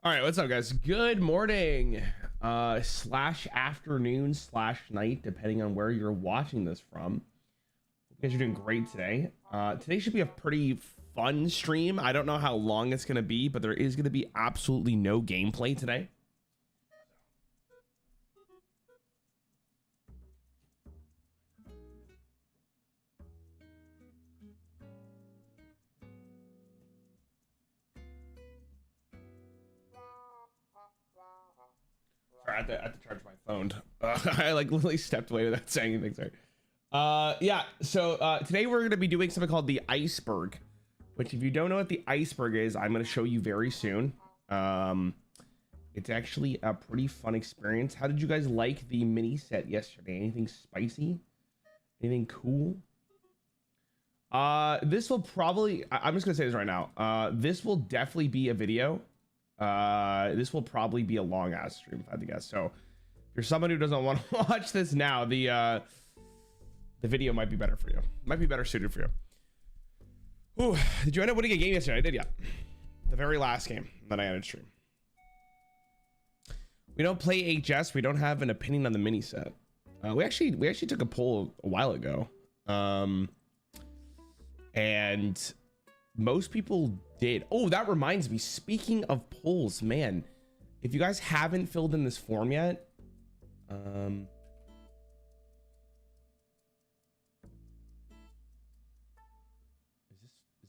All right, what's up, guys? Good morning, slash afternoon slash night, depending on where you're watching this from. Hope you guys are doing great today. Today should be a pretty fun stream. I don't know how long it's gonna be, but there is gonna be absolutely no gameplay today. I have to charge my phone. I like literally stepped away without saying anything. Sorry. Yeah. So today we're going to be doing something called the Iceberg, which if you don't know what the Iceberg is, I'm going to show you very soon. It's actually a pretty fun experience. How did you guys like the mini set yesterday? Anything spicy? Anything cool? This will probably, I'm just gonna say this right now. This will definitely be a video. This will probably be a long ass stream if I had to guess. So if you're someone who doesn't want to watch this now, the video might be better for you. Might be better suited for you. Ooh, did you end up winning a game yesterday? I did, yeah. The very last game that I ended stream. We don't play HS. We don't have an opinion on the mini set. We actually took a poll a while ago. And most people did. Oh, that reminds me, speaking of polls, man, if you guys haven't filled in this form yet, is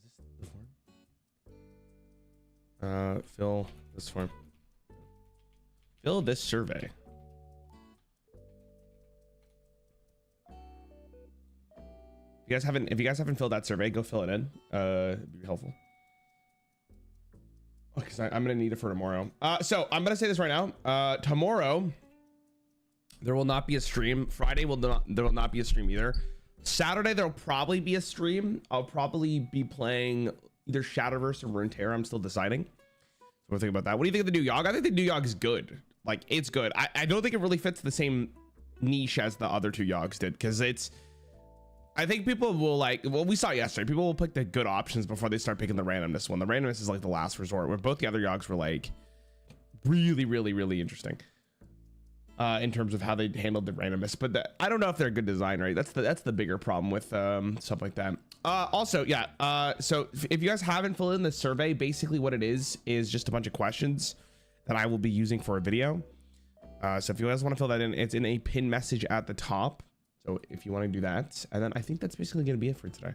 this the form? Fill this form. Fill this survey. If you guys haven't filled that survey, go fill it in. It'd be helpful. Because I'm gonna need it for tomorrow. So I'm gonna say this right now. Tomorrow there will not be a stream. Friday there will not be a stream either. Saturday there'll probably be a stream. I'll probably be playing either Shadowverse or Runeterra. I'm still deciding. So what do you think about that? What do you think of the new Yogg? I think the new Yogg is good. Like, it's good. I don't think it really fits the same niche as the other two Yoggs did, because I think people will like, well, we saw yesterday, people will pick the good options before they start picking the randomness one. The randomness is like the last resort, where both the other Yoggs were like really interesting in terms of how they handled the randomness. But I don't know if they're a good design, right? That's the bigger problem with stuff like that. Also, yeah, so if you guys haven't filled in the survey, basically what it is just a bunch of questions that I will be using for a video. So if you guys want to fill that in, it's in a pin message at the top. So if you want to do that, and then I think that's basically going to be it for today.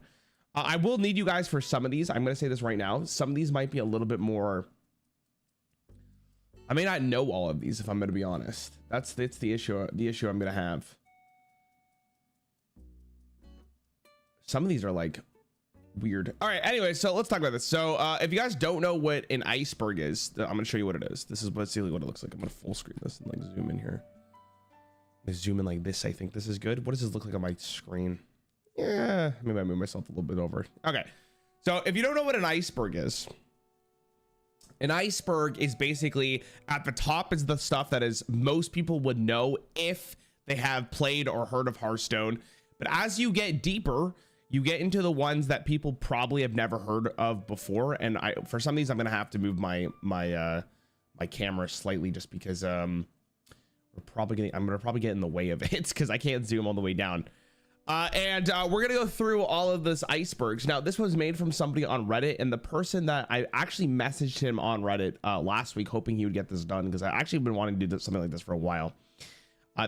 I will need you guys for some of these. I'm going to say this right now. Some of these might be a little bit more. I may not know all of these, if I'm going to be honest. That's the issue. The issue I'm going to have. Some of these are like weird. All right. Anyway, so let's talk about this. So if you guys don't know what an iceberg is, I'm going to show you what it is. This is basically what it looks like. I'm going to full screen this and like zoom in here. Zoom in like this. I think this is good. What does this look like on my screen? Yeah, maybe I move myself a little bit over. Okay, so if you don't know what an iceberg is basically at the top is the stuff that is most people would know if they have played or heard of Hearthstone. But as you get deeper, you get into the ones that people probably have never heard of before. And for some of these, I'm gonna have to move my camera slightly just because I'm gonna probably get in the way of it because I can't zoom all the way down. And we're gonna go through all of this icebergs. Now, this was made from somebody on Reddit, and the person that I actually messaged him on Reddit last week, hoping he would get this done because I actually been wanting to do something like this for a while.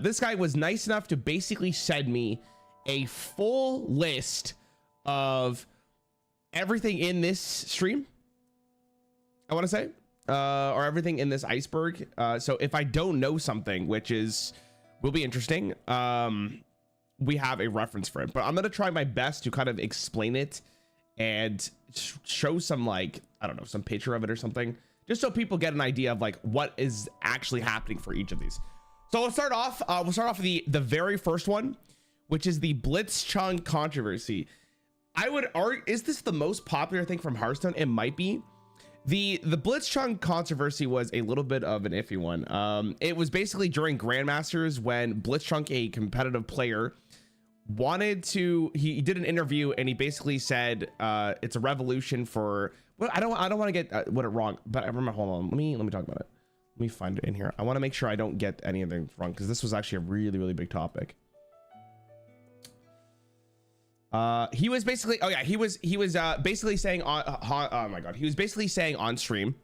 This guy was nice enough to basically send me a full list of everything in this stream, I want to say. Or everything in this iceberg. So if I don't know something, which will be interesting, we have a reference for it. But I'm gonna try my best to kind of explain it and show some, like, I don't know, some picture of it or something, just so people get an idea of like what is actually happening for each of these. So let's start off. We'll start off with the very first one, which is the Blitzchung controversy. I would argue, is this the most popular thing from Hearthstone? It might be. The Blitzchung controversy was a little bit of an iffy one. It was basically during Grandmasters when Blitzchung, a competitive player, wanted to, he did an interview and he basically said it's a revolution for, well, I don't want to get what it wrong, but I remember, hold on, let me talk about it. Let me find it in here. I want to make sure I don't get anything wrong, because this was actually a really big topic. He was basically, oh yeah, he was basically saying on, oh my god, he was basically saying on stream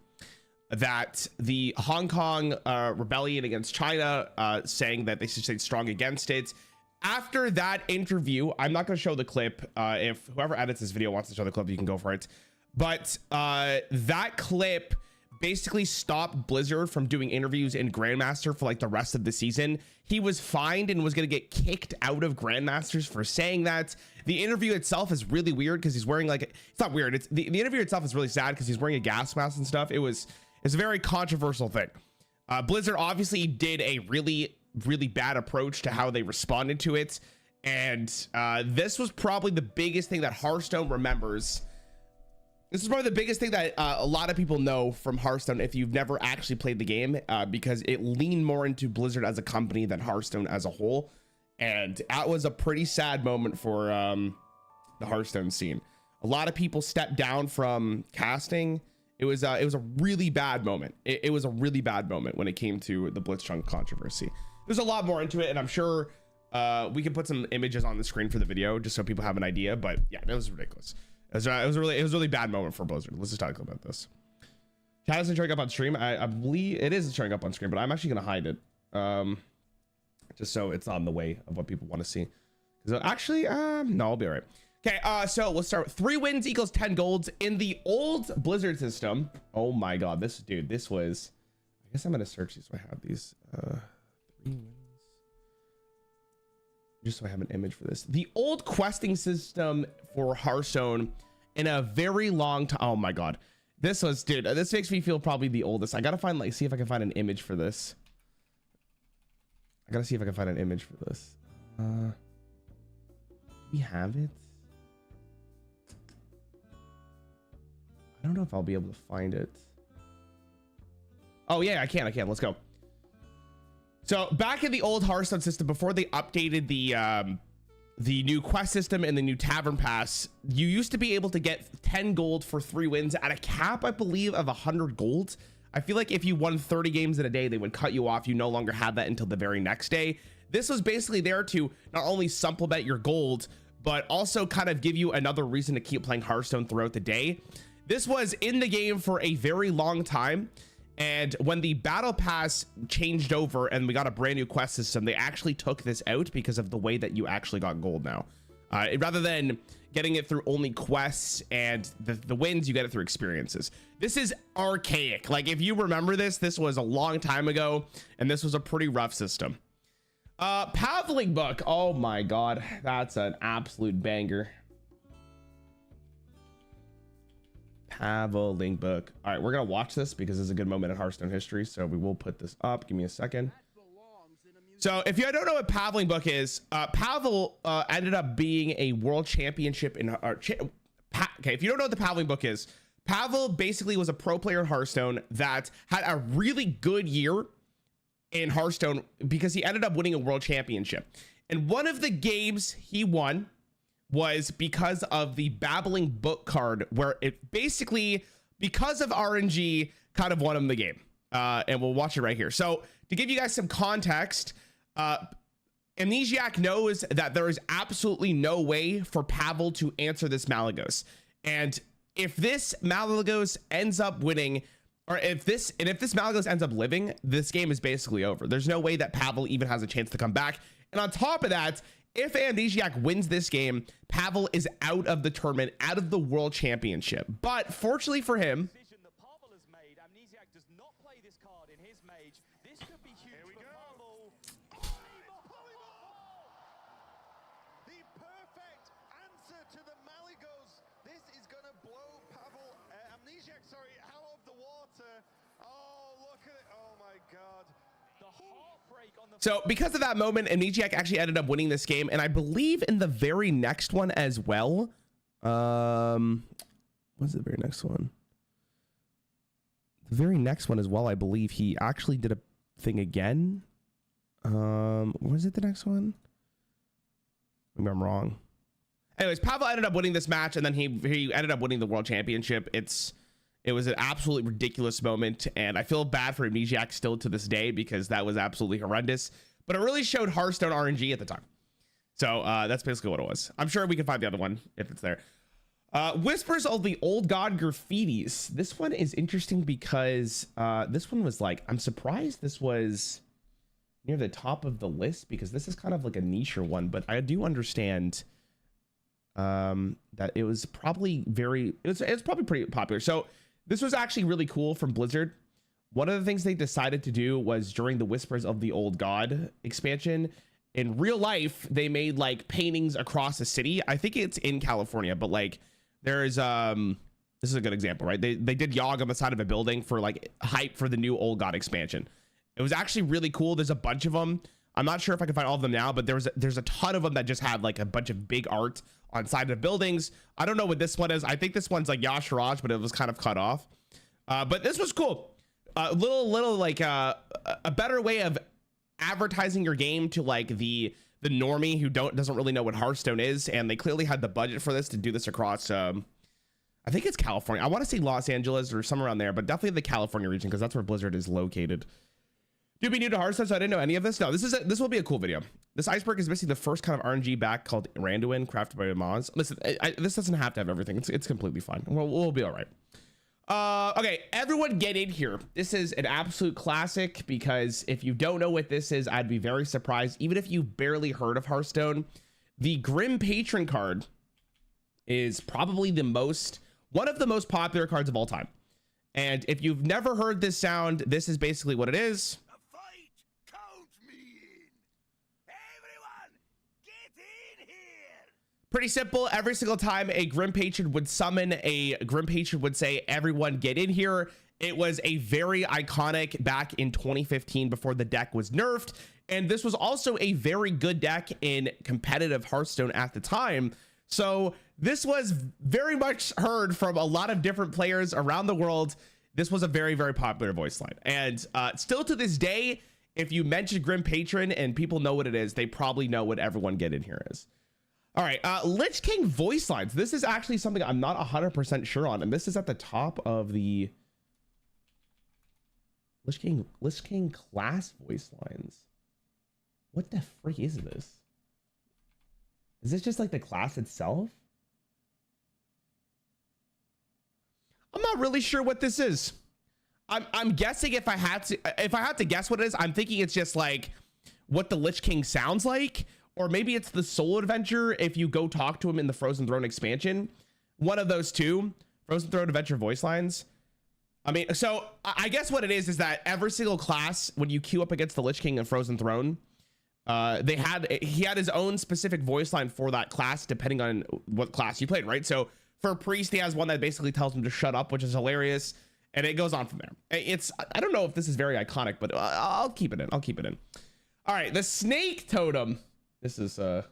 that the Hong Kong rebellion against China, saying that they should stay strong against it. After that interview, I'm not going to show the clip. If whoever edits this video wants to show the clip, you can go for it. But that clip basically stopped Blizzard from doing interviews in Grandmaster for like the rest of the season. He was fined and was going to get kicked out of Grandmasters for saying that. The interview itself is really weird because he's wearing like, it's not weird. It's the interview itself is really sad because he's wearing a gas mask and stuff. It's a very controversial thing. Blizzard obviously did a really bad approach to how they responded to it. And this was probably the biggest thing that Hearthstone remembers. This is probably the biggest thing that a lot of people know from Hearthstone if you've never actually played the game, because it leaned more into Blizzard as a company than Hearthstone as a whole. And that was a pretty sad moment for the Hearthstone scene. A lot of people stepped down from casting. It was a really bad moment. It was a really bad moment when it came to the Blitzchung controversy. There's a lot more into it, and I'm sure we can put some images on the screen for the video just so people have an idea. But yeah, it was ridiculous. It was a really bad moment for Blizzard. Let's just talk about this. Chat isn't showing up on stream. I believe it is showing up on screen, but I'm actually gonna hide it, just so it's on the way of what people want to see. So actually, no, I'll be all right. Okay, so let's start with 3 wins equals 10 golds in the old Blizzard system. Oh my god, this was, I guess I'm gonna search these so I have these 3 wins, just so I have an image for this. The old questing system for Hearthstone in a very long time. Oh my god, this makes me feel probably the oldest. I gotta find, like, see if I can find an image for this. Do we have it? I don't know if I'll be able to find it. Oh yeah, I can. Let's go. So back in the old Hearthstone system, before they updated the new quest system and the new tavern pass, you used to be able to get 10 gold for 3 wins at a cap, I believe, of 100 gold. I feel like if you won 30 games in a day, they would cut you off. You no longer have that until the very next day. This was basically there to not only supplement your gold, but also kind of give you another reason to keep playing Hearthstone throughout the day. This was in the game for a very long time. And when the battle pass changed over and we got a brand new quest system, they actually took this out because of the way that you actually got gold now. Rather than getting it through only quests and the wins, you get it through experiences. This is archaic. Like, if you remember this was a long time ago, and this was a pretty rough system. Babbling Book. Oh my god, that's an absolute banger. Babbling Book. All right, we're gonna watch this because it's a good moment in Hearthstone history, so we will put this up. Give me a second. So if you don't know what Babbling Book is, Pavel ended up being a world championship in okay, if you don't know what the Babbling Book is, Pavel basically was a pro player in Hearthstone that had a really good year in Hearthstone because he ended up winning a world championship. And one of the games he won was because of the Babbling Book card, where it basically, because of RNG, kind of won him the game. And we'll watch it right here. So to give you guys some context, Amnesiac knows that there is absolutely no way for Pavel to answer this Malagos. And if this Malagos ends up winning, or if this Malagos ends up living, this game is basically over. There's no way that Pavel even has a chance to come back. And on top of that, if Amnesiac wins this game, Pavel is out of the tournament, out of the world championship. But fortunately for him, so because of that moment, Amnesiac actually ended up winning this game, and I believe in the very next one as well. What's the very next one? The very next one as well, I believe he actually did a thing again. Was it the next one? Maybe I'm wrong. Anyways, Pavel ended up winning this match, and then he ended up winning the world championship. It was an absolutely ridiculous moment, and I feel bad for Amnesiac still to this day because that was absolutely horrendous. But it really showed Hearthstone RNG at the time. So that's basically what it was. I'm sure we can find the other one if it's there. Whispers of the Old God Graffitis. This one is interesting because this one was like, I'm surprised this was near the top of the list because this is kind of like a niche one, but I do understand that it was probably it's probably pretty popular. So this was actually really cool from Blizzard. One of the things they decided to do was during the Whispers of the Old God expansion, in real life, they made like paintings across a city. I think it's in California, but like there's this is a good example, right? They did Yogg on the side of a building for like hype for the new Old God expansion. It was actually really cool. There's a bunch of them. I'm not sure if I can find all of them now, but there's a ton of them that just had like a bunch of big art on side of buildings. I don't know what this one is. I think this one's like Yasharaj, but it was kind of cut off. But this was cool. A little like a better way of advertising your game to like the normie who doesn't really know what Hearthstone is, and they clearly had the budget for this to do this across. I think it's California. I want to say Los Angeles or somewhere around there, but definitely the California region because that's where Blizzard is located. Do be new to Hearthstone, so I didn't know any of this. No, this will be a cool video. This Iceberg is basically the first kind of RNG back called Randuin, crafted by Maz. Listen, this doesn't have to have everything. It's completely fine. We'll be all right. Okay, everyone get in here. This is an absolute classic because if you don't know what this is, I'd be very surprised. Even if you barely heard of Hearthstone, the Grim Patron card is probably one of the most popular cards of all time. And if you've never heard this sound, this is basically what it is. Pretty simple. Every single time a Grim Patron would summon, a Grim Patron would say, everyone get in here. It was a very iconic back in 2015 before the deck was nerfed. And this was also a very good deck in competitive Hearthstone at the time. So this was very much heard from a lot of different players around the world. This was a very, very popular voice line. And still to this day, if you mention Grim Patron and people know what it is, they probably know what everyone get in here is. All right, Lich King voice lines. This is actually something I'm not 100% sure on, and this is at the top of the Lich King class voice lines. What the freak is this? Is this just like the class itself? I'm not really sure what this is. I'm guessing if I had to guess what it is, I'm thinking it's just like what the Lich King sounds like. Or maybe it's the solo adventure if you go talk to him in the Frozen Throne expansion. One of those two. Frozen Throne adventure voice lines. I mean, so I guess what it is that every single class, when you queue up against the Lich King and Frozen Throne, he had his own specific voice line for that class, depending on what class you played, right? So for Priest, he has one that basically tells him to shut up, which is hilarious. And it goes on from there. I don't know if this is very iconic, but I'll keep it in. All right, the Snake Totem. This is I'm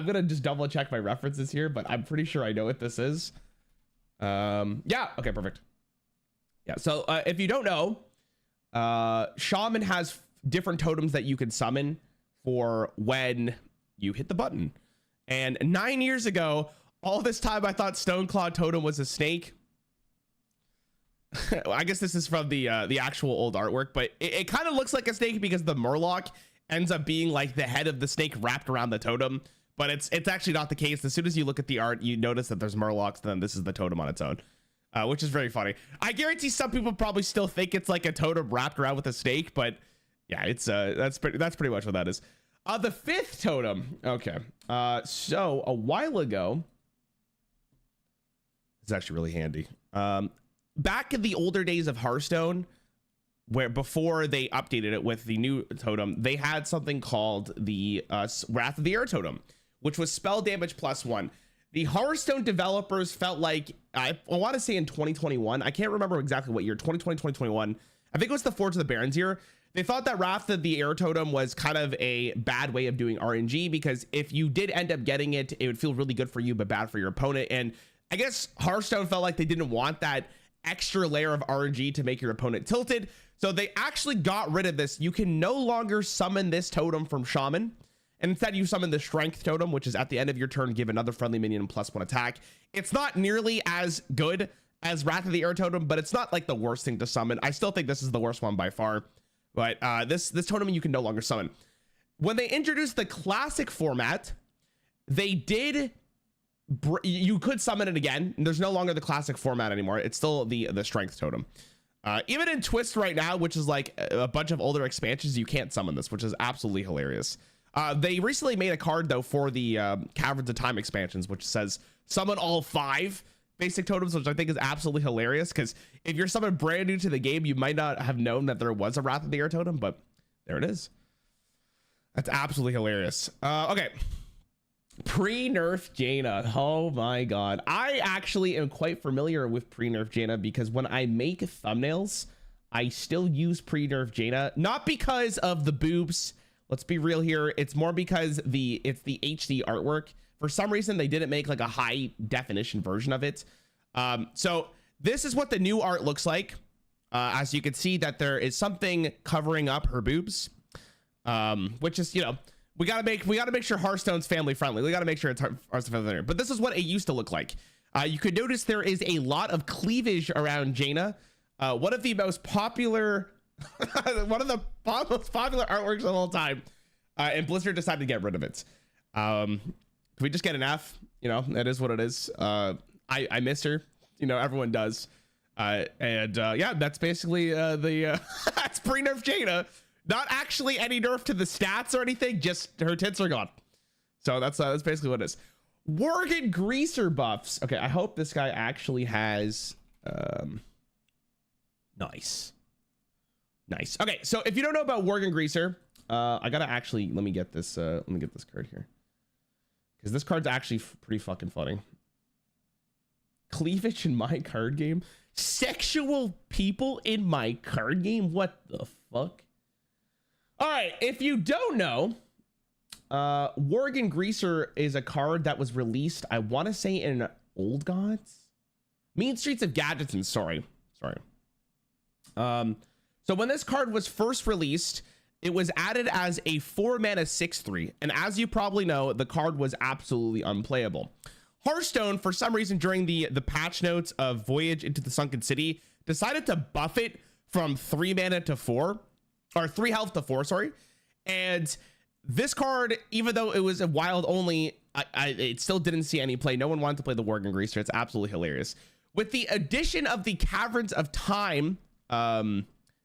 gonna just double check my references here, but I'm pretty sure I know what this is. Yeah, okay, perfect. Yeah, so if you don't know, Shaman has different totems that you can summon for when you hit the button. And 9 years ago, all this time I thought Stoneclaw Totem was a snake. I guess this is from the actual old artwork, but it kind of looks like a snake because the Murloc ends up being like the head of the snake wrapped around the totem, but it's actually not the case. As soon as you look at the art, you notice that there's Murlocs, then this is the totem on its own, which is very funny. I guarantee some people probably still think it's like a totem wrapped around with a snake, but yeah, it's that's pretty much what that is. The fifth totem. Okay, so a while ago, it's actually really handy. Back in the older days of Hearthstone, where before they updated it with the new totem, they had something called the Wrath of the Air Totem, which was spell damage +1. The Hearthstone developers felt like, I want to say in 2021, I can't remember exactly what year, 2020, 2021, I think it was the Forge of the Barons year. They thought that Wrath of the Air Totem was kind of a bad way of doing RNG, because if you did end up getting it, it would feel really good for you, but bad for your opponent. And I guess Hearthstone felt like they didn't want that extra layer of RNG to make your opponent tilted. So they actually got rid of this. You can no longer summon this totem from Shaman. and instead you summon the Strength Totem, which is at the end of your turn, give another friendly minion +1 attack. It's not nearly as good as Wrath of the Air Totem, but it's not like the worst thing to summon. I still think this is the worst one by far, but this totem you can no longer summon. When they introduced the classic format, they did, you could summon it again. There's no longer the classic format anymore. It's still the Strength Totem. Even in Twist right now, which is like a bunch of older expansions, you can't summon this, which is absolutely hilarious. They recently made a card though for the Caverns of Time expansions, which says summon all 5 basic totems, which I think is absolutely hilarious, because if you're someone brand new to the game, you might not have known that there was a Wrath of the Air Totem, but there it is. That's absolutely hilarious. Okay. Pre-nerf Jaina. Oh my god. I actually am quite familiar with pre-nerf Jaina, because when I make thumbnails, I still use pre-nerf Jaina. Not because of the boobs. Let's be real here. It's more because it's the HD artwork. For some reason, they didn't make like a high definition version of it. So this is what the new art looks like. As you can see that there is something covering up her boobs, which is, you know, we gotta make sure Hearthstone's family friendly. We gotta make sure it's Hearthstone friendly. But this is what it used to look like. You could notice there is a lot of cleavage around Jaina. One of the most popular, one of the most popular artworks of all time. And Blizzard decided to get rid of it. Can we just get an F? You know, it is what it is. I miss her. You know, everyone does. Yeah, that's basically that's pre-nerf Jada. Not actually any nerf to the stats or anything. Just her tits are gone. So that's basically what it is. Worgen Greaser buffs. Okay, I hope this guy actually has. Nice. Okay, so if you don't know about Worgen Greaser, I gotta actually let me get this card here, because this card's actually pretty fucking funny. Cleavage in my card game? Sexual people in my card game? What the fuck? All right, if you don't know, Worgen Greaser is a card that was released, I want to say, in Old Gods? Mean Streets of Gadgetzan, sorry. So when this card was first released, it was added as a 4-mana 6/3, and as you probably know, the card was absolutely unplayable. Hearthstone, for some reason, during the patch notes of Voyage into the Sunken City, decided to buff it from 3 mana to 4, or 3 health to 4, sorry. And this card, even though it was a wild only, it still didn't see any play. No one wanted to play the Worgen Greaser. It's absolutely hilarious. With the addition of the Caverns of Time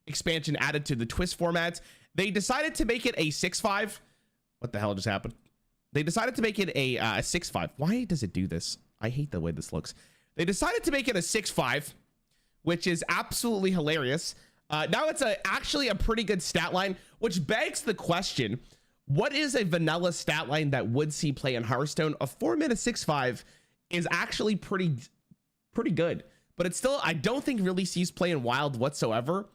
expansion added to the Twist format, they decided to make it a 6/5. What the hell just happened? They decided to make it a 6/5. Why does it do this? I hate the way this looks. They decided to make it a 6/5, which is absolutely hilarious. Now it's actually a pretty good stat line, which begs the question, what is a vanilla stat line that would see play in Hearthstone? A 4-mana 6/5 is actually pretty good, but it's still, I don't think really sees play in Wild whatsoever.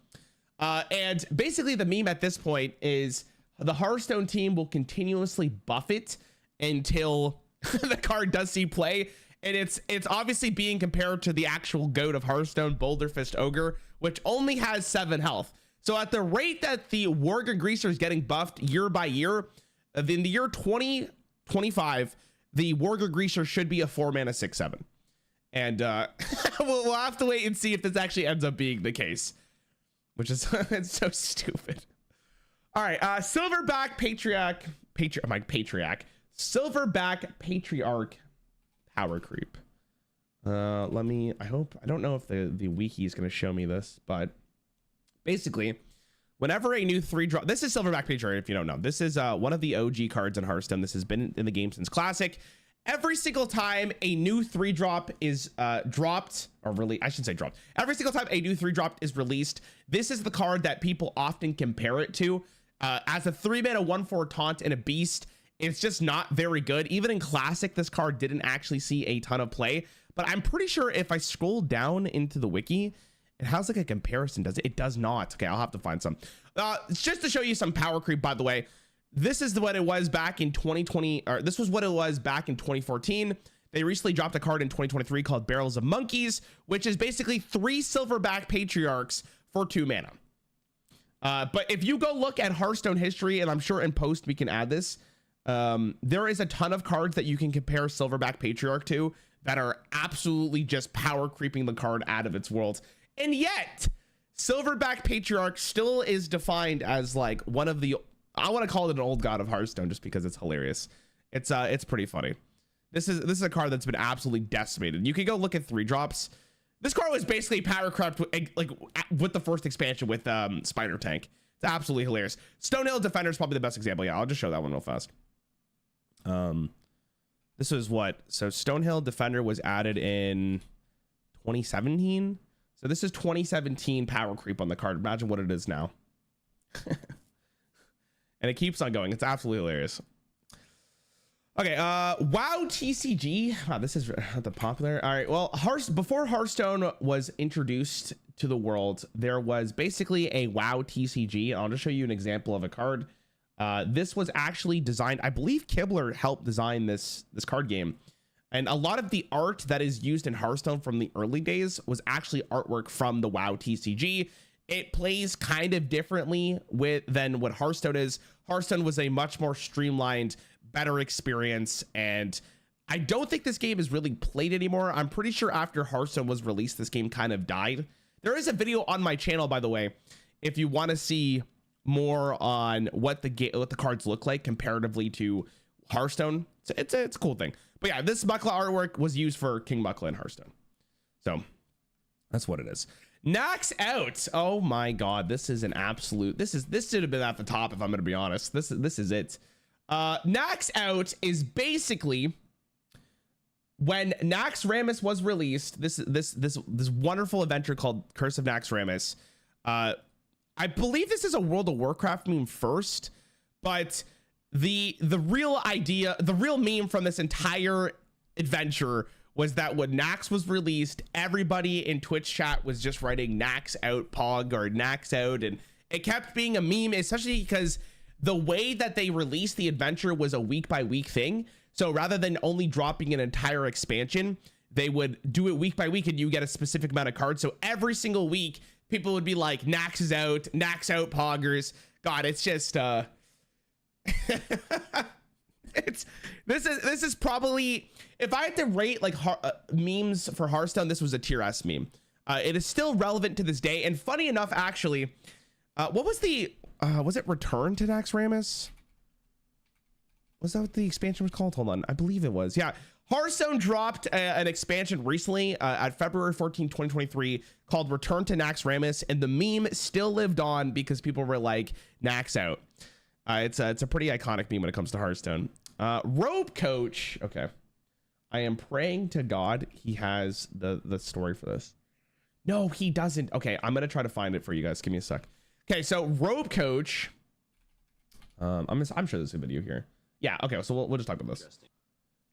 And basically the meme at this point is the Hearthstone team will continuously buff it until the card does see play. And it's obviously being compared to the actual GOAT of Hearthstone, Boulderfist Ogre, which only has 7 health. So at the rate that the Worgen Greaser is getting buffed year by year, in the year 2025, the Worgen Greaser should be a 4-mana 6/7. And we'll have to wait and see if this actually ends up being the case, which is it's so stupid. All right, Silverback Patriarch, Silverback Patriarch power creep. I don't know if the wiki is going to show me this, but basically, whenever a new 3-drop, this is Silverback Patriarch, if you don't know. This is one of the OG cards in Hearthstone. This has been in the game since Classic. Every single time a new 3-drop is dropped, or really, I should say dropped. Every single time a new 3-drop is released, this is the card that people often compare it to. As a 3-mana 1/4 taunt and a beast, it's just not very good. Even in Classic, this card didn't actually see a ton of play. But I'm pretty sure if I scroll down into the wiki, it has like a comparison, does it? It does not. Okay, I'll have to find some. Just to show you some power creep, by the way. This is what it was back in 2020, or this was what it was back in 2014. They recently dropped a card in 2023 called Barrels of Monkeys, which is basically 3 Silverback Patriarchs for 2 mana. But if you go look at Hearthstone history, and I'm sure in post we can add this, There is a ton of cards that you can compare Silverback Patriarch to that are absolutely just power creeping the card out of its world. And yet Silverback Patriarch still is defined as like one of the, I want to call it an old god of Hearthstone just because it's hilarious. It's pretty funny. This is a card that's been absolutely decimated. You can go look at 3-drops. This card was basically power crept like with the first expansion with Spider Tank. It's absolutely hilarious. Stonehill Defender is probably the best example. Yeah, I'll just show that one real fast. This was what? So Stonehill Defender was added in 2017. So this is 2017 power creep on the card. Imagine what it is now. And it keeps on going. It's absolutely hilarious. Okay, WoW TCG. Wow, this is the popular. All right, well, before Hearthstone was introduced to the world, there was basically a WoW TCG. I'll just show you an example of a card. This was actually designed, I believe Kibler helped design this card game. And a lot of the art that is used in Hearthstone from the early days was actually artwork from the WoW TCG. It plays kind of differently than what Hearthstone is. Hearthstone was a much more streamlined, better experience, and I don't think this game is really played anymore. I'm pretty sure after Hearthstone was released, this game kind of died. There is a video on my channel, by the way, if you want to see more on what the cards look like comparatively to Hearthstone. So it's a cool thing. But yeah, this Mukla artwork was used for King Mukla in Hearthstone. So that's what it is. Knocks out. Oh my god, this is an absolute, this should have been at the top if I'm gonna be honest. This is it. Knocks out is basically when Naxxramas was released. This wonderful adventure called Curse of Naxxramas. I believe this is a World of Warcraft meme first, but the real idea, the real meme from this entire adventure was that when Nax was released, everybody in Twitch chat was just writing Nax out Pog or Nax out, and it kept being a meme, especially because the way that they released the adventure was a week by week thing. So rather than only dropping an entire expansion, they would do it week by week and you get a specific amount of cards. So every single week people would be like, Nax is out, Nax out Poggers. God, it's just this is probably, if I had to rate like memes for Hearthstone, this was a tier S meme. It is still relevant to this day. And funny enough, actually, what was the was it Return to Naxxramas? Was that what the expansion was called? Hold on, I believe it was. Yeah, Hearthstone dropped an expansion recently at February 14, 2023 called Return to Naxxramas, and the meme still lived on because people were like, Nax out. It's a pretty iconic meme when it comes to Hearthstone. Rope Coach. Okay, I am praying to God he has the story for this. No, he doesn't. Okay, I'm gonna try to find it for you guys. Give me a sec. Okay, so Rope Coach. I'm sure there's a video here. Yeah. Okay, so we'll just talk about this.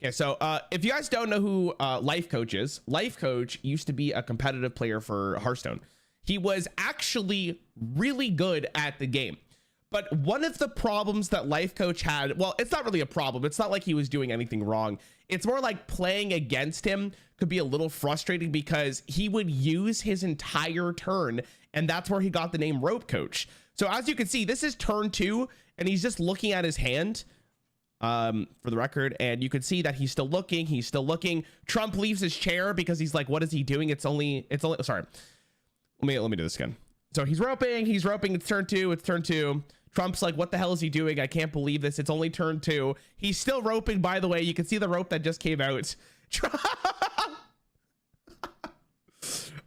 Okay, so if you guys don't know who Life Coach is, Life Coach used to be a competitive player for Hearthstone. He was actually really good at the game. But one of the problems that Life Coach had, well, it's not really a problem. It's not like he was doing anything wrong. It's more like playing against him could be a little frustrating because he would use his entire turn, and that's where he got the name Rope Coach. So as you can see, this is turn 2, and he's just looking at his hand, for the record, and you can see that he's still looking. Trump leaves his chair because he's like, what is he doing? It's only, sorry. Let me do this again. So he's roping, it's turn 2. Trump's like, what the hell is he doing? I can't believe this. It's only turn 2. He's still roping, by the way. You can see the rope that just came out.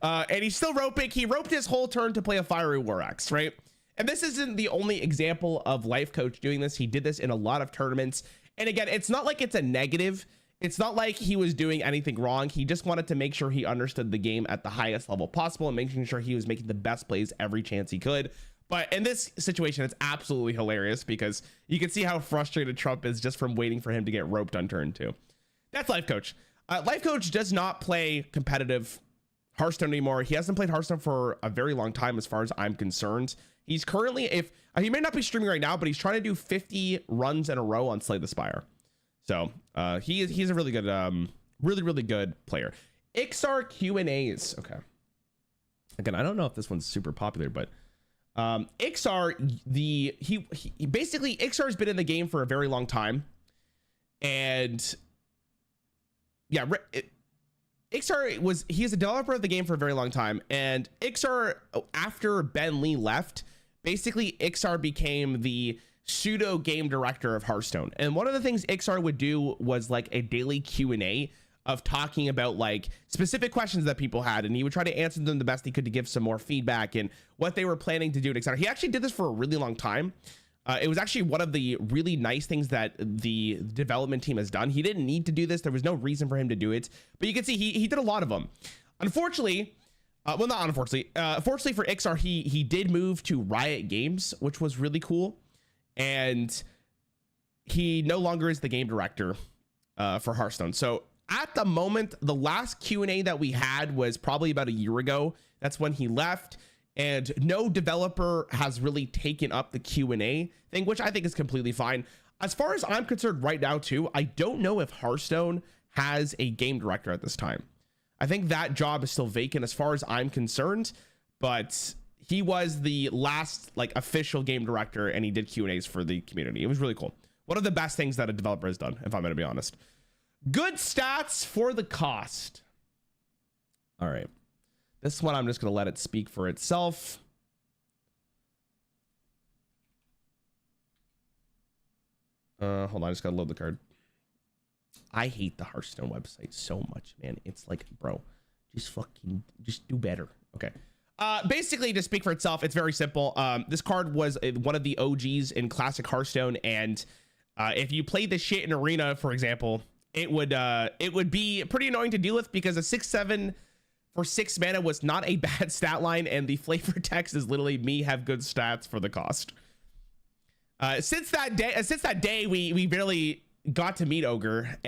And he's still roping. He roped his whole turn to play a Fiery War Axe, right? And this isn't the only example of Life Coach doing this. He did this in a lot of tournaments. And again, it's not like it's a negative. It's not like he was doing anything wrong. He just wanted to make sure he understood the game at the highest level possible and making sure he was making the best plays every chance he could. But in this situation, it's absolutely hilarious because you can see how frustrated Trump is just from waiting for him to get roped on turn 2. That's Life Coach. Life Coach does not play competitive Hearthstone anymore. He hasn't played Hearthstone for a very long time as far as I'm concerned. He's currently, he may not be streaming right now, but he's trying to do 50 runs in a row on Slay the Spire. So he's a really good, really good player. Ixar Q&As. Okay. Again, I don't know if this one's super popular, but Ixar, he basically, Ixar has been in the game for a very long time. And yeah, Ixar he's a developer of the game for a very long time. And Ixar, after Ben Lee left, basically Ixar became the pseudo game director of Hearthstone. And one of the things Ixar would do was like a daily Q&A of talking about like specific questions that people had, and he would try to answer them the best he could to give some more feedback and what they were planning to do, etc. He actually did this for a really long time. It was actually one of the really nice things that the development team has done. He didn't need to do this. There was no reason for him to do it, but you can see he did a lot of them. Unfortunately, well, not unfortunately, fortunately for Ixar, he did move to Riot Games, which was really cool. And he no longer is the game director for Hearthstone. So at the moment, the last Q&A that we had was probably about a year ago. That's when he left, and no developer has really taken up the Q&A thing, which I think is completely fine. As far as I'm concerned right now too, I don't know if Hearthstone has a game director at this time. I think that job is still vacant as far as I'm concerned, but he was the last like official game director, and he did Q&As for the community. It was really cool. One of the best things that a developer has done, if I'm going to be honest. Good stats for the cost. All right. This one, I'm just going to let it speak for itself. Hold on, I just got to load the card. I hate the Hearthstone website so much, man. It's like, bro, just do better. Okay. Basically, to speak for itself, it's very simple. This card was one of the OGs in classic Hearthstone, and if you played this shit in Arena, for example, it would be pretty annoying to deal with, because a 6/7 for 6 mana was not a bad stat line, and the flavor text is literally me have good stats for the cost. Since that day, we barely got to meet Ogre.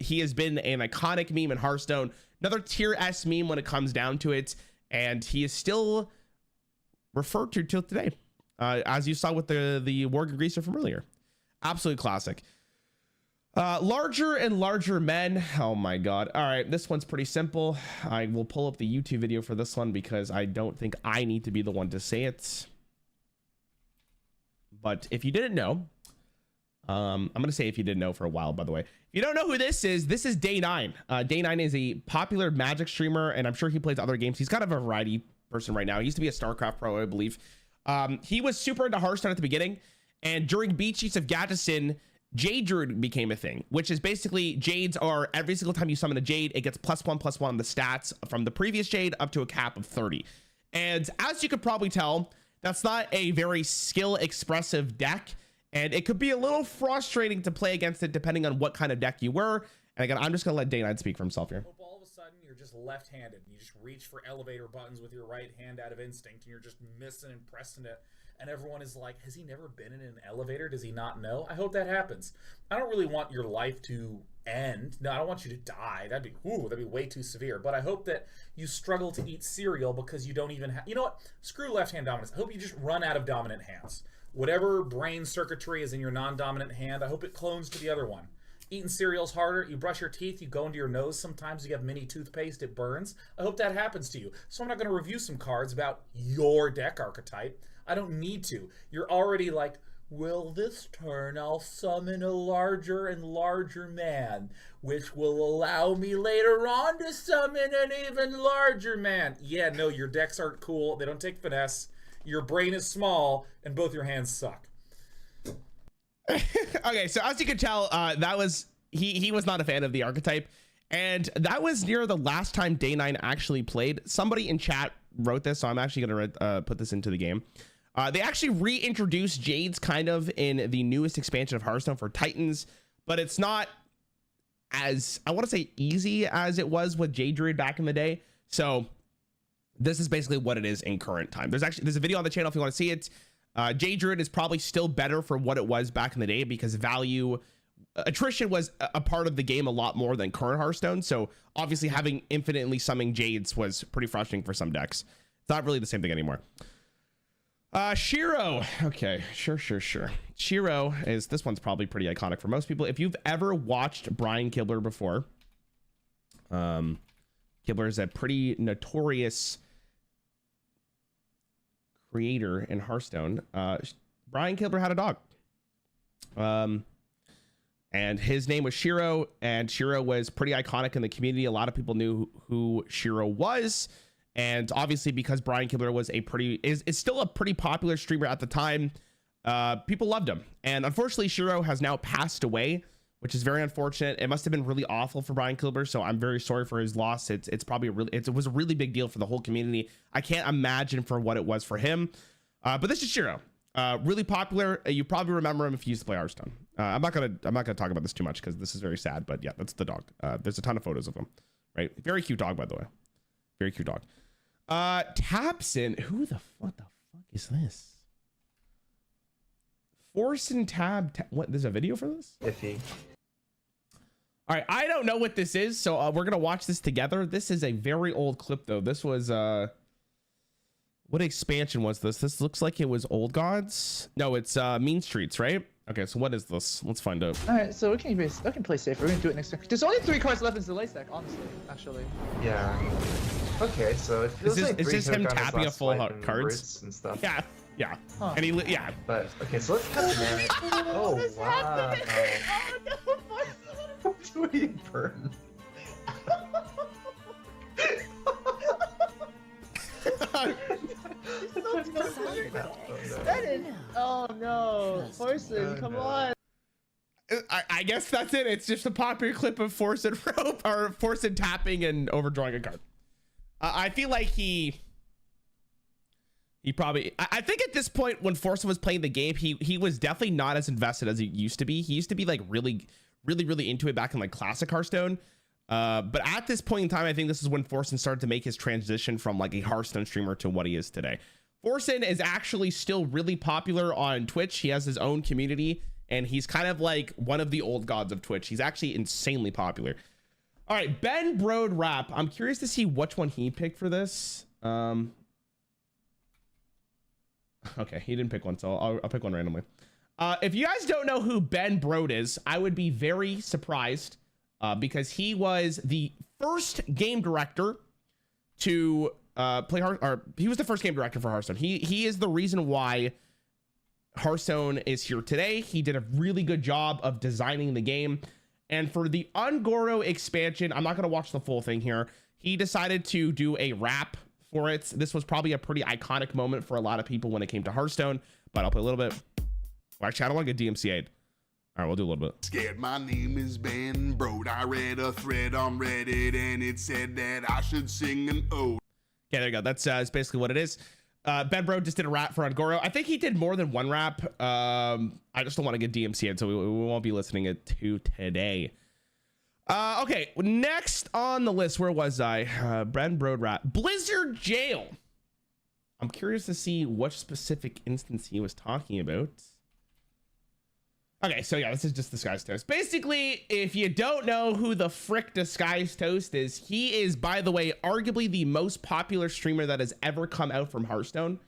He has been an iconic meme in Hearthstone, another tier S meme when it comes down to it, and he is still referred to till today, as you saw with the Worgen Greaser from earlier. Absolute classic. Larger and larger men. Oh my god. All right, this one's pretty simple. I will pull up the YouTube video for this one because I don't think I need to be the one to say it. But if you didn't know, I'm gonna say if you didn't know for a while, by the way. If you don't know who this is Day 9. Day 9 is a popular Magic streamer, and I'm sure he plays other games. He's kind of a variety person right now. He used to be a StarCraft pro, I believe. He was super into Hearthstone at the beginning, and during Beat Sheets of Gattison, Jade Druid became a thing, which is basically Jades are every single time you summon a Jade, it gets +1/+1 on the stats from the previous Jade up to a cap of 30. And as you could probably tell, that's not a very skill expressive deck, and it could be a little frustrating to play against it depending on what kind of deck you were. And again, I'm just gonna let Day 9 speak for himself here. All of a sudden you're just left-handed, and you just reach for elevator buttons with your right hand out of instinct, and you're just missing and pressing it. And everyone is like, has he never been in an elevator? Does he not know? I hope that happens. I don't really want your life to end. No, I don't want you to die. That'd be way too severe. But I hope that you struggle to eat cereal because you don't even have... You know what? Screw left-hand dominance. I hope you just run out of dominant hands. Whatever brain circuitry is in your non-dominant hand, I hope it clones to the other one. Eating cereal's harder. You brush your teeth, you go into your nose sometimes, you have mini toothpaste, it burns. I hope that happens to you. So I'm not going to review some cards about your deck archetype. I don't need to. You're already like, well, this turn I'll summon a larger and larger man, which will allow me later on to summon an even larger man. Yeah, no, your decks aren't cool. They don't take finesse. Your brain is small, and both your hands suck. Okay, so as you can tell, that was he was not a fan of the archetype, and that was near the last time Day 9 actually played. Somebody in chat wrote this, so I'm actually gonna put this into the game. They actually reintroduced Jades kind of in the newest expansion of Hearthstone for Titans, but it's not as, I want to say, easy as it was with Jade Druid back in the day. So this is basically what it is in current time. There's a video on the channel if you want to see it. Jade Druid is probably still better for what it was back in the day, because attrition was a part of the game a lot more than current Hearthstone. So obviously having infinitely summoning Jades was pretty frustrating for some decks. It's not really the same thing anymore. Shiro. Okay, sure. Shiro this one's probably pretty iconic for most people. If you've ever watched Brian Kibler before, Kibler is a pretty notorious creator in Hearthstone. Brian Kibler had a dog. and his name was Shiro, and Shiro was pretty iconic in the community. A lot of people knew who Shiro was, and obviously because Brian Kibler was is still a pretty popular streamer at the time, people loved him. And unfortunately, Shiro has now passed away, which is very unfortunate. It must have been really awful for Brian Kibler, so I'm very sorry for his loss. It's probably it was a really big deal for the whole community. I can't imagine for what it was for him. But this is Shiro. Really popular. You probably remember him if you used to play Hearthstone. I'm not gonna talk about this too much because this is very sad. But yeah, that's the dog. There's a ton of photos of him. Right, very cute dog, by the way. Very cute dog. Tapson. What the fuck is this? Orson what? There's a video for this? Iffy. All right, I don't know what this is, so we're gonna watch this together. This is a very old clip, though. This was what expansion was this? This looks like it was Old Gods. No, it's Mean Streets, right? Okay, so what is this? Let's find out. All right, so we can play safe. We're gonna do it next turn. There's only 3 cards left in the late stack, honestly. Actually. Yeah. Okay, so it feels like is this him tapping a full and cards and stuff. Yeah, yeah. Huh. And yeah. But okay, so let's cut the man. Oh wow. Oh no! What are you burn? Oh no! Orson, come on! I guess that's it. It's just a popular clip of Orson rope or Orson tapping and overdrawing a card. I feel like he probably. I think at this point when Orson was playing the game, he was definitely not as invested as he used to be. He used to be like really into it back in like classic Hearthstone. But at this point in time, I think this is when Orson started to make his transition from like a Hearthstone streamer to what he is today. Orson is actually still really popular on Twitch. He has his own community, and he's kind of like one of the old gods of Twitch. He's actually insanely popular. All right, Ben Brode Rap. I'm curious to see which one he picked for this. Okay, he didn't pick one, so I'll pick one randomly. If you guys don't know who Ben Brode is, I would be very surprised because he was the first game director to he was the first game director for Hearthstone. He is the reason why Hearthstone is here today. He did a really good job of designing the game. And for the Ongoro expansion, I'm not going to watch the full thing here. He decided to do a rap for it. This was probably a pretty iconic moment for a lot of people when it came to Hearthstone, but I'll play a little bit. Well, actually, I don't want to get DMCA'd. All right, we'll do a little bit. Scared, my name is Ben Brode. I read a thread on Reddit and it said that I should sing an ode. Okay, there you go. That's basically what it is. Ben Brode just did a rap for Ongoro. I think he did more than one rap. I just don't want to get DMCA'd, so we won't be listening to today. Okay, next on the list, where was I? Ben Brode rap. Blizzard Jail. I'm curious to see what specific instance he was talking about. Okay, so yeah, this is just Disguised Toast. Basically, if you don't know who the frick Disguised Toast is, he is, by the way, arguably the most popular streamer that has ever come out from Hearthstone.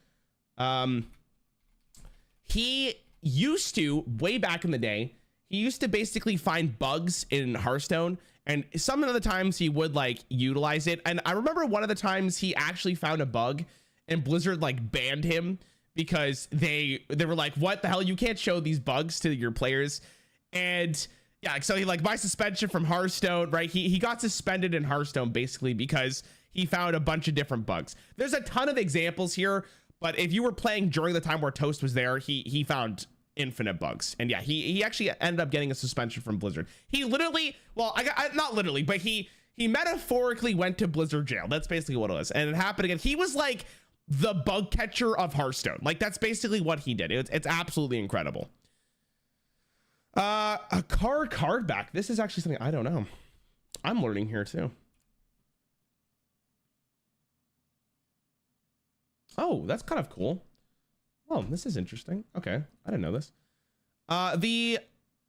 He used to, way back in the day, he used to basically find bugs in Hearthstone, and some of the times he would like utilize it. And I remember one of the times he actually found a bug and Blizzard like banned him because they were like, what the hell, you can't show these bugs to your players. And yeah, so he like, my suspension from Hearthstone, right? He got suspended in Hearthstone basically because he found a bunch of different bugs. There's a ton of examples here, but if you were playing during the time where Toast was there, he found infinite bugs. And yeah, he actually ended up getting a suspension from Blizzard. He literally, well, not literally, but he metaphorically went to Blizzard jail. That's basically what it was. And it happened again. He was like the bug catcher of Hearthstone. Like that's basically what he did. It's absolutely incredible. A card back. This is actually something I don't know. I'm learning here too. Oh, that's kind of cool. Oh, this is interesting. Okay, I didn't know this. The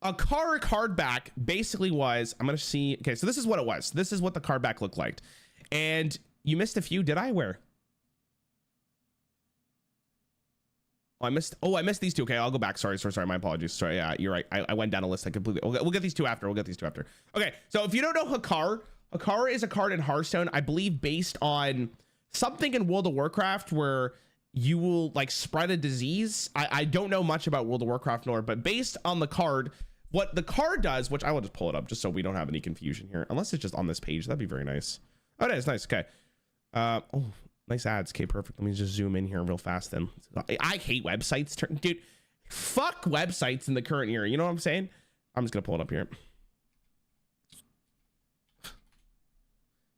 Ixar card back basically was, I'm gonna see. Okay, so this is what it was. This is what the card back looked like. And you missed a few. Did I? Where? Oh, I missed these two. Okay, I'll go back. Sorry. My apologies. Sorry. Yeah, you're right. I went down a list. I completely. We'll get these two after. Okay, so if you don't know Hakarkara is a card in Hearthstone, I believe, based on something in World of Warcraft where you will like spread a disease. I don't know much about World of Warcraft lore, but based on the card, What the card does, which I will just pull it up just so we don't have any confusion here, unless it's just on this page. That'd be very nice. Oh, it is nice. Okay. Oh, nice ads. Okay, perfect. Let me just zoom in here real fast then. I hate websites. Dude, fuck websites in the current year. You know what I'm saying? I'm just going to pull it up here.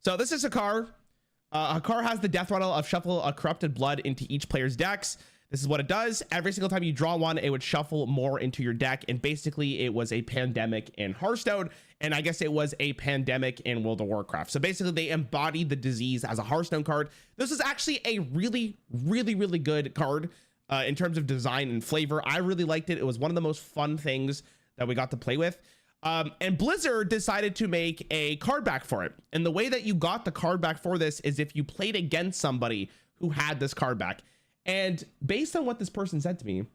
So this is Hakar. Hakar has the death rattle of shuffle a corrupted blood into each player's decks. This is what it does. Every single time you draw one, it would shuffle more into your deck. And basically it was a pandemic in Hearthstone. And I guess it was a pandemic in World of Warcraft. So basically they embodied the disease as a Hearthstone card. This is actually a really, really, really good card in terms of design and flavor. I really liked it. It was one of the most fun things that we got to play with. And Blizzard decided to make a card back for it. And the way that you got the card back for this is if you played against somebody who had this card back. And based on what this person said to me,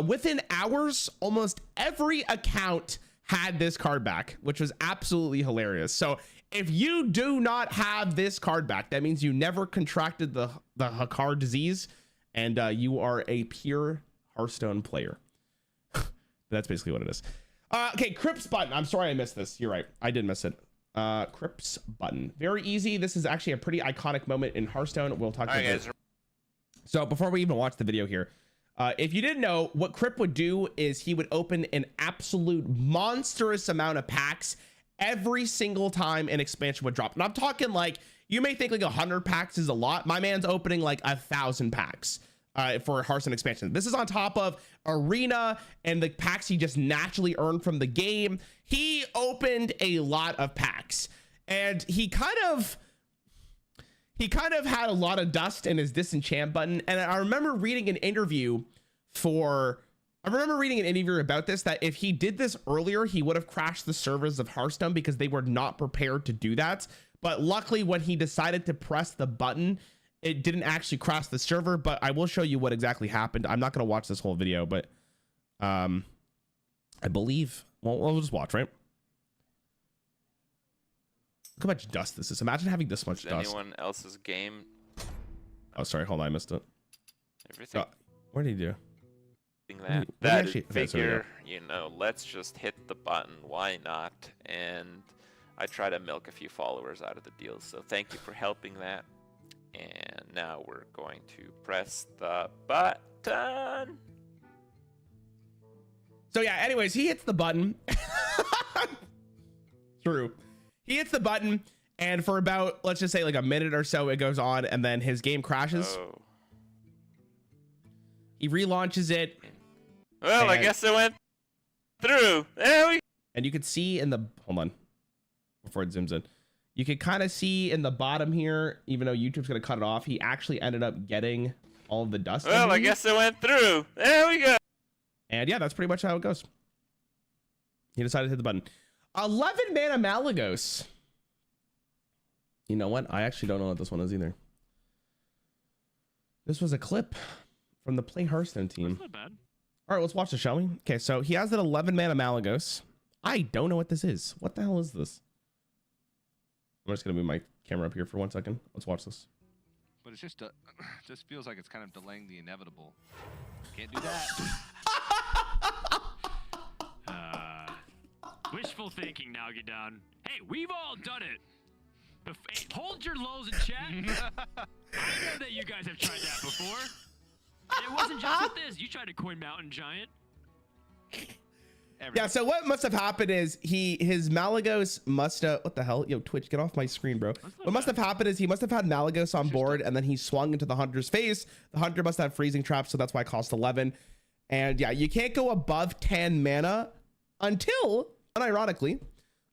within hours, almost every account had this card back, which was absolutely hilarious. So if you do not have this card back, that means you never contracted the Hakar disease, and you are a pure Hearthstone player. That's basically what it is. Okay, Crip's button. I'm sorry I missed this. You're right. I did miss it. Crip's button. Very easy. This is actually a pretty iconic moment in Hearthstone. We'll talk about it. So before we even watch the video here, if you didn't know, what Crip would do is he would open an absolute monstrous amount of packs every single time an expansion would drop. And I'm talking like, you may think like 100 packs is a lot. My man's opening like 1,000 packs for Hearthstone expansion. This is on top of Arena and the packs he just naturally earned from the game. He opened a lot of packs, and he kind of had a lot of dust in his disenchant button. And I remember reading an interview about this, that if he did this earlier, he would have crashed the servers of Hearthstone because they were not prepared to do that. But luckily, when he decided to press the button, it didn't actually crash the server. But I will show you what exactly happened. I'm not going to watch this whole video, but I believe, well, we'll just watch, right? Look how much dust this is. Imagine having this much dust. Anyone else's game? Oh, sorry. Hold on. I missed it. Everything. What did he do? That figure, you know, let's just hit the button. Why not? And I try to milk a few followers out of the deal. So thank you for helping that. And now we're going to press the button. So yeah, anyways, he hits the button. True. He hits the button, and for about, let's just say like a minute or so, it goes on, and then his game crashes. Oh. He relaunches it. Well, I guess it went through. There we go. And you could see in the, hold on, before it zooms in, you could kind of see in the bottom here, even though YouTube's going to cut it off, he actually ended up getting all of the dust. Well, I guess it went through. There we go. And yeah, that's pretty much how it goes. He decided to hit the button. 11 mana Malagos. You know what? I actually don't know what this one is either. This was a clip from the Play Hearthstone team. That's not bad. All right, let's watch this, shall we? Okay, so he has that 11 mana Malagos. I don't know what this is. What the hell is this? I'm just gonna move my camera up here for 1 second. Let's watch this. But it's just just feels like it's kind of delaying the inevitable. Can't do that. Wishful thinking now, get down. Hey, we've all done it. Hey, hold your lows in chat. I know that you guys have tried that before. And it wasn't just with this. You tried to coin Mountain Giant. Yeah, so what must have happened is his Malagos must have, what the hell? Yo, Twitch, get off my screen, bro. What must have happened is he must have had Malagos on board, and then he swung into the Hunter's face. The Hunter must have freezing traps, so that's why it cost 11. And yeah, you can't go above 10 mana until, unironically,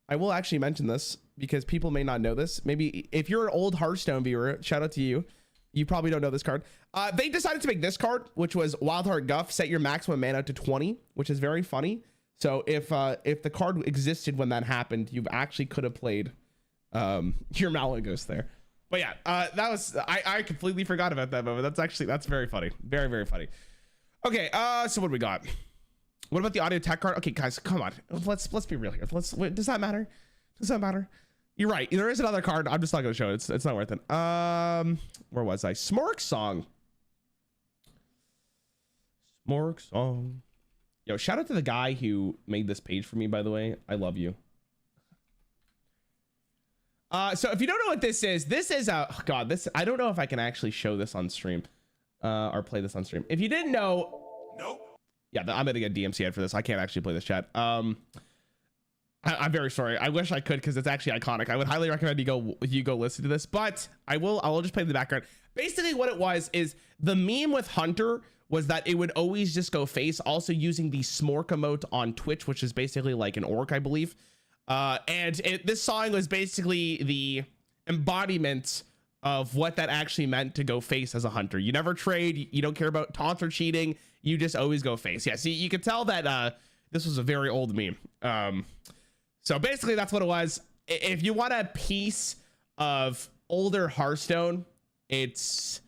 I will actually mention this because people may not know this. Maybe if you're an old Hearthstone viewer, shout out to you. You probably don't know this card. They decided to make this card, which was Wildheart Guff. Set your maximum mana to 20, which is very funny. So if the card existed when that happened, you actually could have played your Malagos there. But yeah, that was, I completely forgot about that moment. That's very funny. Very, very funny. Okay, so what do we got? What about the audio tech card? Okay, guys, come on. Let's be real here. Wait, does that matter? Does that matter? You're right. There is another card. I'm just not going to show it. It's not worth it. Where was I? Smork Song. Smork Song. Yo, shout out to the guy who made this page for me, by the way. I love you. So if you don't know what this is a, oh God, this, I don't know if I can actually show this on stream, or play this on stream. If you didn't know, nope. Yeah, I'm gonna get DMCA'd for this. I can't actually play this, chat. I'm very sorry. I wish I could, because it's actually iconic. I would highly recommend you go listen to this, but I will just play the background. Basically what it was is the meme with Hunter was that it would always just go face, also using the Smork emote on Twitch, which is basically like an orc, I believe. This song was basically the embodiment of what that actually meant to go face as a hunter. You never trade, you don't care about taunts or cheating, you just always go face. Yeah, see, you could tell that this was a very old meme. So basically that's what it was. If you want a piece of older Hearthstone, if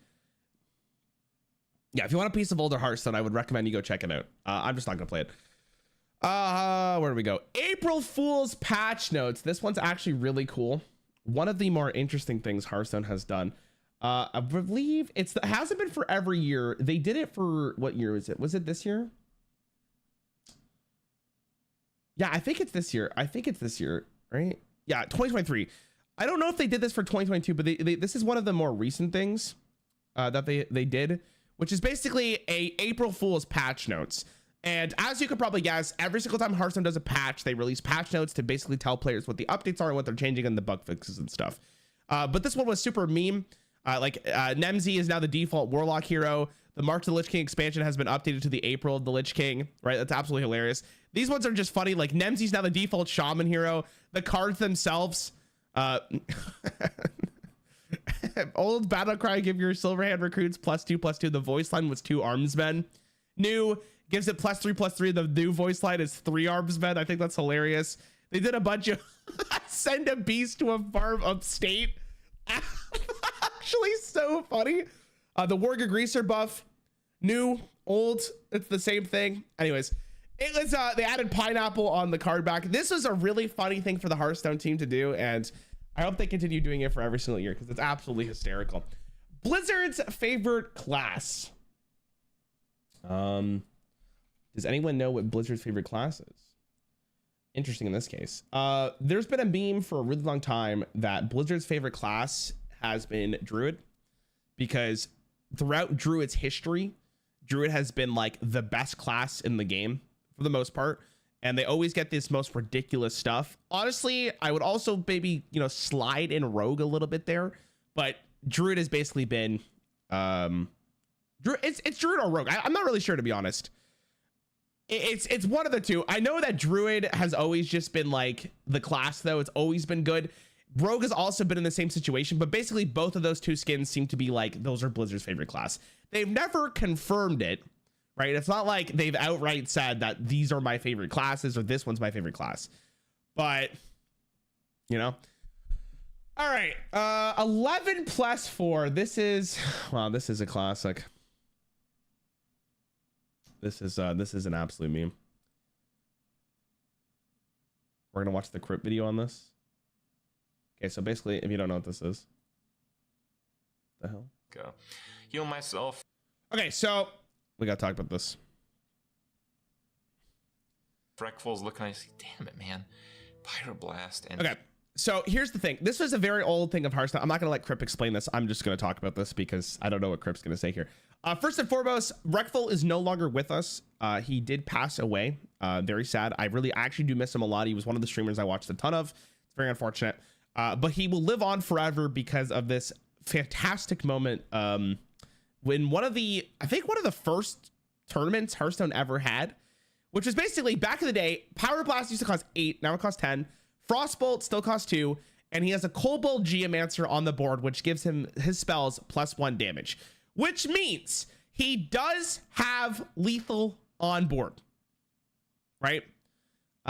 you want a piece of older Hearthstone, I would recommend you go check it out. I'm just not gonna play it. Where do we go? April Fool's patch notes. This one's actually really cool. One of the more interesting things Hearthstone has done. I believe it hasn't been for every year. They did it for, what year is it? Was it this year? Yeah, I think it's this year. Right? Yeah, 2023. I don't know if they did this for 2022, but this is one of the more recent things that they did, which is basically a April Fool's patch notes. And as you could probably guess, every single time Hearthstone does a patch, they release patch notes to basically tell players what the updates are and what they're changing and the bug fixes and stuff. But this one was super meme. Nemzi is now the default Warlock hero. The March of the Lich King expansion has been updated to the April of the Lich King, right? That's absolutely hilarious. These ones are just funny. Like Nemzi's now the default Shaman hero. The cards themselves, old battle cry, give your Silverhand recruits +2/+2. The voice line was 2 armsmen. New gives it +3/+3. The new voice line is 3 armsmen. I think that's hilarious. They did a bunch of send a beast to a farm upstate. Actually so funny. The Warga Greaser buff, new, old, it's the same thing. Anyways, it was they added pineapple on the card back. This was a really funny thing for the Hearthstone team to do, and I hope they continue doing it for every single year because it's absolutely hysterical. Blizzard's favorite class. Does anyone know what Blizzard's favorite class is? Interesting in this case. There's been a meme for a really long time that Blizzard's favorite class has been Druid, because throughout Druid's history, Druid has been like the best class in the game for the most part, and they always get this most ridiculous stuff. Honestly, I would also maybe, slide in Rogue a little bit there, but Druid has basically been it's Druid or Rogue. I'm not really sure, to be honest. It's one of the two. I know that Druid has always just been like the class, though. It's always been good. Rogue has also been in the same situation, but basically both of those two skins seem to be like, those are Blizzard's favorite class. They've never confirmed it, right? It's not like they've outright said that these are my favorite classes or this one's my favorite class, but all right. 11+4. This is a classic. This is an absolute meme. We're gonna watch the Crip video on this. Okay, so basically, if you don't know what this is, the hell? Go heal myself. Okay, so we gotta talk about this. Freckful's looking. I see. Damn it, man! Pyroblast. And okay, so here's the thing. This was a very old thing of Hearthstone. I'm not gonna let Crip explain this. I'm just gonna talk about this because I don't know what Crip's gonna say here. First and foremost, Freckful is no longer with us. He did pass away. Very sad. I actually do miss him a lot. He was one of the streamers I watched a ton of. It's very unfortunate. But he will live on forever because of this fantastic moment when one of the first tournaments Hearthstone ever had, which was basically back in the day, Power Blast used to cost 8, now it costs 10. Frostbolt still costs 2, and he has a Kobold Geomancer on the board, which gives him his spells +1 damage, which means he does have lethal on board, right?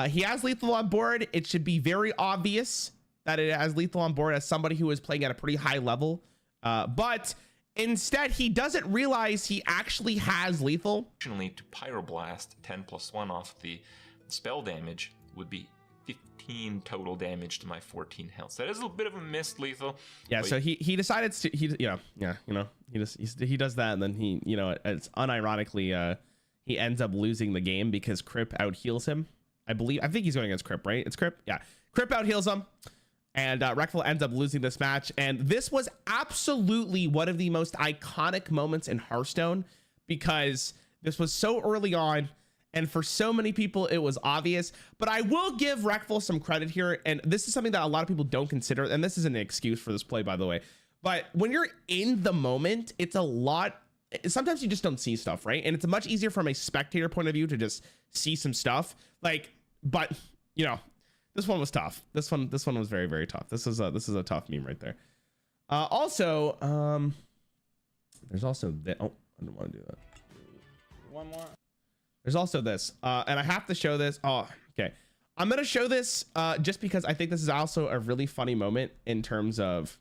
He has lethal on board. It should be very obvious that it has lethal on board as somebody who is playing at a pretty high level. But instead, he doesn't realize he actually has lethal. Additionally, to Pyroblast, 10+1 off the spell damage would be 15 total damage to my 14 health. So that is a bit of a missed lethal. Yeah, so he decided to he does that, and then he it's unironically he ends up losing the game because Crip out heals him. I think he's going against Crip, right? It's Crip. Yeah. Crip out heals him. And Reckful ends up losing this match. And this was absolutely one of the most iconic moments in Hearthstone because this was so early on. And for so many people, it was obvious. But I will give Reckful some credit here. And this is something that a lot of people don't consider. And this isn't an excuse for this play, by the way. But when you're in the moment, it's a lot. Sometimes you just don't see stuff, right? And it's much easier from a spectator point of view to just see some stuff. Like, but, you know, this one was tough. This one was very, very tough. This is a tough meme right there. Also, there's also that. Oh, I don't want to do that. One more. There's also this, and I have to show this. Oh, okay. I'm gonna show this just because I think this is also a really funny moment in terms of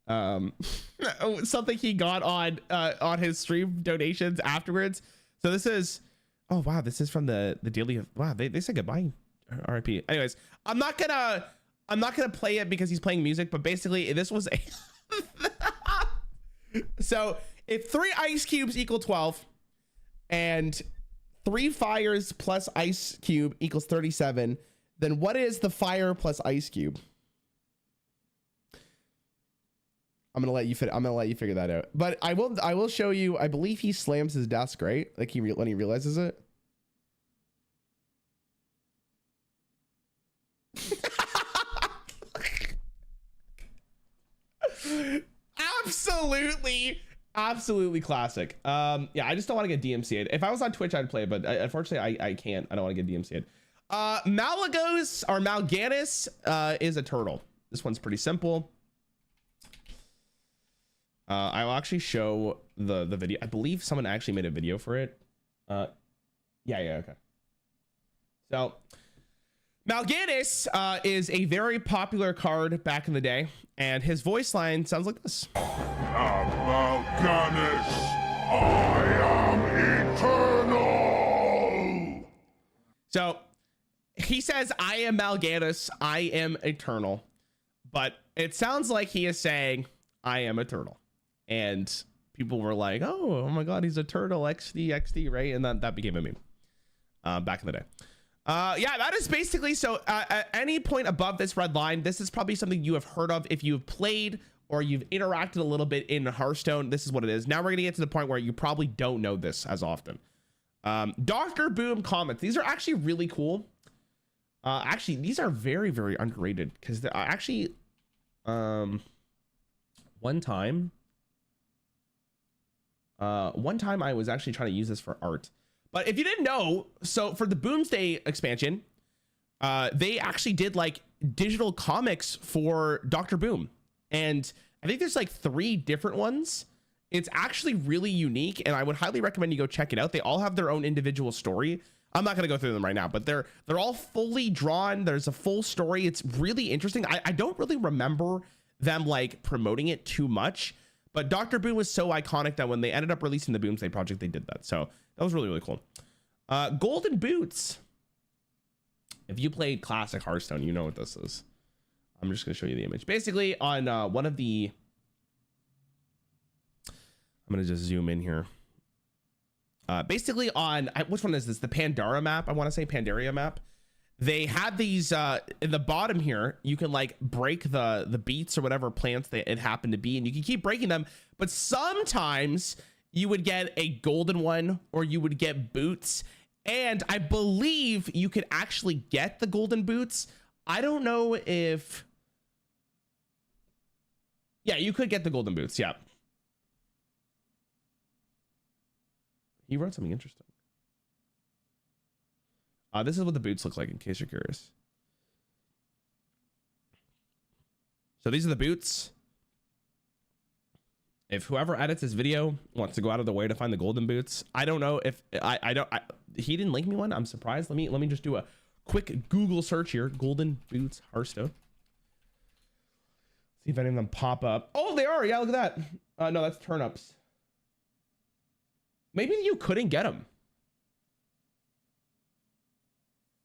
something he got on his stream donations afterwards. So this is, oh wow, this is from the daily. Wow, they said goodbye. RIP. Anyways, I'm not gonna play it because he's playing music, but basically this was a so if 3 ice cubes equal 12 and 3 fires plus ice cube equals 37, then what is the fire plus ice cube? I'm gonna let you figure that out. But I will show you. I believe he slams his desk, right? Like when he realizes it. Absolutely classic. Yeah, I just don't want to get DMCA'd. If I was on Twitch, I'd play, but unfortunately I can't. I don't want to get DMCA'd. Malagos or Malganis is a turtle. This one's pretty simple. I'll actually show the video. I believe someone actually made a video for it. Yeah, okay. So Malganis is a very popular card back in the day, and his voice line sounds like this. Malganis, I am eternal. So he says, I am Malganis, I am eternal. But it sounds like he is saying, I am eternal. And people were like, oh my God, he's a turtle, XD, right? And that became a meme back in the day. Yeah, that is basically, so at any point above this red line, this is probably something you have heard of if you've played or you've interacted a little bit in Hearthstone. This is what it is. Now we're gonna get to the point where you probably don't know this as often. Dr. Boom comments. These are actually really cool. Actually, these are very, very underrated because they're actually, one time I was actually trying to use this for art. But if you didn't know, so for the Boomsday expansion, they actually did like digital comics for Dr. Boom. And I think there's like 3 different ones. It's actually really unique, and I would highly recommend you go check it out. They all have their own individual story. I'm not gonna go through them right now, but they're all fully drawn. There's a full story. It's really interesting. I don't really remember them like promoting it too much, but Dr. Boom was so iconic that when they ended up releasing the Boomsday project, they did that. So that was really, really cool. Golden Boots. If you played classic Hearthstone, you know what this is. I'm just gonna show you the image. Basically on one of the, I'm gonna just zoom in here. Basically on, which one is this? The Pandora map, I wanna say Pandaria map. They had these, in the bottom here, you can like break the beets or whatever plants that it happened to be, and you can keep breaking them, but sometimes you would get a golden one or you would get boots. And I believe you could actually get the golden boots. I don't know if, yeah, you could get the golden boots. Yeah. He wrote something interesting. This is what the boots look like in case you're curious. So these are the boots. If whoever edits this video wants to go out of the way to find the golden boots, I don't know if he didn't link me one. I'm surprised. Let me just do a quick Google search here. Golden boots Hearthstone. See if any of them pop up. Oh, they are. Yeah, look at that. No, that's turnips. Maybe you couldn't get them.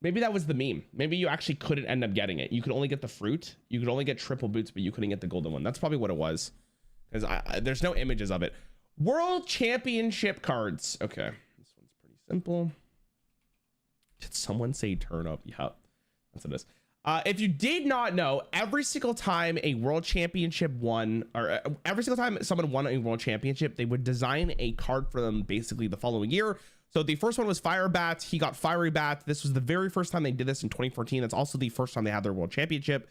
Maybe that was the meme. Maybe you actually couldn't end up getting it. You could only get the fruit. You could only get triple boots, but you couldn't get the golden one. That's probably what it was. Because there's no images of it. World Championship cards. Okay. This one's pretty Simple. Did someone say turnip? Yep, that's what it is. If you did not know, every single time a world championship won, or every single time someone won a world championship, they would design a card for them basically the following year. So the first one was Fire Bat. He got Fiery Bat. This was the very first time they did this in 2014. That's also the first time they had their world championship.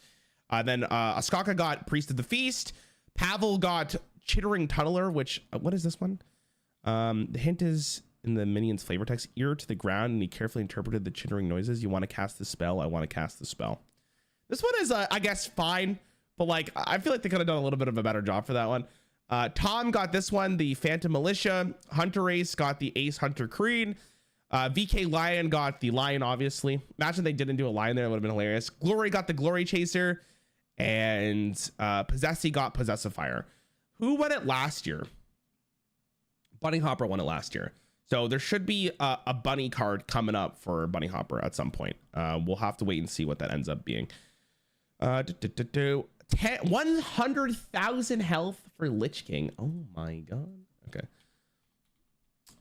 Then Askaka got Priest of the Feast. Pavel got Chittering Tunneler, which, what is this one? The hint is in the minion's flavor text, ear to the ground, and he carefully interpreted the chittering noises. You want to cast the spell? I want to cast the spell. This one is, I guess, fine, but like, I feel like they could have done a little bit of a better job for that one. Tom got this one, the Phantom Militia. Hunter Ace got the Ace Hunter Creed. VK Lion got the Lion, obviously. Imagine they didn't do a Lion there, it would have been hilarious. Glory got the Glory Chaser, and Possessy got Possessifier. Who won it last year? Bunny Hopper won it last year. So there should be a bunny card coming up for Bunny Hopper at some point. We'll have to wait and see what that ends up being. 100,000 health for Lich King. Oh my god. Okay.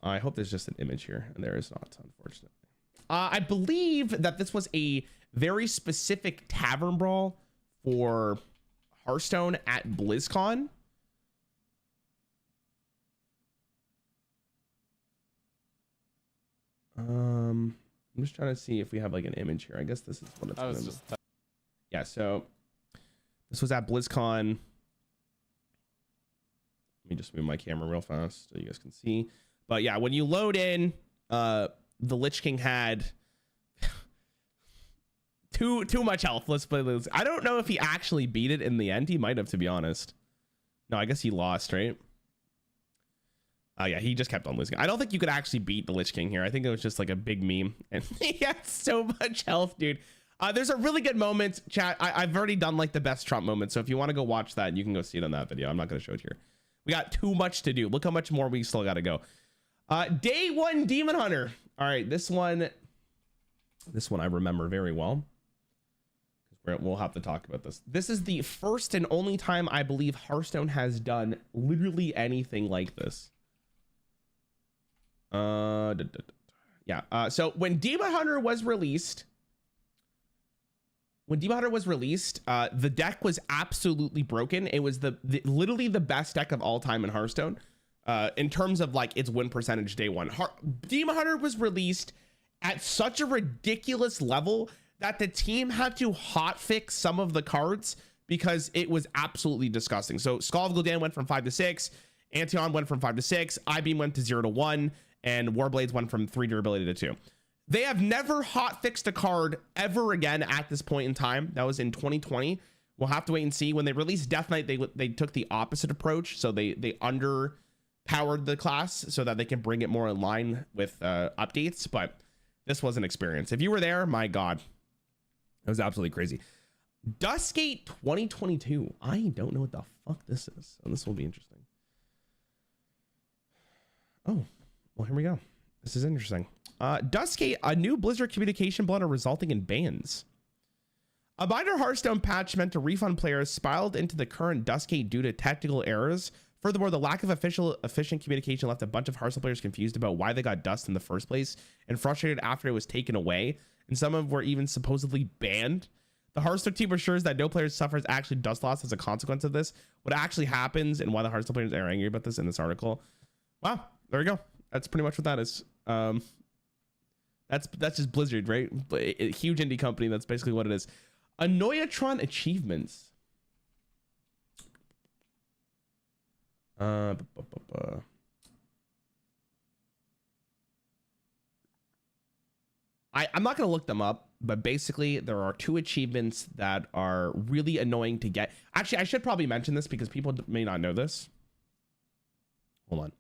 I hope there's just an image here, and there is not, unfortunately. I believe that this was a very specific tavern brawl for Hearthstone at BlizzCon. I'm just trying to see if we have like an image here. I guess this is what it's gonna be. Yeah, so this was at BlizzCon. Let me just move my camera real fast so you guys can see. But yeah, when you load in, the Lich King had too much health. Let's play this. I don't know if he actually beat it in the end. He might have, to be honest. No, I guess he lost, right? Yeah, he just kept on losing. I don't think you could actually beat the Lich King here. I think it was just like a big meme, and he had so much health, dude. There's a really good moment, chat. I've already done like the best Trump moment, so if you want to go watch that, you can go see it on that video. I'm not going to show it here. We got too much to do. Look how much more we still got to go. Day 1 Demon Hunter. All right, this one I remember very well. We'll have to talk about this. This is the first and only time I believe Hearthstone has done literally anything like this. So when Demon Hunter was released, the deck was absolutely broken. It was literally the best deck of all time in Hearthstone, in terms of like its win percentage day one. Demon Hunter was released at such a ridiculous level that the team had to hotfix some of the cards because it was absolutely disgusting. So Skull of Gul'dan went from 5 to 6, Antion went from 5 to 6, I-Beam went to 0 to 1, and Warblades went from 3 durability to 2. They have never hotfixed a card ever again at this point in time. That was in 2020. We'll have to wait and see. When they released Death Knight, they took the opposite approach. So they underpowered the class so that they can bring it more in line with updates. But this was an experience. If you were there, my God, it was absolutely crazy. Dusky 2022. I don't know what the fuck this is. And this will be interesting. Oh, well, here we go. This is interesting. Dusky, a new Blizzard communication blunder resulting in bans. A minor Hearthstone patch meant to refund players spiraled into the current Dusky due to technical errors. Furthermore, the lack of efficient communication left a bunch of Hearthstone players confused about why they got dust in the first place and frustrated after it was taken away. And some of them were even supposedly banned. The Hearthstone team assures that no player suffers actually dust loss as a consequence of this. What actually happens and why the Hearthstone players are angry about this in this article. Wow, there we go. That's pretty much what that is. That's just Blizzard, right? A huge indie company. That's basically what it is. Annoyatron achievements. I'm not gonna look them up, but basically there are 2 achievements that are really annoying to get. Actually, I should probably mention this because people may not know this. Hold on.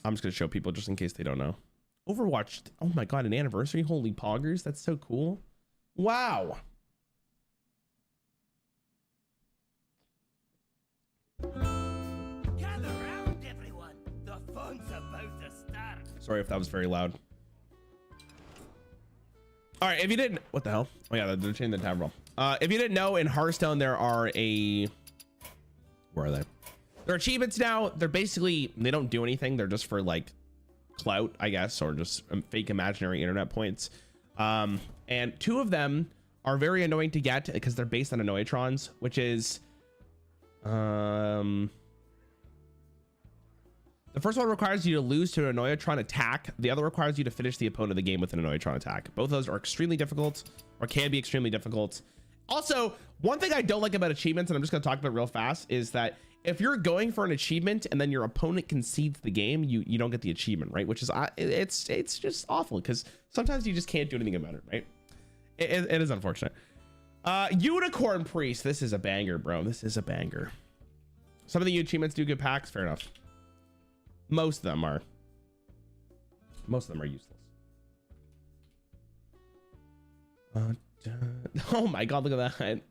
I'm just gonna show people just in case they don't know. Overwatch. Oh my God, an anniversary. Holy poggers. That's so cool. Wow. Gather round, everyone. The fun's about to start. Sorry if that was very loud. All right, if you didn't, what the hell? Oh yeah, they're changing the tab roll. If you didn't know, in Hearthstone there are where are they? Their achievements now, they're basically, they don't do anything. They're just for like clout, I guess, or just fake imaginary internet points. And 2 of them are very annoying to get because they're based on Annoyatrons, which is the first one requires you to lose to an Annoyatron attack. The other requires you to finish the opponent of the game with an Annoyatron attack. Both of those are extremely difficult, or can be extremely difficult. Also, one thing I don't like about achievements, and I'm just going to talk about it real fast, is that if you're going for an achievement and then your opponent concedes the game, you don't get the achievement, right? Which is it's just awful because sometimes you just can't do anything about it, right? It is unfortunate. Unicorn Priest. This is a banger, bro. This is a banger. Some of the achievements do good packs. Fair enough. Most of them are useless. Oh my god, look at that.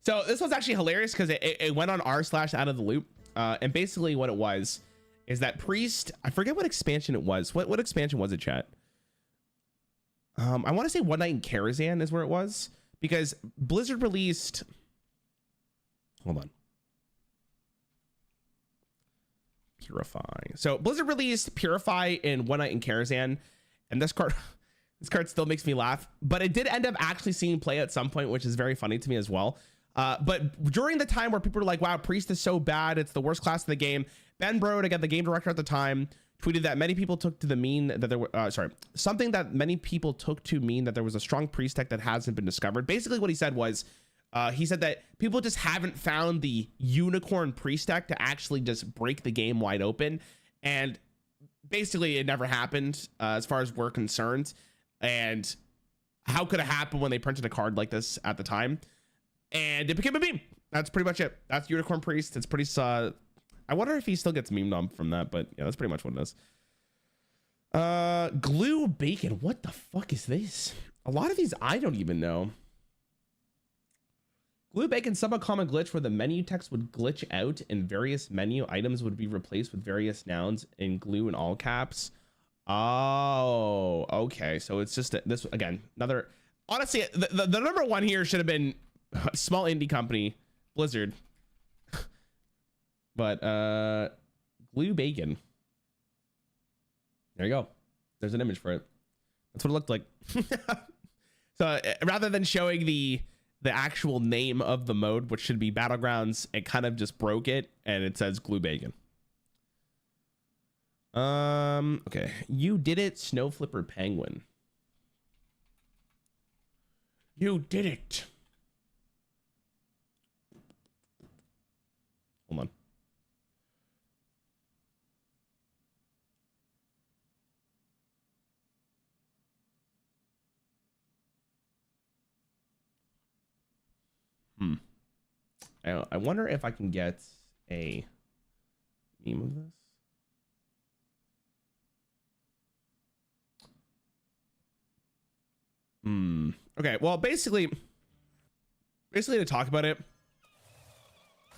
So this one's actually hilarious because it went on r/out of the loop. And basically what it was is that Priest, I forget what expansion it was. What expansion was it, chat? I want to say One Night in Karazhan is where it was, because Blizzard released, hold on. Purify. So Blizzard released Purify in One Night in Karazhan, and this card still makes me laugh, but it did end up actually seeing play at some point, which is very funny to me as well. But during the time where people were like, wow, Priest is so bad, it's the worst class in the game, Ben Brode, again, the game director at the time, tweeted that many people took to mean that there were, something that many people took to mean that there was a strong Priest deck that hasn't been discovered. Basically what he said was, he said that people just haven't found the unicorn Priest deck to actually just break the game wide open. And basically it never happened, as far as we're concerned. And how could it happen when they printed a card like this at the time? And it became a meme. That's pretty much it. That's Unicorn Priest. It's pretty I wonder if he still gets memed on from that, but yeah, that's pretty much what it is. Glue Bacon. What the fuck is this? A lot of these I don't even know. Glue Bacon, some common glitch where the menu text would glitch out and various menu items would be replaced with various nouns in glue in all caps. Oh, okay. So it's just this again, another, honestly, the number one here should have been a small indie company, Blizzard. But Glue Bacon. There you go. There's an image for it. That's what it looked like. So rather than showing the actual name of the mode, which should be Battlegrounds, it kind of just broke it and it says Glue Bacon. Okay. You did it, Snow Flipper Penguin. You did it. Hold on. I wonder if I can get a meme of this. Okay, well, basically to talk about it,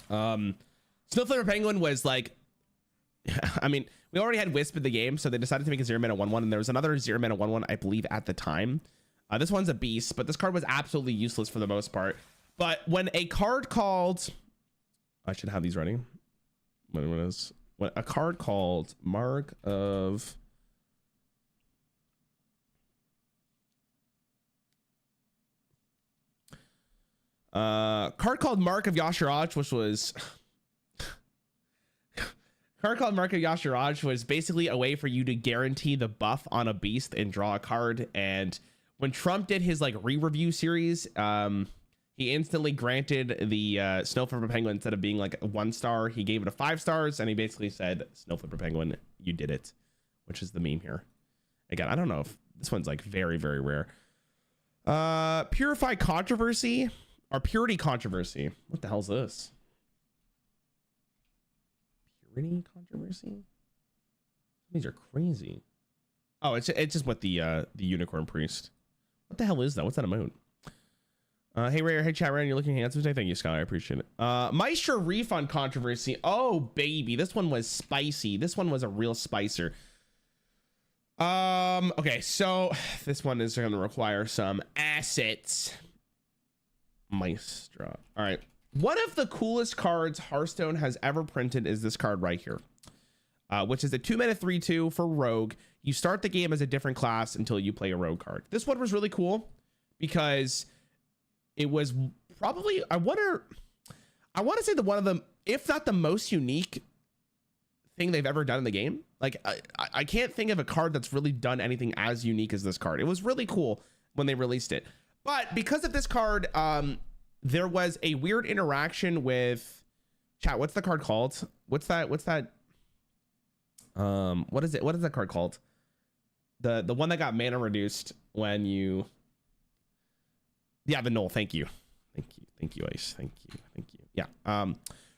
Snow Flipper Penguin was like, I mean, we already had Wisp in the game, so they decided to make a 0-mana 1/1, and there was another 0-mana 1/1, I believe, at the time. This one's a beast, but this card was absolutely useless for the most part. But when a card called, I should have these ready. When a card called Mark of Yashiraj, which was card called Mark of Yashiraj was basically a way for you to guarantee the buff on a beast and draw a card. And when Trump did his like re-review series, he instantly granted the Snow Flipper Penguin, instead of being like a 1-star, he gave it a 5 stars, and he basically said, Snow Flipper Penguin, you did it, which is the meme here. Again, I don't know if this one's like very, very rare. Purify Controversy or Purity Controversy. What the hell's this? Purity Controversy? These are crazy. Oh, it's just with the Unicorn Priest. What the hell is that? What's that emote? Hey Ray, hey chat, Rarran, you're looking handsome today. Thank you, Sky. I appreciate it. Maestro Refund Controversy. Oh baby, this one was spicy. This one was a real spicer. Okay, so this one is going to require some assets. Maestro. All right. one of the coolest cards Hearthstone has ever printed is this card right here, which is a 2-mana 3/2 for Rogue. You start the game as a different class until you play a Rogue card. This one was really cool because it was probably, I want to say one of the, if not the most unique thing they've ever done in the game. Like I can't think of a card that's really done anything as unique as this card. It was really cool when they released it. But because of this card, there was a weird interaction with chat. What's the card called? What is it? What is that card called? The one that got mana reduced when you, yeah, the Null. Thank you, Ice. Thank you. Yeah.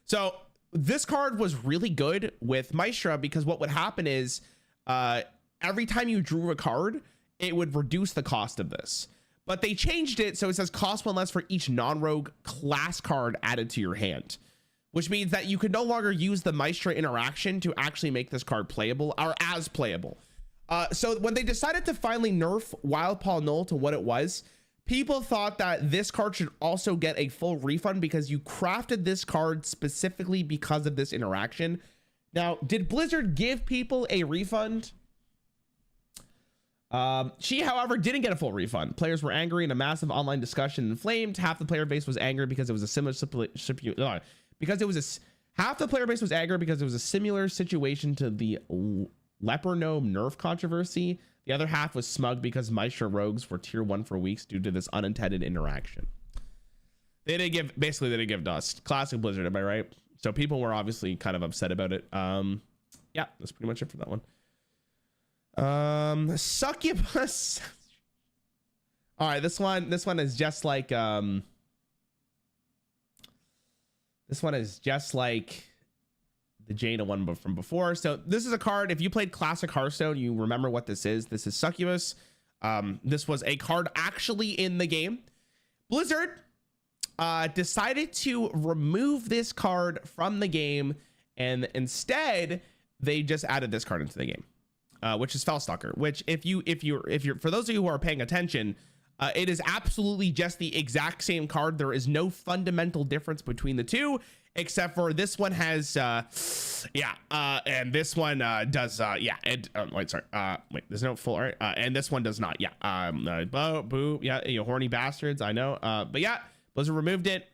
So this card was really good with Maestra because what would happen is every time you drew a card, it would reduce the cost of this. But they changed it so it says cost 1 less for each non-rogue class card added to your hand, which means that you could no longer use the Maestra interaction to actually make this card playable or as playable. So when they decided to finally nerf Wild Paw Null to what it was, people thought that this card should also get a full refund because you crafted this card specifically because of this interaction. Now, did Blizzard give people a refund? She, however, didn't get a full refund. Players were angry and a massive online discussion inflamed. Half the player base was angry because it was a similar half the player base was angry because it was a similar situation to the Leper Gnome nerf controversy. The other half was smug because Maestra rogues were tier 1 for weeks due to this unintended interaction. They didn't give dust. Classic Blizzard, am I right? So people were obviously kind of upset about it. Yeah, that's pretty much it for that one. Succubus. All right, this one is just like this one is just like the Jada one from before. So this is a card, if you played classic Hearthstone, you remember what this is. This is Succubus. This was a card actually in the game. Blizzard decided to remove this card from the game, and instead they just added this card into the game. Which is Fellstalker, which if you're for those of you who are paying attention, it is absolutely just the exact same card. There is no fundamental difference between the two, except for this one has and this one does there's no full art, and this one does not. Boo, yeah, you horny bastards, I know. But yeah, Blizzard removed it.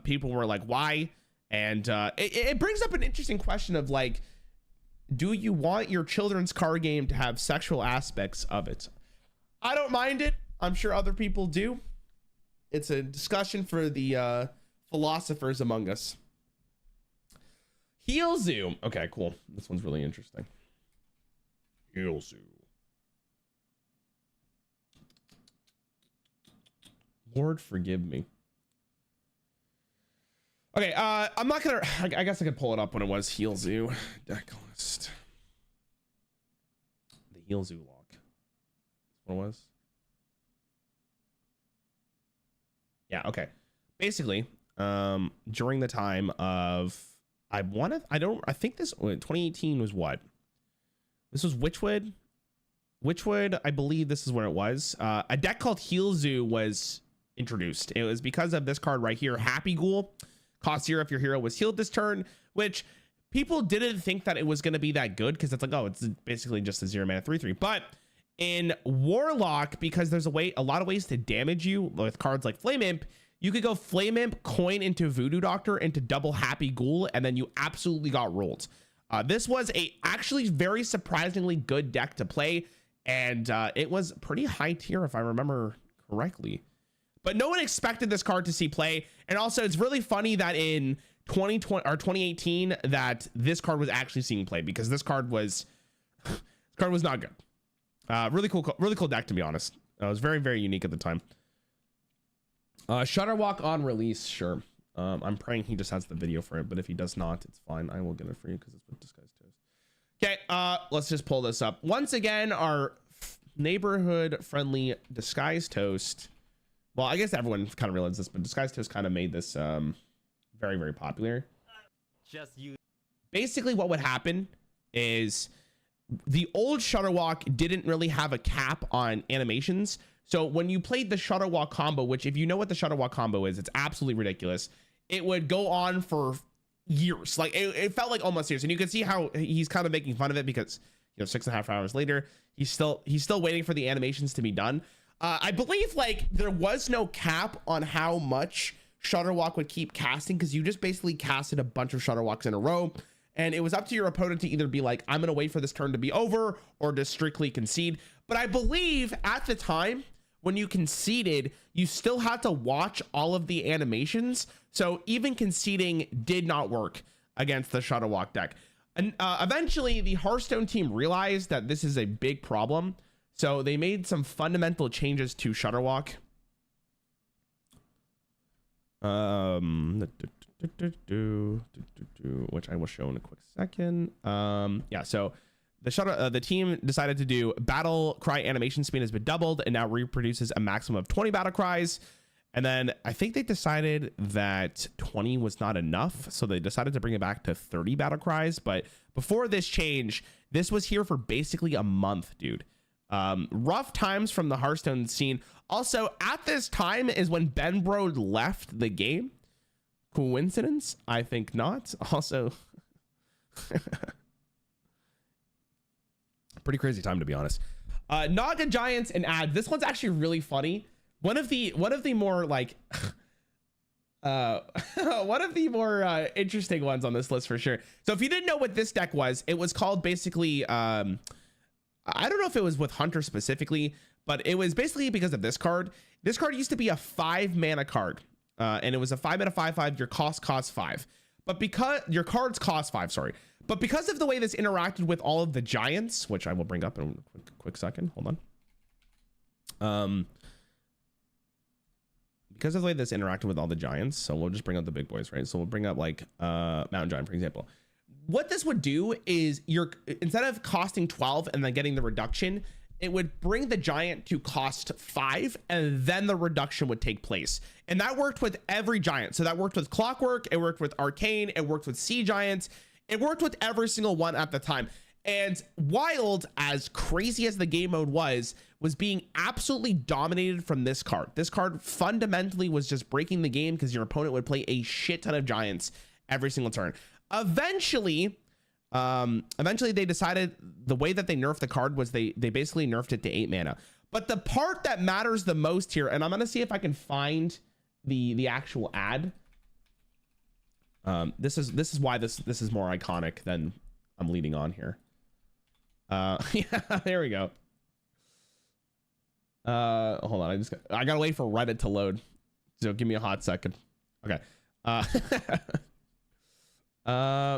People were like, why? And it brings up an interesting question of like, do you want your children's card game to have sexual aspects of it? I don't mind it. I'm sure other people do. It's a discussion for the philosophers among us. Heal Zoo. Okay, cool. This one's really interesting. Heal Zoo. Lord forgive me. Okay, I'm not gonna, I guess I could pull it up when it was Heal Zoo. Deck list. The Heal Zoo lock. What it was? Yeah, okay. Basically, during the time of, I think this, 2018 was what? This was Witchwood? Witchwood, I believe this is where it was. A deck called Heal Zoo was introduced. It was because of this card right here, Happy Ghoul. Cost 0 if your hero was healed this turn, which people didn't think that it was going to be that good because it's like, oh, it's basically just a 0-mana 3/3. But in Warlock, because there's a lot of ways to damage you with cards like Flame Imp, you could go Flame Imp, coin into Voodoo Doctor, into double Happy Ghoul, and then you absolutely got rolled. This was a actually very surprisingly good deck to play, and it was pretty high tier if I remember correctly. But no one expected this card to see play. And also, it's really funny that in 2020 or 2018 that this card was actually seeing play, because this card was not good. Really cool deck, to be honest. It was very, very unique at the time. Shutterwalk on release, sure. I'm praying he just has the video for it, but if he does not, it's fine. I will get it for you because it's with Disguised Toast. Okay, let's just pull this up. Once again, our neighborhood-friendly Disguised Toast. Well, I guess everyone kind of realized this, but Disguised Toast kind of made this very, very popular. Basically, what would happen is the old Shutterwalk didn't really have a cap on animations. So when you played the Shutterwalk combo, which if you know what the Shutterwalk combo is, it's absolutely ridiculous. it would go on for years. Like it felt like almost years. And you can see how he's kind of making fun of it because, you know, 6.5 hours later, he's still waiting for the animations to be done. I believe like there was no cap on how much Shutterwalk would keep casting, because you just basically casted a bunch of Shutterwalks in a row, and it was up to your opponent to either be like, I'm gonna wait for this turn to be over, or to strictly concede. But I believe at the time when you conceded, you still had to watch all of the animations, so even conceding did not work against the Shutterwalk deck. And eventually the Hearthstone team realized that this is a big problem, so they made some fundamental changes to Shutterwalk. Which I will show in a quick second. Yeah, so the team decided to do battle cry animation speed has been doubled and now reproduces a maximum of 20 battle cries. And then I think they decided that 20 was not enough, so they decided to bring it back to 30 battle cries. But before this change, this was here for basically a month, dude. Rough times from the Hearthstone scene. Also, at this time is when Benbro left the game. Coincidence? I think not. Also, pretty crazy time, to be honest. Naga Giants and ads. This one's actually really funny. One of the more like one of the more interesting ones on this list for sure. So if you didn't know what this deck was, it was called basically I don't know if it was with Hunter specifically, but it was basically because of this card. This card used to be a 5 mana card, and it was a 5 mana 5/5. Your costs 5, but because your cards cost 5, sorry. But because of the way this interacted with all of the giants, which I will bring up in a quick second. Hold on. Because of the way this interacted with all the giants, so we'll just bring up the big boys, right? So we'll bring up like Mountain Giant, for example. What this would do is instead of costing 12 and then getting the reduction, it would bring the giant to cost 5, and then the reduction would take place. And that worked with every giant. So that worked with Clockwork, it worked with Arcane, it worked with Sea Giants, it worked with every single one at the time. And Wild, as crazy as the game mode was being absolutely dominated from this card. This card fundamentally was just breaking the game because your opponent would play a shit ton of giants every single turn. Eventually they decided the way that they nerfed the card was they basically nerfed it to 8 mana. But the part that matters the most here, and I'm gonna see if I can find the actual ad. This is why this is more iconic than I'm leading on here. Yeah, there we go. Hold on, I gotta wait for Reddit to load, so give me a hot second. Okay.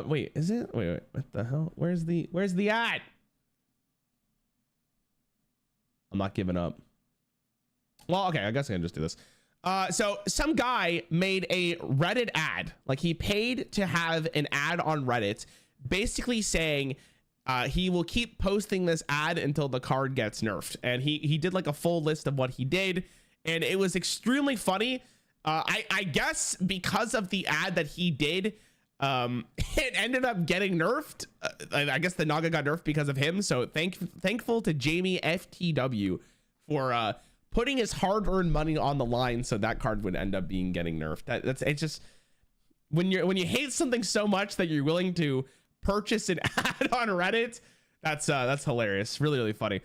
Wait, is it? Wait, what the hell? Where's the ad? I'm not giving up. Well, okay, I guess I can just do this. So some guy made a Reddit ad. Like, he paid to have an ad on Reddit, basically saying he will keep posting this ad until the card gets nerfed. And he did like a full list of what he did, and it was extremely funny. I guess because of the ad that he did, it ended up getting nerfed. I guess the Naga got nerfed because of him. So thankful to Jamie FTW for putting his hard-earned money on the line, so that card would end up getting nerfed. It's just when you hate something so much that you're willing to purchase an ad on Reddit. That's hilarious. Really, really funny.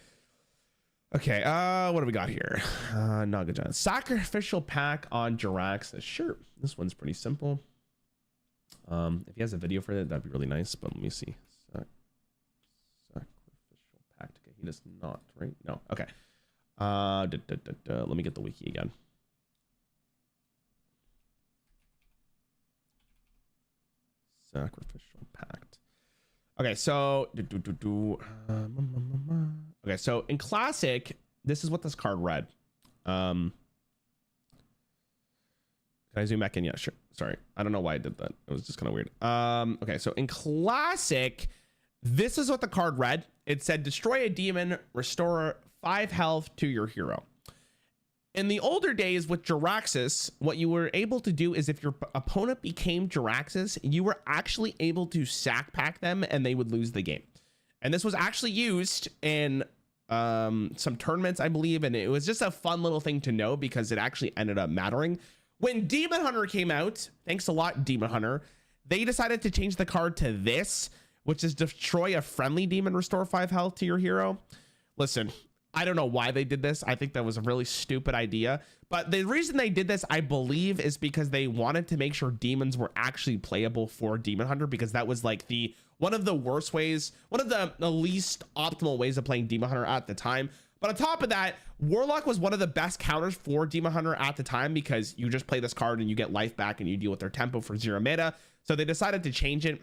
Okay, what do we got here? Naga Giant sacrificial pack on Jiraxis. Sure, this one's pretty simple. If he has a video for that, that'd be really nice. But let me see. Sacrificial pact. Okay, he does not, right? No. Okay. Let me get the wiki again. Sacrificial pact. Okay, so okay, so in classic, this is what this card read. Can I zoom back in? Yeah, sure. Sorry, I don't know why I did that. It was just kind of weird. Okay, so in classic, this is what the card read. It said, destroy a demon, restore 5 health to your hero. In the older days with Jiraxis, what you were able to do is if your opponent became Jiraxis, you were actually able to sack pack them and they would lose the game. And this was actually used in some tournaments, I believe, and it was just a fun little thing to know because it actually ended up mattering. When Demon Hunter came out, thanks a lot, Demon Hunter, they decided to change the card to this, which is destroy a friendly demon, restore 5 health to your hero. Listen, I don't know why they did this. I think that was a really stupid idea. But the reason they did this, I believe, is because they wanted to make sure demons were actually playable for Demon Hunter, because that was like one of the worst ways, one of the least optimal ways of playing Demon Hunter at the time. But on top of that, Warlock was one of the best counters for Demon Hunter at the time, because you just play this card and you get life back and you deal with their tempo for 0 mana. So they decided to change it.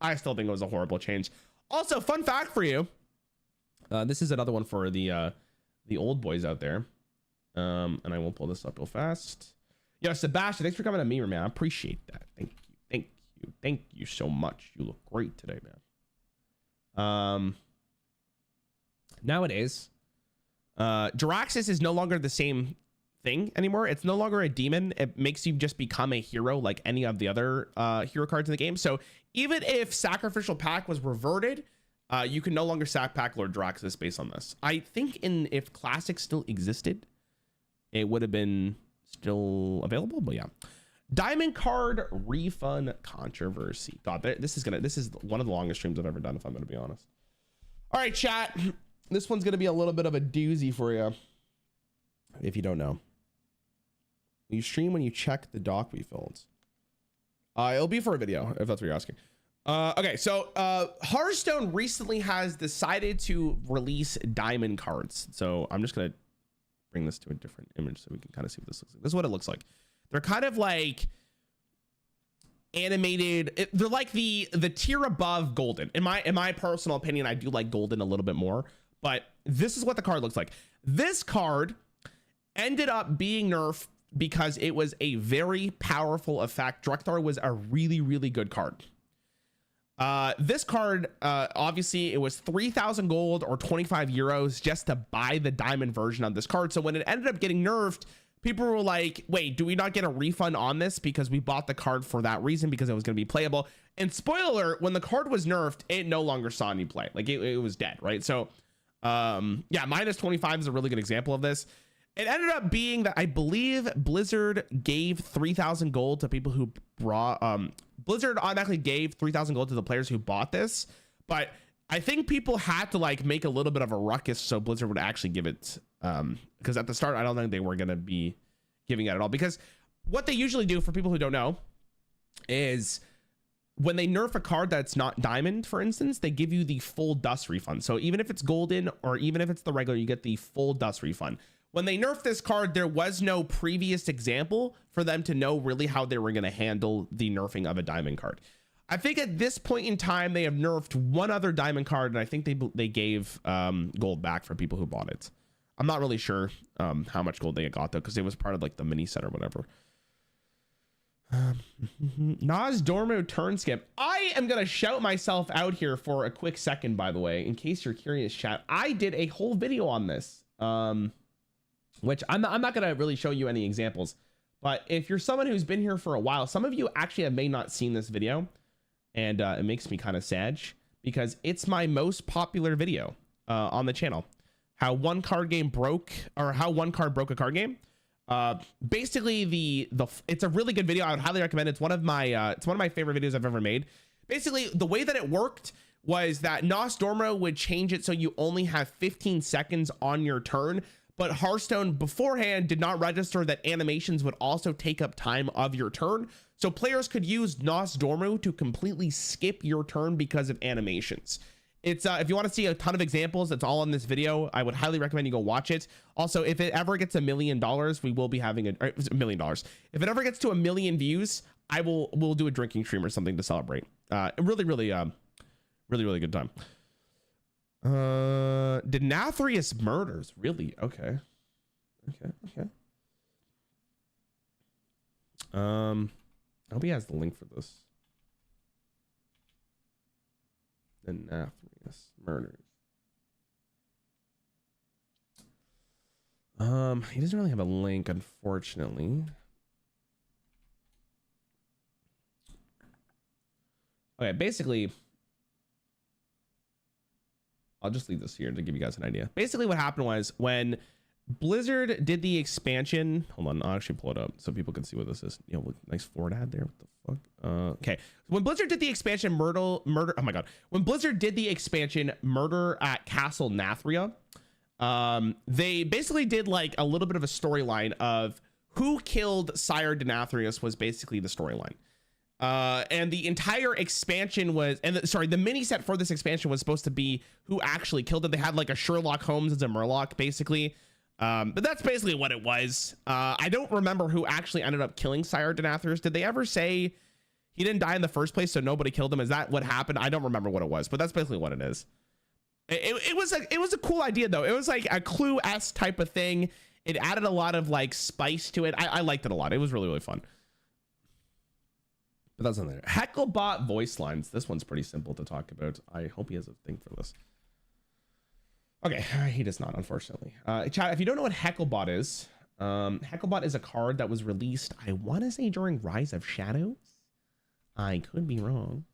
I still think it was a horrible change. Also, fun fact for you. This is another one for the old boys out there. And I will pull this up real fast. Yo, Sebastian, thanks for coming to me, man. I appreciate that. Thank you so much. You look great today, man. Nowadays, Jiraxis is no longer the same thing anymore. It's no longer a demon. It makes you just become a hero like any of the other hero cards in the game. So even if Sacrificial Pack was reverted, you can no longer sack pack Lord Jiraxis based on this. I think if Classic still existed, it would have been still available, but yeah. Diamond card refund controversy. God, this is one of the longest streams I've ever done, if I'm gonna be honest. All right, chat. This one's gonna be a little bit of a doozy for you. If you don't know, you stream when you check the doc we filled. It'll be for a video, if that's what you're asking. Okay, so Hearthstone recently has decided to release diamond cards. So I'm just gonna bring this to a different image so we can kind of see what this looks like. This is what it looks like. They're kind of like animated. They're like the tier above golden. In my personal opinion, I do like golden a little bit more, but this is what the card looks like. This card ended up being nerfed because it was a very powerful effect. Drekthar was a really, really good card. This card, obviously it was 3,000 gold or 25 euros just to buy the diamond version of this card. So when it ended up getting nerfed, people were like, wait, do we not get a refund on this? Because we bought the card for that reason, because it was going to be playable. And spoiler alert, when the card was nerfed, it no longer saw any play. Like it was dead, right? So, yeah, minus 25 is a really good example of this. It ended up being that I believe Blizzard gave 3,000 gold to people who brought, Blizzard automatically gave 3,000 gold to the players who bought this, but I think people had to like make a little bit of a ruckus so Blizzard would actually give it, because at the start, I don't think they were going to be giving it at all, because what they usually do, for people who don't know, is when they nerf a card that's not diamond, for instance, they give you the full dust refund. So even if it's golden or even if it's the regular, you get the full dust refund. When they nerfed this card, there was no previous example for them to know really how they were going to handle the nerfing of a diamond card. I think at this point in time, they have nerfed one other diamond card, and I think they gave gold back for people who bought it. I'm not really sure how much gold they got, though, because it was part of like the mini set or whatever. Nas Dormo turn skip. I am going to shout myself out here for a quick second, by the way, in case you're curious, chat. I did a whole video on this. Which I'm not going to really show you any examples, but if you're someone who's been here for a while, some of you actually have may not seen this video, and it makes me kind of sad because it's my most popular video on the channel. How one card broke a card game. Basically it's a really good video. I would highly recommend it. It's one of my favorite videos I've ever made. Basically, the way that it worked was that Nos Dormo would change it so you only have 15 seconds on your turn. But Hearthstone beforehand did not register that animations would also take up time of your turn. So players could use Nos Dormo to completely skip your turn because of animations. It's if you want to see a ton of examples, that's all in this video. I would highly recommend you go watch it. Also, if it ever gets $1 million, we will be having $1 million. If it ever gets to 1 million views, we'll do a drinking stream or something to celebrate. Really good time. Denathrius murders, really? Okay. I hope he has the link for this. Denathrius murders. He doesn't really have a link, unfortunately. Okay, basically, I'll just leave this here to give you guys an idea. Basically, what happened was when Blizzard did the expansion. Hold on, I'll actually pull it up so people can see what this is. You know, nice forward ad there. What the fuck? Okay. When Blizzard did the expansion murder. Oh my god. When Blizzard did the expansion Murder at Castle Nathria, they basically did like a little bit of a storyline of who killed Sire Denathrius was basically the storyline. And the entire expansion was, the mini set for this expansion was supposed to be who actually killed it. They had like a Sherlock Holmes as a Murloc, basically. But that's basically what it was. I don't remember who actually ended up killing Sire Denathrius. Did they ever say he didn't die in the first place, so nobody killed him? Is that what happened? I don't remember what it was, but that's basically what it is. It was a cool idea though. It was like a Clue-esque type of thing. It added a lot of like spice to it. I liked it a lot. It was really, really fun. But that's something there. Hecklebot voice lines. This one's pretty simple to talk about. I hope he has a thing for this. Okay, he does not, unfortunately. Chat, if you don't know what Hecklebot is a card that was released, I want to say during Rise of Shadows. I could be wrong.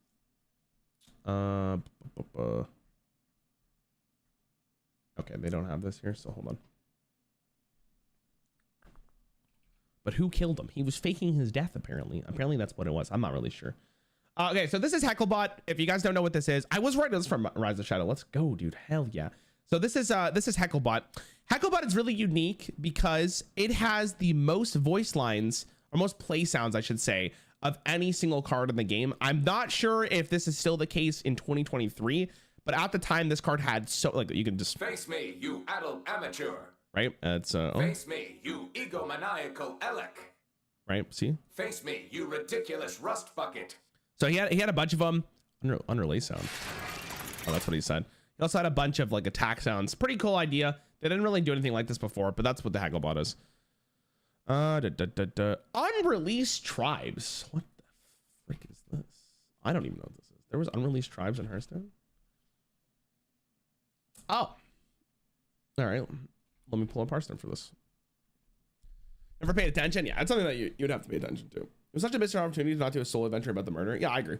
Okay, they don't have this here, so hold on. But who killed him? He was faking his death, apparently. Apparently that's what it was. I'm not really sure. Okay, so this is Hecklebot. If you guys don't know what this is, I was writing this from Rise of Shadow. Let's go, dude. Hell yeah. So this is Hecklebot. Hecklebot is really unique because it has the most voice lines, or most play sounds, I should say, of any single card in the game. I'm not sure if this is still the case in 2023, but at the time this card had so, like, you can just face me, you adult amateur. Right? It's face me, you egomaniacal Elec. Right? See? Face me, you ridiculous rust bucket. So he had a bunch of them. Unreleased sound. Oh, that's what he said. He also had a bunch of like attack sounds. Pretty cool idea. They didn't really do anything like this before, but that's what the Hecklebot is. Unreleased tribes. What the frick is this? I don't even know what this is. There was unreleased tribes in Hearthstone. Oh. All right. Let me pull up Hearthstone for this. Never paid attention? Yeah, it's something that you'd have to pay attention to. It was such a missed opportunity to not do a solo adventure about the murder. Yeah, I agree.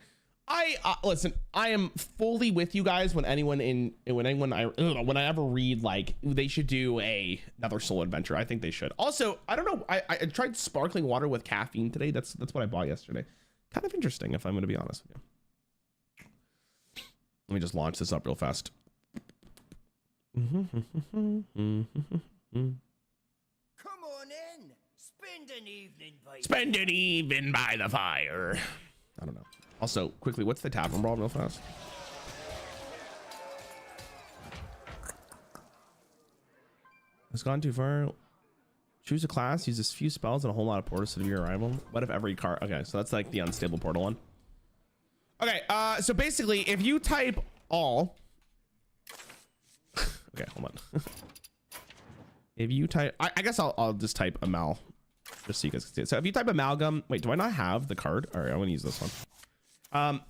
Listen, I am fully with you guys when I ever read like they should do another solo adventure. I think they should. Also, I don't know. I tried sparkling water with caffeine today. That's what I bought yesterday. Kind of interesting, if I'm going to be honest with you. Let me just launch this up real fast. Come on in. Spend an evening by the fire. I don't know. Also, quickly, what's the tavern brawl real fast? It's gone too far. Choose a class, use a few spells and a whole lot of portals to your arrival. What if every card? Okay, so that's like the unstable portal one. Okay, so basically, if you type all. Okay, hold on. If you type, I guess I'll just type Amal, just so you guys can see it. So if you type Amalgam, wait, do I not have the card? All right, I'm gonna use this one.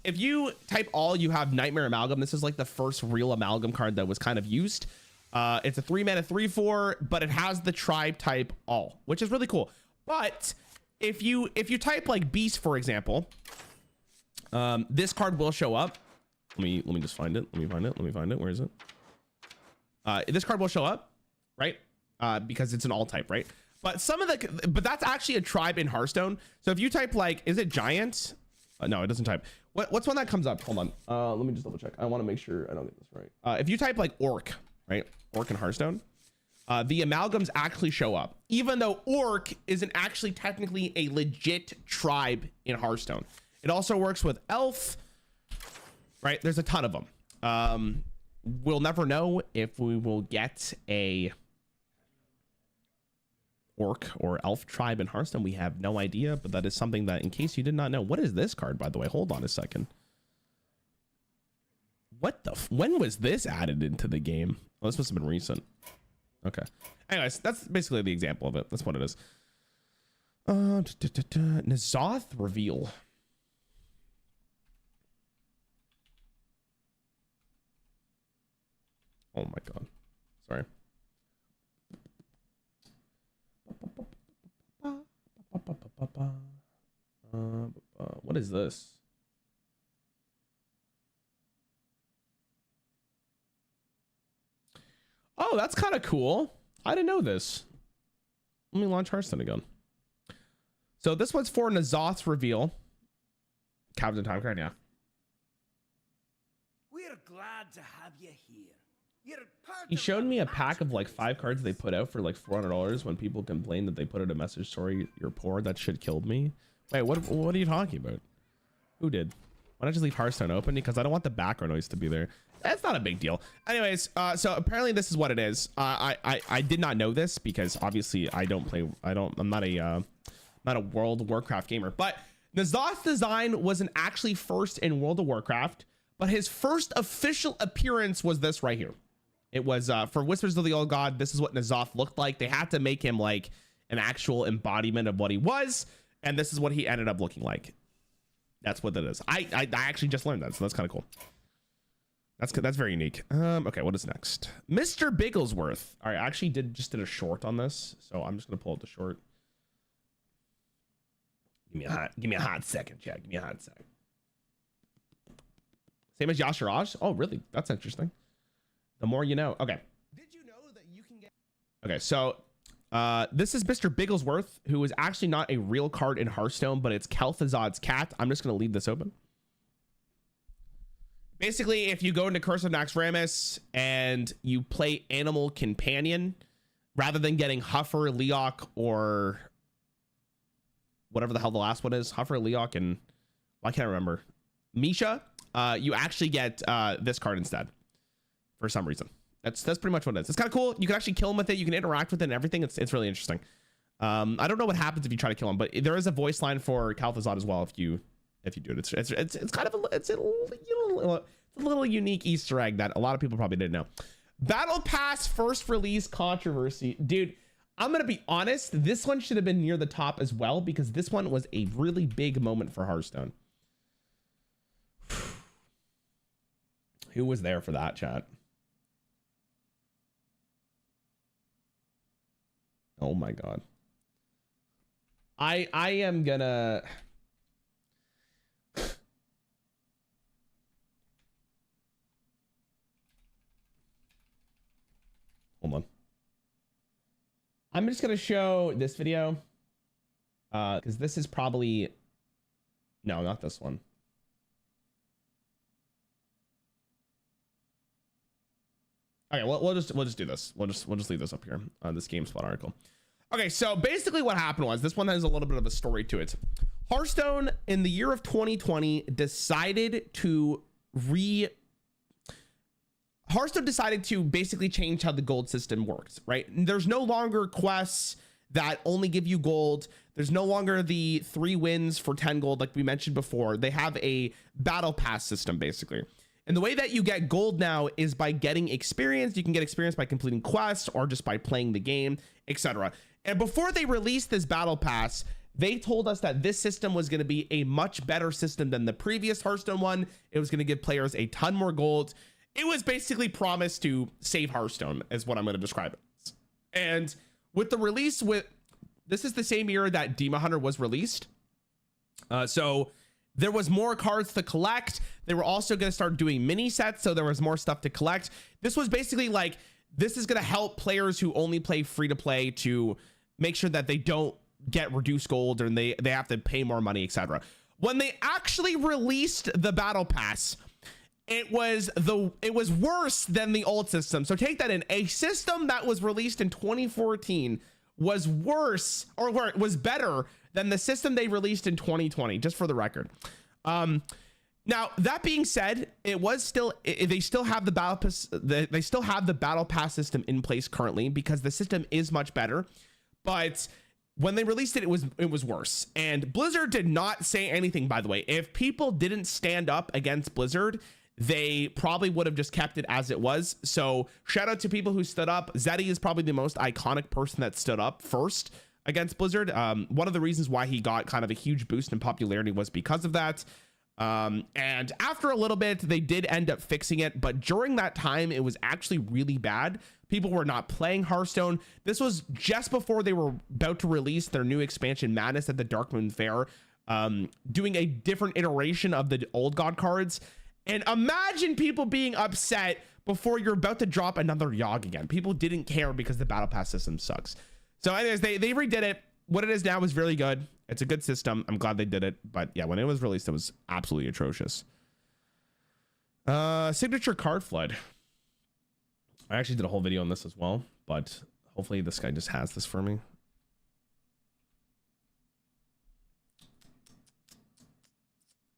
If you type all, you have Nightmare Amalgam. This is like the first real Amalgam card that was kind of used. It's a 3-mana 3/4, but it has the tribe type all, which is really cool. But if you type like Beast, for example, this card will show up. Let me just find it. Let me find it. Where is it? This card will show up, right? Because it's an all type, right? But but that's actually a tribe in Hearthstone. So if you type like, is it Giant? No, it doesn't type. What's one that comes up? Hold on. Let me just double check. I want to make sure I don't get this right. If you type like Orc, right? Orc in Hearthstone, the amalgams actually show up, even though Orc isn't actually technically a legit tribe in Hearthstone. It also works with Elf, right? There's a ton of them. We'll never know if we will get a Orc or Elf tribe in Hearthstone. We have no idea, but that is something that, in case you did not know, what is this card, by the way? Hold on a second. What the when was this added into the game? Oh, this must have been recent. Okay. Anyways, that's basically the example of it. That's what it is. Nazoth reveal. Oh my god. Sorry. What is this? Oh, that's kind of cool. I didn't know this. Let me launch Hearthstone again. So this one's for N'Zoth's reveal. Captain Time Card, yeah. We're glad to have you here. You're part He of showed the me a pack of like magic 5 cards they put out for like $400 when people complained that they put out a message, sorry, you're poor. That shit killed me. Wait, what are you talking about? Who did? Why not just leave Hearthstone open? Because I don't want the background noise to be there. That's not a big deal. Anyways, so apparently this is what it is. I did not know this because obviously I'm not a World of Warcraft gamer, but N'Zoth's design wasn't actually first in World of Warcraft, but his first official appearance was this right here. It was for Whispers of the Old God. This is what N'Zoth looked like. They had to make him like an actual embodiment of what he was, and this is what he ended up looking like. That's what that is. I actually just learned that, so that's kind of cool. That's very unique. Okay, what is next? Mr. Bigglesworth. All right, I actually just did a short on this, so I'm just gonna pull up the short. Give me a hot second, chat. Give me a hot second. Same as Yashiraj? Oh, really? That's interesting. The more you know. Okay. Did you know that you can get... Okay, so this is Mr. Bigglesworth, who is actually not a real card in Hearthstone, but it's Kel'Thuzad's cat. I'm just going to leave this open. Basically, if you go into Curse of Naxxramas and you play Animal Companion, rather than getting Huffer, Leok, or whatever the hell the last one is, Huffer, Leok, and I can't remember, Misha, you actually get this card instead for some reason. That's pretty much what it is. It's kind of cool. You can actually kill him with it. You can interact with it and everything. It's really interesting. I don't know what happens if you try to kill him, but there is a voice line for Kel'Thuzad as well if you do it. It's kind of a little unique Easter egg that a lot of people probably didn't know. Battle Pass first release controversy, dude. I'm gonna be honest. This one should have been near the top as well because this one was a really big moment for Hearthstone. Who was there for that, chat? Oh my god. I am gonna... Hold on. I'm just gonna show this video because this is probably... No, not this one. Okay, we'll just do this. We'll just leave this up here on this GameSpot article. Okay, so basically what happened was this one has a little bit of a story to it. Hearthstone in the year of 2020 decided to Hearthstone decided to basically change how the gold system works, right? There's no longer quests that only give you gold. There's no longer the 3 wins for 10 gold like we mentioned before. They have a battle pass system basically. And the way that you get gold now is by getting experience. You can get experience by completing quests or just by playing the game, etc. And before they released this battle pass, they told us that this system was going to be a much better system than the previous Hearthstone one. It was going to give players a ton more gold. It was basically promised to save Hearthstone, is what I'm going to describe it as. And with the release, this is the same year that Demon Hunter was released. So there was more cards to collect. They were also going to start doing mini sets, so there was more stuff to collect. This was basically like, this is going to help players who only play free to play to make sure that they don't get reduced gold and they have to pay more money, etc. When they actually released the battle pass, it was worse than the old system. So take that in. A system that was released in 2014 was worse, or was better than the system they released in 2020, just for the record. Now that being said, it was still, they still have the battle pass, they still have the battle pass system in place currently because the system is much better. But when they released it, it was worse. And Blizzard did not say anything, by the way. If people didn't stand up against Blizzard, they probably would have just kept it as it was. So shout out to people who stood up. Zeddy is probably the most iconic person that stood up first against Blizzard. One of the reasons why he got kind of a huge boost in popularity was because of that. And after a little bit, they did end up fixing it. But during that time, it was actually really bad. People were not playing Hearthstone. This was just before they were about to release their new expansion Madness at the Darkmoon Fair, doing a different iteration of the old God cards. And imagine people being upset before you're about to drop another Yogg again. People didn't care because the battle pass system sucks. So anyways, they redid it. What it is now is really good. It's a good system. I'm glad they did it. But yeah, when it was released, it was absolutely atrocious. Signature card flood. I actually did a whole video on this as well, but hopefully this guy just has this for me.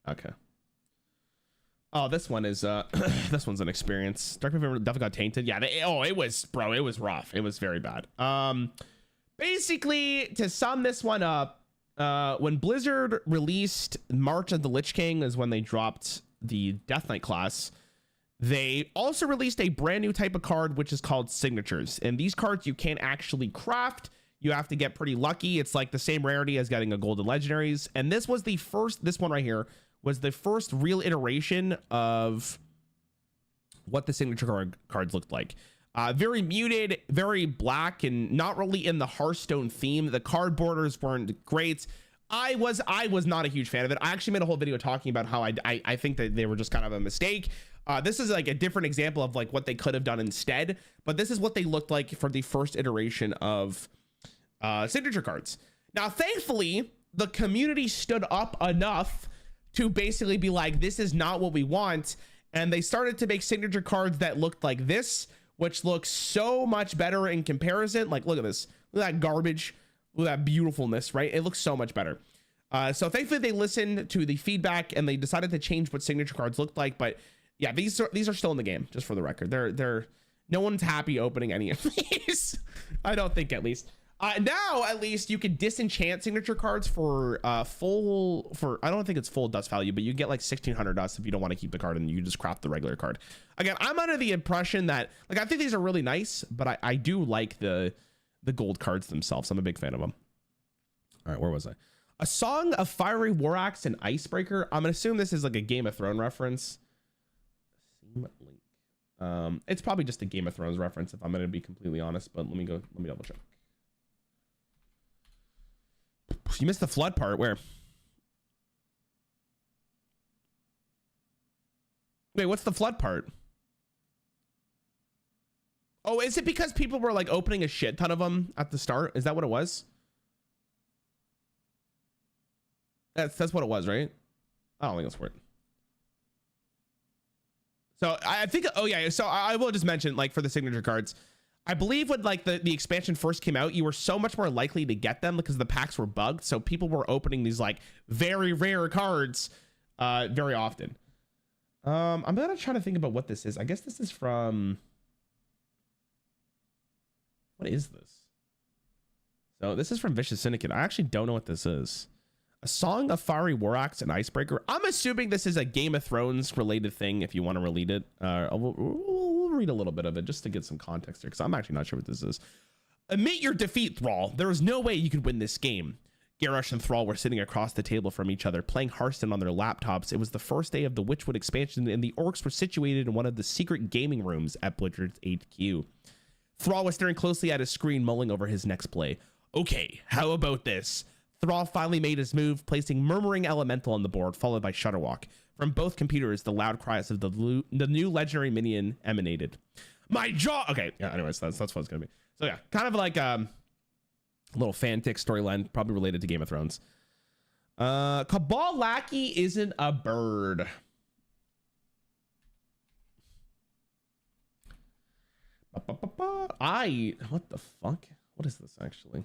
Okay. Oh, this one is this one's an experience. Dark River definitely got tainted. Yeah, it was, bro, it was rough. It was very bad. Basically, to sum this one up, when Blizzard released March of the Lich King is when they dropped the Death Knight class. They also released a brand new type of card, which is called signatures. And these cards you can't actually craft. You have to get pretty lucky. It's like the same rarity as getting a golden legendaries. And this was the first, this one right here was the first real iteration of what the signature cards looked like. Very muted, very black, and not really in the Hearthstone theme. The card borders weren't great. I was not a huge fan of it. I actually made a whole video talking about how I think that they were just kind of a mistake. This is like a different example of like what they could have done instead, but this is what they looked like for the first iteration of signature cards. Now, thankfully, the community stood up enough to basically be like, this is not what we want. And they started to make signature cards that looked like this, which looks so much better in comparison. Like, look at this. Look at that garbage. Look at that beautifulness, right? It looks so much better. So thankfully they listened to the feedback and they decided to change what signature cards looked like. But yeah, these are still in the game, just for the record. They're no one's happy opening any of these. I don't think, at least. Now, at least, you can disenchant signature cards for I don't think it's full dust value, but you get like 1,600 dust if you don't want to keep the card and you just craft the regular card. Again, I'm under the impression that, like, I think these are really nice, but I do like the gold cards themselves. I'm a big fan of them. All right, where was I? A Song of Fiery War Axe and Icebreaker. I'm gonna assume this is like a Game of Thrones reference. It's probably just a Game of Thrones reference if I'm gonna be completely honest, but let me double check. You missed the flood part. Where? Wait, what's the flood part? Oh, is it because people were like opening a shit ton of them at the start? Is that what it was? That's what it was, right? I don't think that's it. So I think, oh yeah, so I will just mention, like, for the signature cards, I believe when like the expansion first came out, you were so much more likely to get them because the packs were bugged. So people were opening these like very rare cards very often. I'm gonna try to think about what this is. I guess this is from, what is this? So this is from Vicious Syndicate. I actually don't know what this is. A Song of Fiery War Axe and Icebreaker. I'm assuming this is a Game of Thrones related thing if you want to read it. We'll read a little bit of it just to get some context here because I'm actually not sure what this is. Admit your defeat, Thrall. There is no way you could win this game. Garrosh and Thrall were sitting across the table from each other, playing Hearthstone on their laptops. It was the first day of the Witchwood expansion, and the orcs were situated in one of the secret gaming rooms at Blizzard's HQ. Thrall was staring closely at his screen, mulling over his next play. Okay, how about this? Thrall finally made his move, placing Murmuring Elemental on the board, followed by Shudderwalk. From both computers, the loud cries of the new legendary minion emanated. My jaw! Okay, yeah, anyways, that's what it's gonna be. So yeah, kind of like a little fanfic storyline, probably related to Game of Thrones. Cabal Lackey isn't a bird. What the fuck? What is this actually?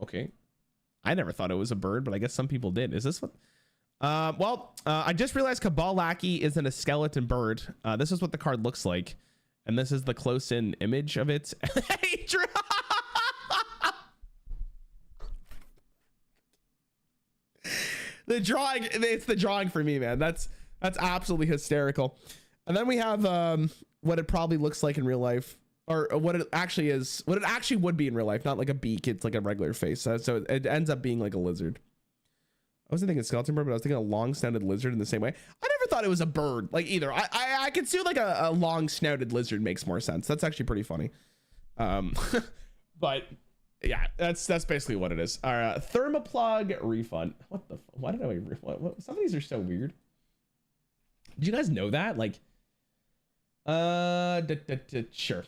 Okay, I never thought it was a bird, but I guess some people did. Is this what? I just realized Cabal Lackey isn't a skeleton bird. This is what the card looks like, and this is the close-in image of it. The drawing, it's the drawing for me, man. That's absolutely hysterical. And then we have what it probably looks like in real life. Or what it actually is, what it actually would be in real life, not like a beak. It's like a regular face. So it ends up being like a lizard. I wasn't thinking skeleton bird, but I was thinking a long-snouted lizard in the same way. I never thought it was a bird, like either. I could see like a long-snouted lizard makes more sense. That's actually pretty funny. But Yeah, that's basically what it is. Thermoplug refund. What the? Why did I? What? Some of these are so weird. Did you guys know that? Like, sure.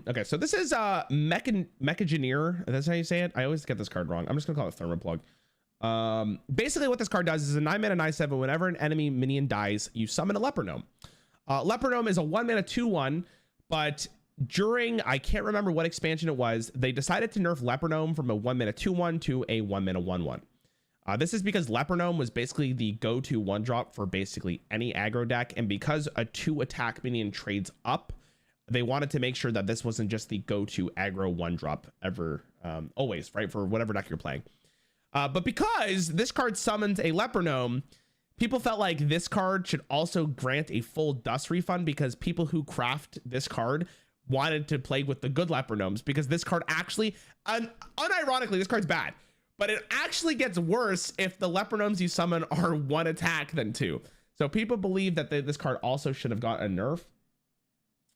Okay, so this is Mechagineer. That's how you say it. I always get this card wrong. I'm just gonna call it Thermoplug. Basically what this card does is a 9-mana 9/7. Whenever an enemy minion dies, you summon a Leper Gnome. Leper Gnome is a 1-mana 2/1, but during, I can't remember what expansion it was, they decided to nerf Leper Gnome from a 1-mana 2/1 to a 1-mana 1/1. This is because Leper Gnome was basically the go-to 1-drop for basically any aggro deck, and because a 2-attack minion trades up, they wanted to make sure that this wasn't just the go-to aggro 1-drop ever, always, right, for whatever deck you're playing. But because this card summons a Leper Gnome, people felt like this card should also grant a full dust refund, because people who craft this card wanted to play with the good Leper Gnomes, because this card actually, unironically, this card's bad, but it actually gets worse if the Leper Gnomes you summon are 1 attack than 2. So people believe that this card also should have gotten a nerf.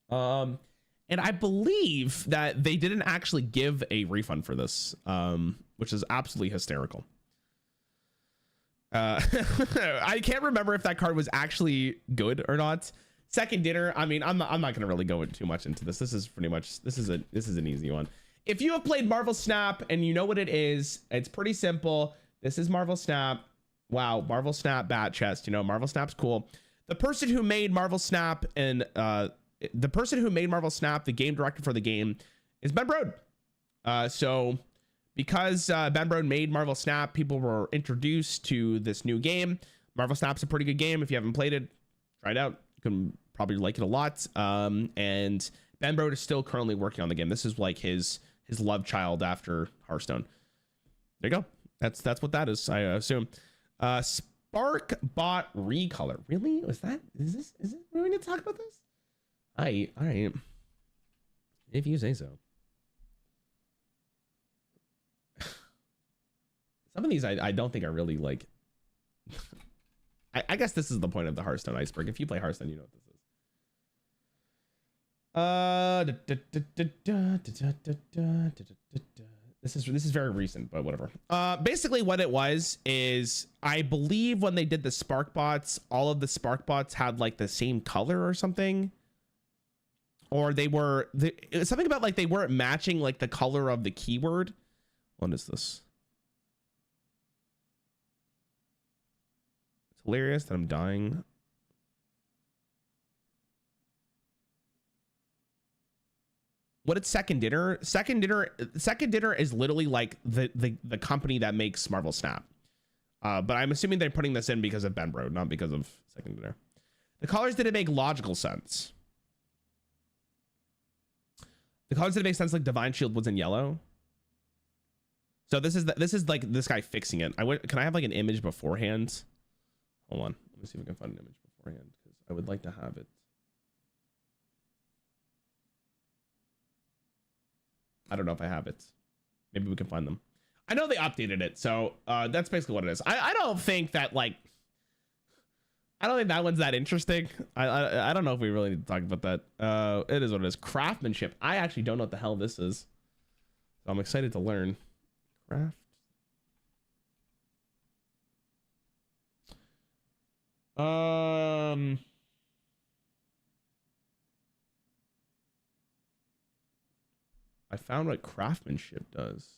And I believe that they didn't actually give a refund for this, which is absolutely hysterical. I can't remember if that card was actually good or not. Second dinner, I mean, I'm not gonna really go too much into this. This is pretty much, this is an easy one. If you have played Marvel Snap and you know what it is, it's pretty simple. This is Marvel Snap. Wow, Marvel Snap bat chest. You know, Marvel Snap's cool. The person who made Marvel Snap and the game director for the game, is Ben Brode. So because Ben Brode made Marvel Snap, people were introduced to this new game. Marvel Snap's a pretty good game. If you haven't played it, try it out. You can probably like it a lot. And Ben Brode is still currently working on the game. This is like his love child after Hearthstone. There you go. That's what that is, I assume. Spark bot recolor. Really? Is this we need to talk about this? All right. If you say so. Some of these I don't think are really like. I guess this is the point of the Hearthstone Iceberg. If you play Hearthstone, you know what this is. This is very recent, but whatever. Basically what it was is, I believe when they did the Spark bots, all of the Spark bots had like the same color or something. Or it was something about like they weren't matching like the color of the keyword. What is this? It's hilarious that I'm dying. What is Second Dinner? Second Dinner is literally like the company that makes Marvel Snap. But I'm assuming they're putting this in because of Ben Brode, not because of Second Dinner. The colors didn't make logical sense. The colors didn't make sense, like Divine Shield was in yellow. So this is like this guy fixing it. Can I have like an image beforehand? Hold on. Let me see if I can find an image beforehand, because I would like to have it. I don't know if I have it. Maybe we can find them. I know they updated it, so that's basically what it is. I don't think that like. I don't think that one's that interesting. I don't know if we really need to talk about that. It is what it is. Craftsmanship. I actually don't know what the hell this is, so I'm excited to learn. Craft. I found what craftsmanship does.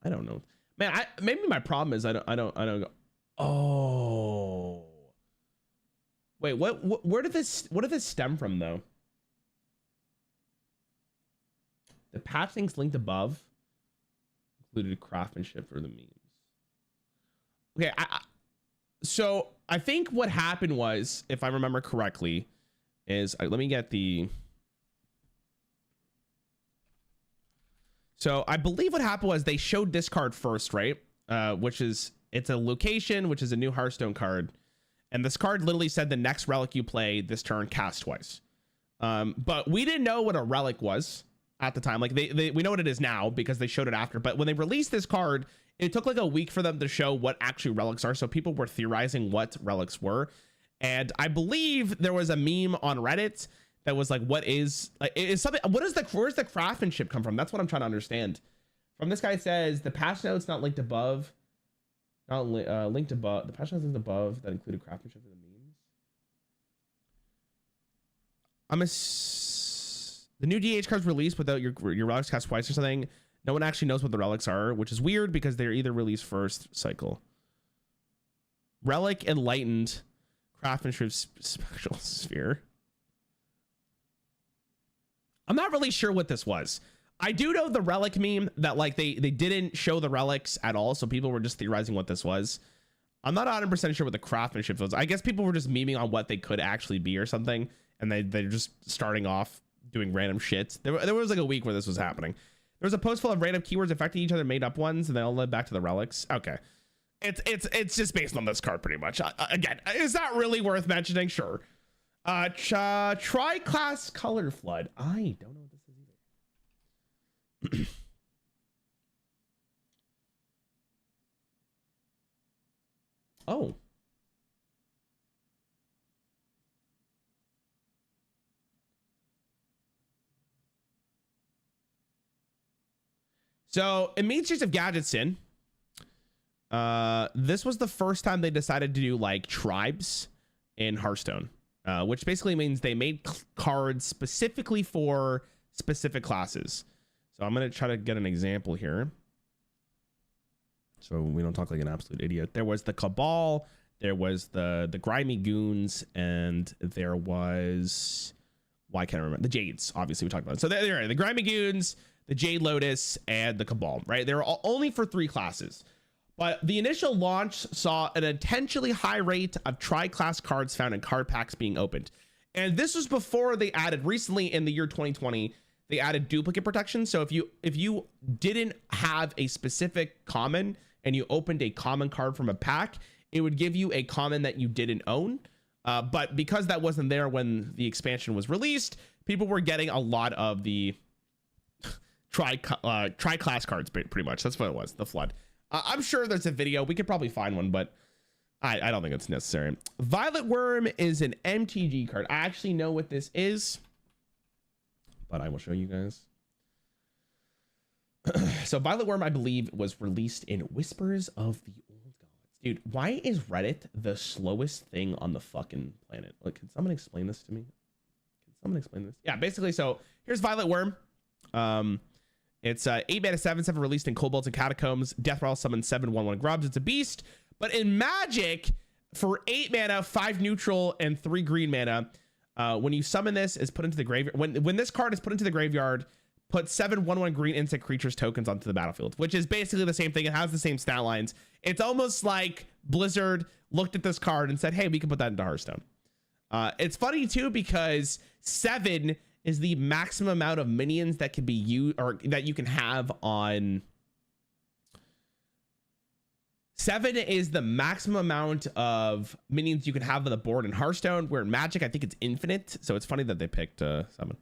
I don't know, man. Maybe my problem is I don't go. Oh. Wait, where did this stem from though? The patch links linked above included craftsmanship for the memes. Okay, so I think what happened was, if I remember correctly, is let me get the. So I believe what happened was they showed this card first, right? It's a location, which is a new Hearthstone card. And this card literally said the next relic you play this turn cast twice. But we didn't know what a relic was at the time. Like we know what it is now because they showed it after. But when they released this card, it took like a week for them to show what actually relics are. So people were theorizing what relics were. And I believe there was a meme on Reddit that was like, what is something, where's the craftsmanship come from? That's what I'm trying to understand. From this guy, it says the patch notes not linked above, linked above, the patch notes linked above that included craftsmanship in the memes. The new DH cards released without your relics cast twice or something. No one actually knows what the relics are, which is weird because they're either released first cycle. Relic enlightened craftsmanship special sphere. I'm not really sure what this was. I do know the relic meme that like they didn't show the relics at all, so people were just theorizing what this was. I'm not 100% sure what the craftsmanship was. I guess people were just memeing on what they could actually be or something, and they're just starting off doing random shit. There was like a week where this was happening. There was a post full of random keywords affecting each other, made up ones, and they all led back to the relics. Okay, it's just based on this card pretty much. Again, is that really worth mentioning? Sure. Tri-class color flood. I don't know what this is either. Oh. So in Main Streets of Gadgetsin, this was the first time they decided to do like tribes in Hearthstone, which basically means they made cards specifically for specific classes. So I'm going to try to get an example here, so we don't talk like an absolute idiot. There was the Cabal, there was the Grimy Goons, and there was, why can't I remember? The Jades, obviously we talked about it. So there are the Grimy Goons, the Jade Lotus, and the Cabal, right? They're all only for 3 classes. But the initial launch saw an intentionally high rate of tri-class cards found in card packs being opened. And this was before they added, recently in the year 2020, they added duplicate protection. So if you didn't have a specific common and you opened a common card from a pack, it would give you a common that you didn't own. But because that wasn't there when the expansion was released, people were getting a lot of the tri-class cards, pretty much. That's what it was, the flood. I'm sure there's a video. We could probably find one, but I don't think it's necessary. Violet Worm is an MTG card. I actually know what this is, but I will show you guys. So Violet Worm, I believe, was released in Whispers of the Old Gods. Dude, why is Reddit the slowest thing on the fucking planet? Like, can someone explain this to me? Can someone explain this? Yeah, basically, so here's Violet Worm. It's 8 mana 7/7 released in Kobolds and Catacombs. Death Rattle summons 7/1/1 grubs. It's a beast. But in Magic, for 8 mana, 5 neutral, and 3 green mana, when you summon this, is put into the graveyard. When this card is put into the graveyard, put 7/1/1 green insect creatures tokens onto the battlefield, which is basically the same thing. It has the same stat lines. It's almost like Blizzard looked at this card and said, hey, we can put that into Hearthstone. It's funny too because 7 is the maximum amount of minions that can be used, or that you can have on. 7 is the maximum amount of minions you can have on the board in Hearthstone, where in Magic, I think it's infinite. So it's funny that they picked 7.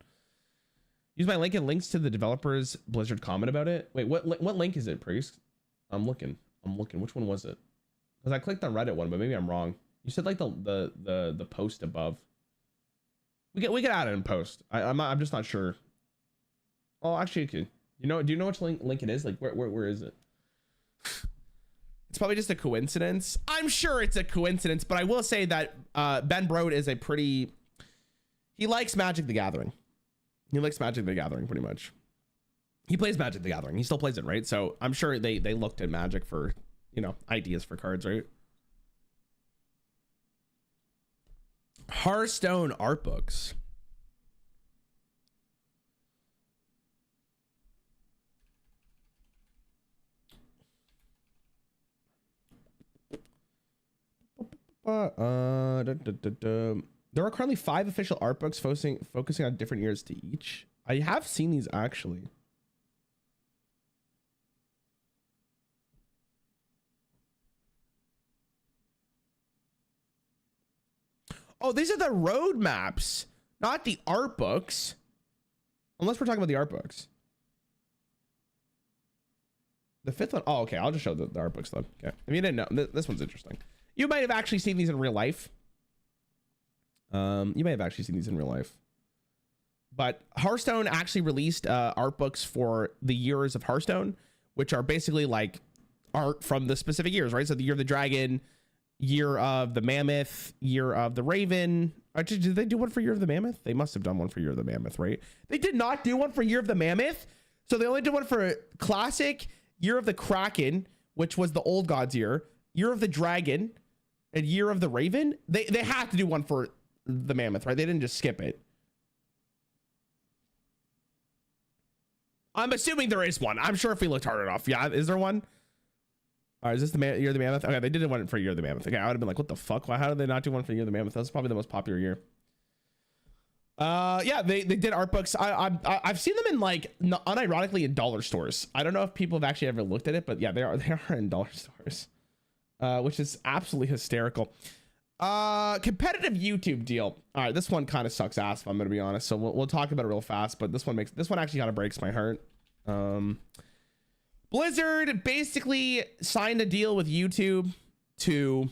Use my link and links to the developers Blizzard comment about it. Wait, what link is it, Priest? I'm looking. Which one was it? Because I clicked on Reddit one, but maybe I'm wrong. You said like the post above. We can add it in post. I'm just not sure. Oh, actually, do you know which link it is? Like where is it? It's probably just a coincidence. I'm sure it's a coincidence, but I will say that Ben Brode is he likes Magic the Gathering. He likes Magic the Gathering pretty much. He plays Magic the Gathering. He still plays it, right? So I'm sure they looked at Magic for, ideas for cards, right? Hearthstone art books. There are currently 5 official art books focusing on different years to each. I have seen these actually. Oh, these are the roadmaps, not the art books. Unless we're talking about the art books. The 5th one. Oh, okay. I'll just show the art books then. Okay. If you didn't know, this one's interesting. You might have actually seen these in real life. You may have actually seen these in real life. But Hearthstone actually released art books for the years of Hearthstone, which are basically like art from the specific years, right? So the year of the dragon, year of the mammoth, year of the raven. Actually, did they do one for year of the mammoth? They must have done one for year of the mammoth, right? They did not do one for year of the mammoth. So they only did one for classic, year of the kraken, which was the old gods year of the dragon, and year of the raven. They had to do one for the mammoth, right? They didn't just skip it. I'm assuming there is one. I'm sure if we looked hard enough. Yeah, is there one? All right, is this the year of the mammoth? Okay, they did one for year of the mammoth. Okay, I would have been like, what the fuck? Why, how did they not do one for year of the mammoth? That's probably the most popular year. Yeah, they did art books. I've seen them in like unironically in dollar stores. I don't know if people have actually ever looked at it, but yeah, they are in dollar stores, which is absolutely hysterical. Competitive YouTube deal. All right, this one kind of sucks ass, if I'm gonna be honest. So we'll talk about it real fast, but this one actually kind of breaks my heart. Blizzard basically signed a deal with YouTube to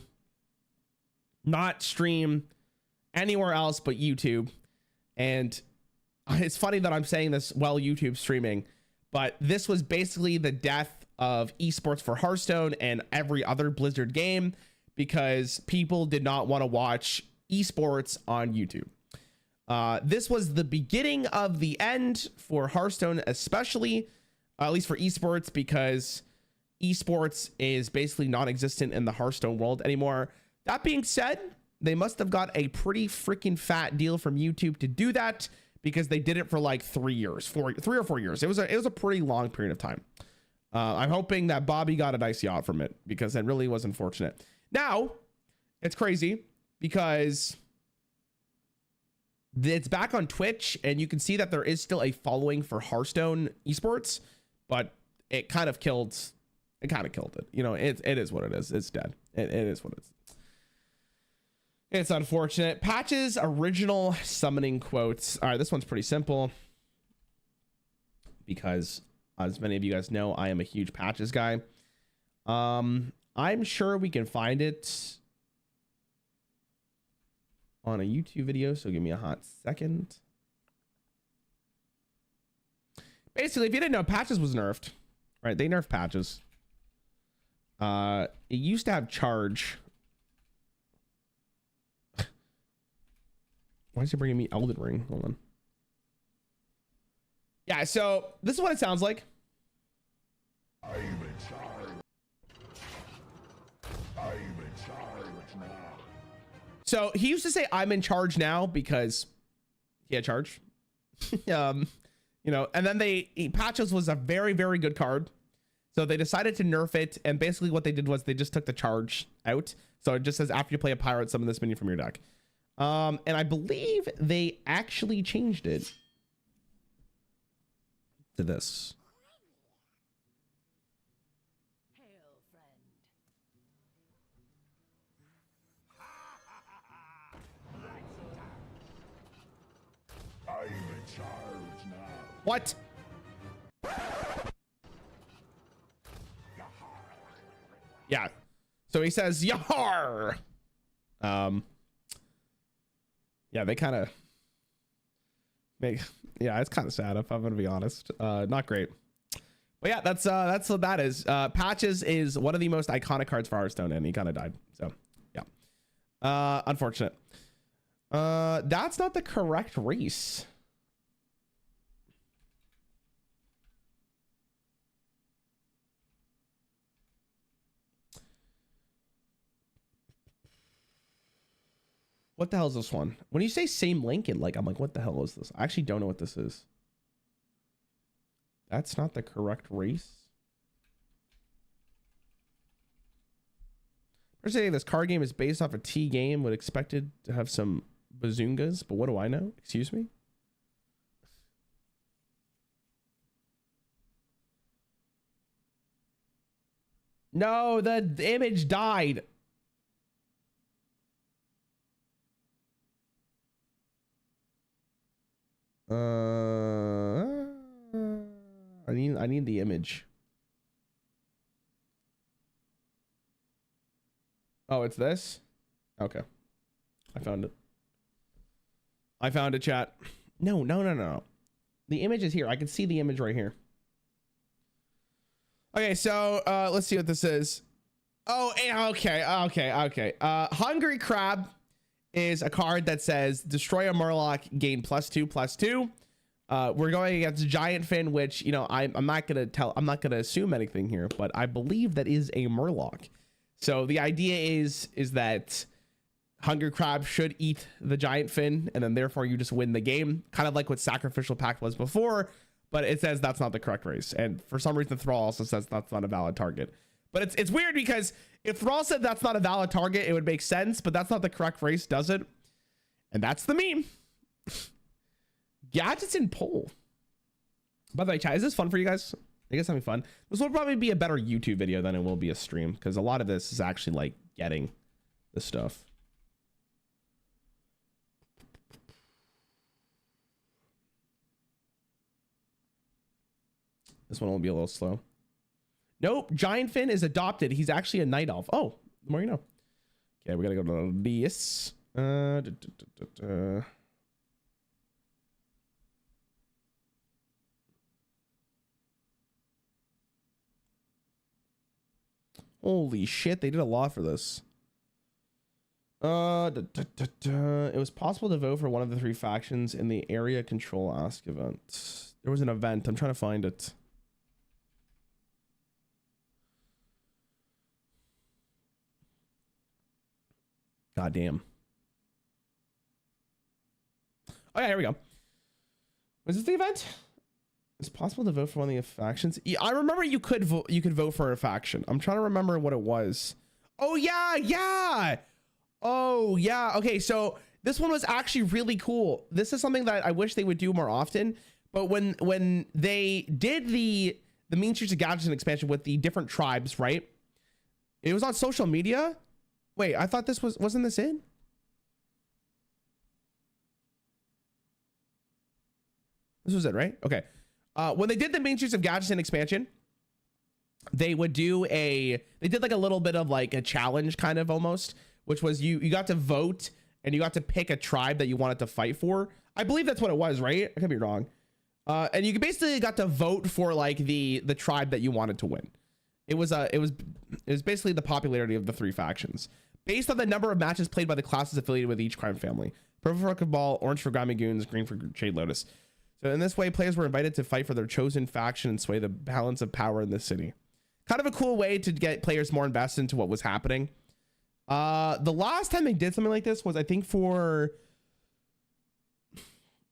not stream anywhere else but YouTube. And it's funny that I'm saying this while YouTube streaming, but this was basically the death of esports for Hearthstone and every other Blizzard game, because people did not want to watch esports on YouTube. This was the beginning of the end for Hearthstone, especially, at least for esports, because esports is basically non-existent in the Hearthstone world anymore. That being said, they must have got a pretty freaking fat deal from YouTube to do that, because they did it for like 3 or 4 years. It was a pretty long period of time. I'm hoping that Bobby got a nice yacht from it, because it really was unfortunate. Now, it's crazy because it's back on Twitch, and you can see that there is still a following for Hearthstone esports, but it kind of killed it. You know, it is what it is. It's dead. It is what it is. It's unfortunate. Patch's original summoning quotes. All right, this one's pretty simple, because as many of you guys know, I am a huge Patches guy. I'm sure we can find it on a YouTube video, so give me a hot second. Basically, if you didn't know, Patches was nerfed, right? They nerfed Patches. It used to have charge. Why is he bringing me Elden Ring? Hold on. Yeah, so this is what it sounds like. I'm in charge. I'm in charge now. So he used to say, "I'm in charge now," because he had charge. You know, and then Patches was a very, very good card. So they decided to nerf it. And basically what they did was they just took the charge out. So it just says, after you play a pirate, summon this minion from your deck. And I believe they actually changed it to this. I'm in charge now. What? Yeah. So he says, "Yar." Yeah, they kind of make, yeah, it's kind of sad if I'm gonna be honest. Not great. But yeah, that's what that is. Patches is one of the most iconic cards for Hearthstone, and he kind of died. So yeah. Unfortunate. That's not the correct race. What the hell is this one? When you say same link, I'm like, what the hell is this? I actually don't know what this is. That's not the correct race. They're saying this card game is based off a T game, would expected to have some bazoongas, but what do I know? Excuse me? No, the image died. I need the image. Oh, it's this? Okay. I found it. I found a chat. No. The image is here. I can see the image right here. Okay, so let's see what this is. Oh, okay. Hungry Crab is a card that says destroy a Murloc, gain +2/+2. We're going against Giant Fin, which, you know, I'm not gonna assume anything here, but I believe that is a Murloc. So the idea is that Hungry Crab should eat the Giant Fin, and then therefore you just win the game, kind of like what Sacrificial Pact was before. But it says that's not the correct race, and for some reason Thrall also says that's not a valid target. But it's weird because if Thrall said that's not a valid target, it would make sense, but that's not the correct race, does it? And that's the meme. Gadgets in poll. By the way, chat, is this fun for you guys? I guess having fun. This will probably be a better YouTube video than it will be a stream, because a lot of this is actually like getting the stuff. This one will be a little slow. Nope, Giant Fin is adopted. He's actually a night elf. Oh, the more you know. Okay, we gotta go to this. Holy shit, they did a lot for this. It was possible to vote for one of the 3 factions in the area control ask event. There was an event. I'm trying to find it. God damn. Oh yeah, here we go. Was this the event? It's possible to vote for one of the factions. Yeah, I remember you could vote. You could vote for a faction. I'm trying to remember what it was. Oh yeah. Oh yeah. Okay, so this one was actually really cool. This is something that I wish they would do more often. But when they did the Mean Streets of Gadgetzan expansion with the different tribes, right? It was on social media. Wait, I thought this wasn't this in? This was it, right? Okay. When they did the Main Streets of Gadgetzan expansion, they did like a little bit of like a challenge kind of almost, which was you got to vote and you got to pick a tribe that you wanted to fight for. I believe that's what it was, right? I could be wrong. And you basically got to vote for like the tribe that you wanted to win. It was basically the popularity of the 3 factions based on the number of matches played by the classes affiliated with each crime family. Purple for Cabal, orange for Grimy Goons, green for Shade Lotus. So in this way, players were invited to fight for their chosen faction and sway the balance of power in the city. Kind of a cool way to get players more invested into what was happening. The last time they did something like this was, I think, for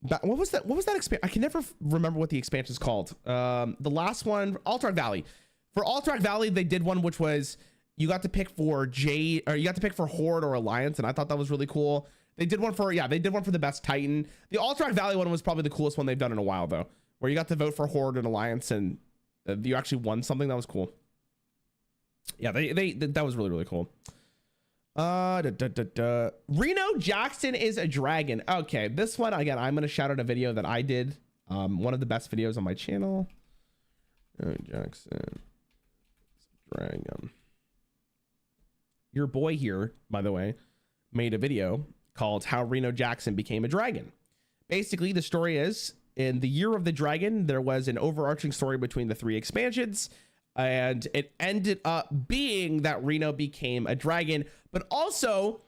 what was that expansion? I can never remember what the expansion is called. The last one, Alterac Valley. For Alterac Valley, they did one which was you got to pick for Horde or Alliance, and I thought that was really cool. They did one for the best Titan. The Alterac Valley one was probably the coolest one they've done in a while, though, where you got to vote for Horde and Alliance, and you actually won something. That was cool. Yeah, that was really, really cool. Reno Jackson is a dragon. Okay, this one again, I'm gonna shout out a video that I did. One of the best videos on my channel. Jackson, dragon. Your boy here, by the way, made a video called How Reno Jackson Became a Dragon. Basically, the story is, in the Year of the Dragon, there was an overarching story between the 3 expansions, and it ended up being that Reno became a dragon, but also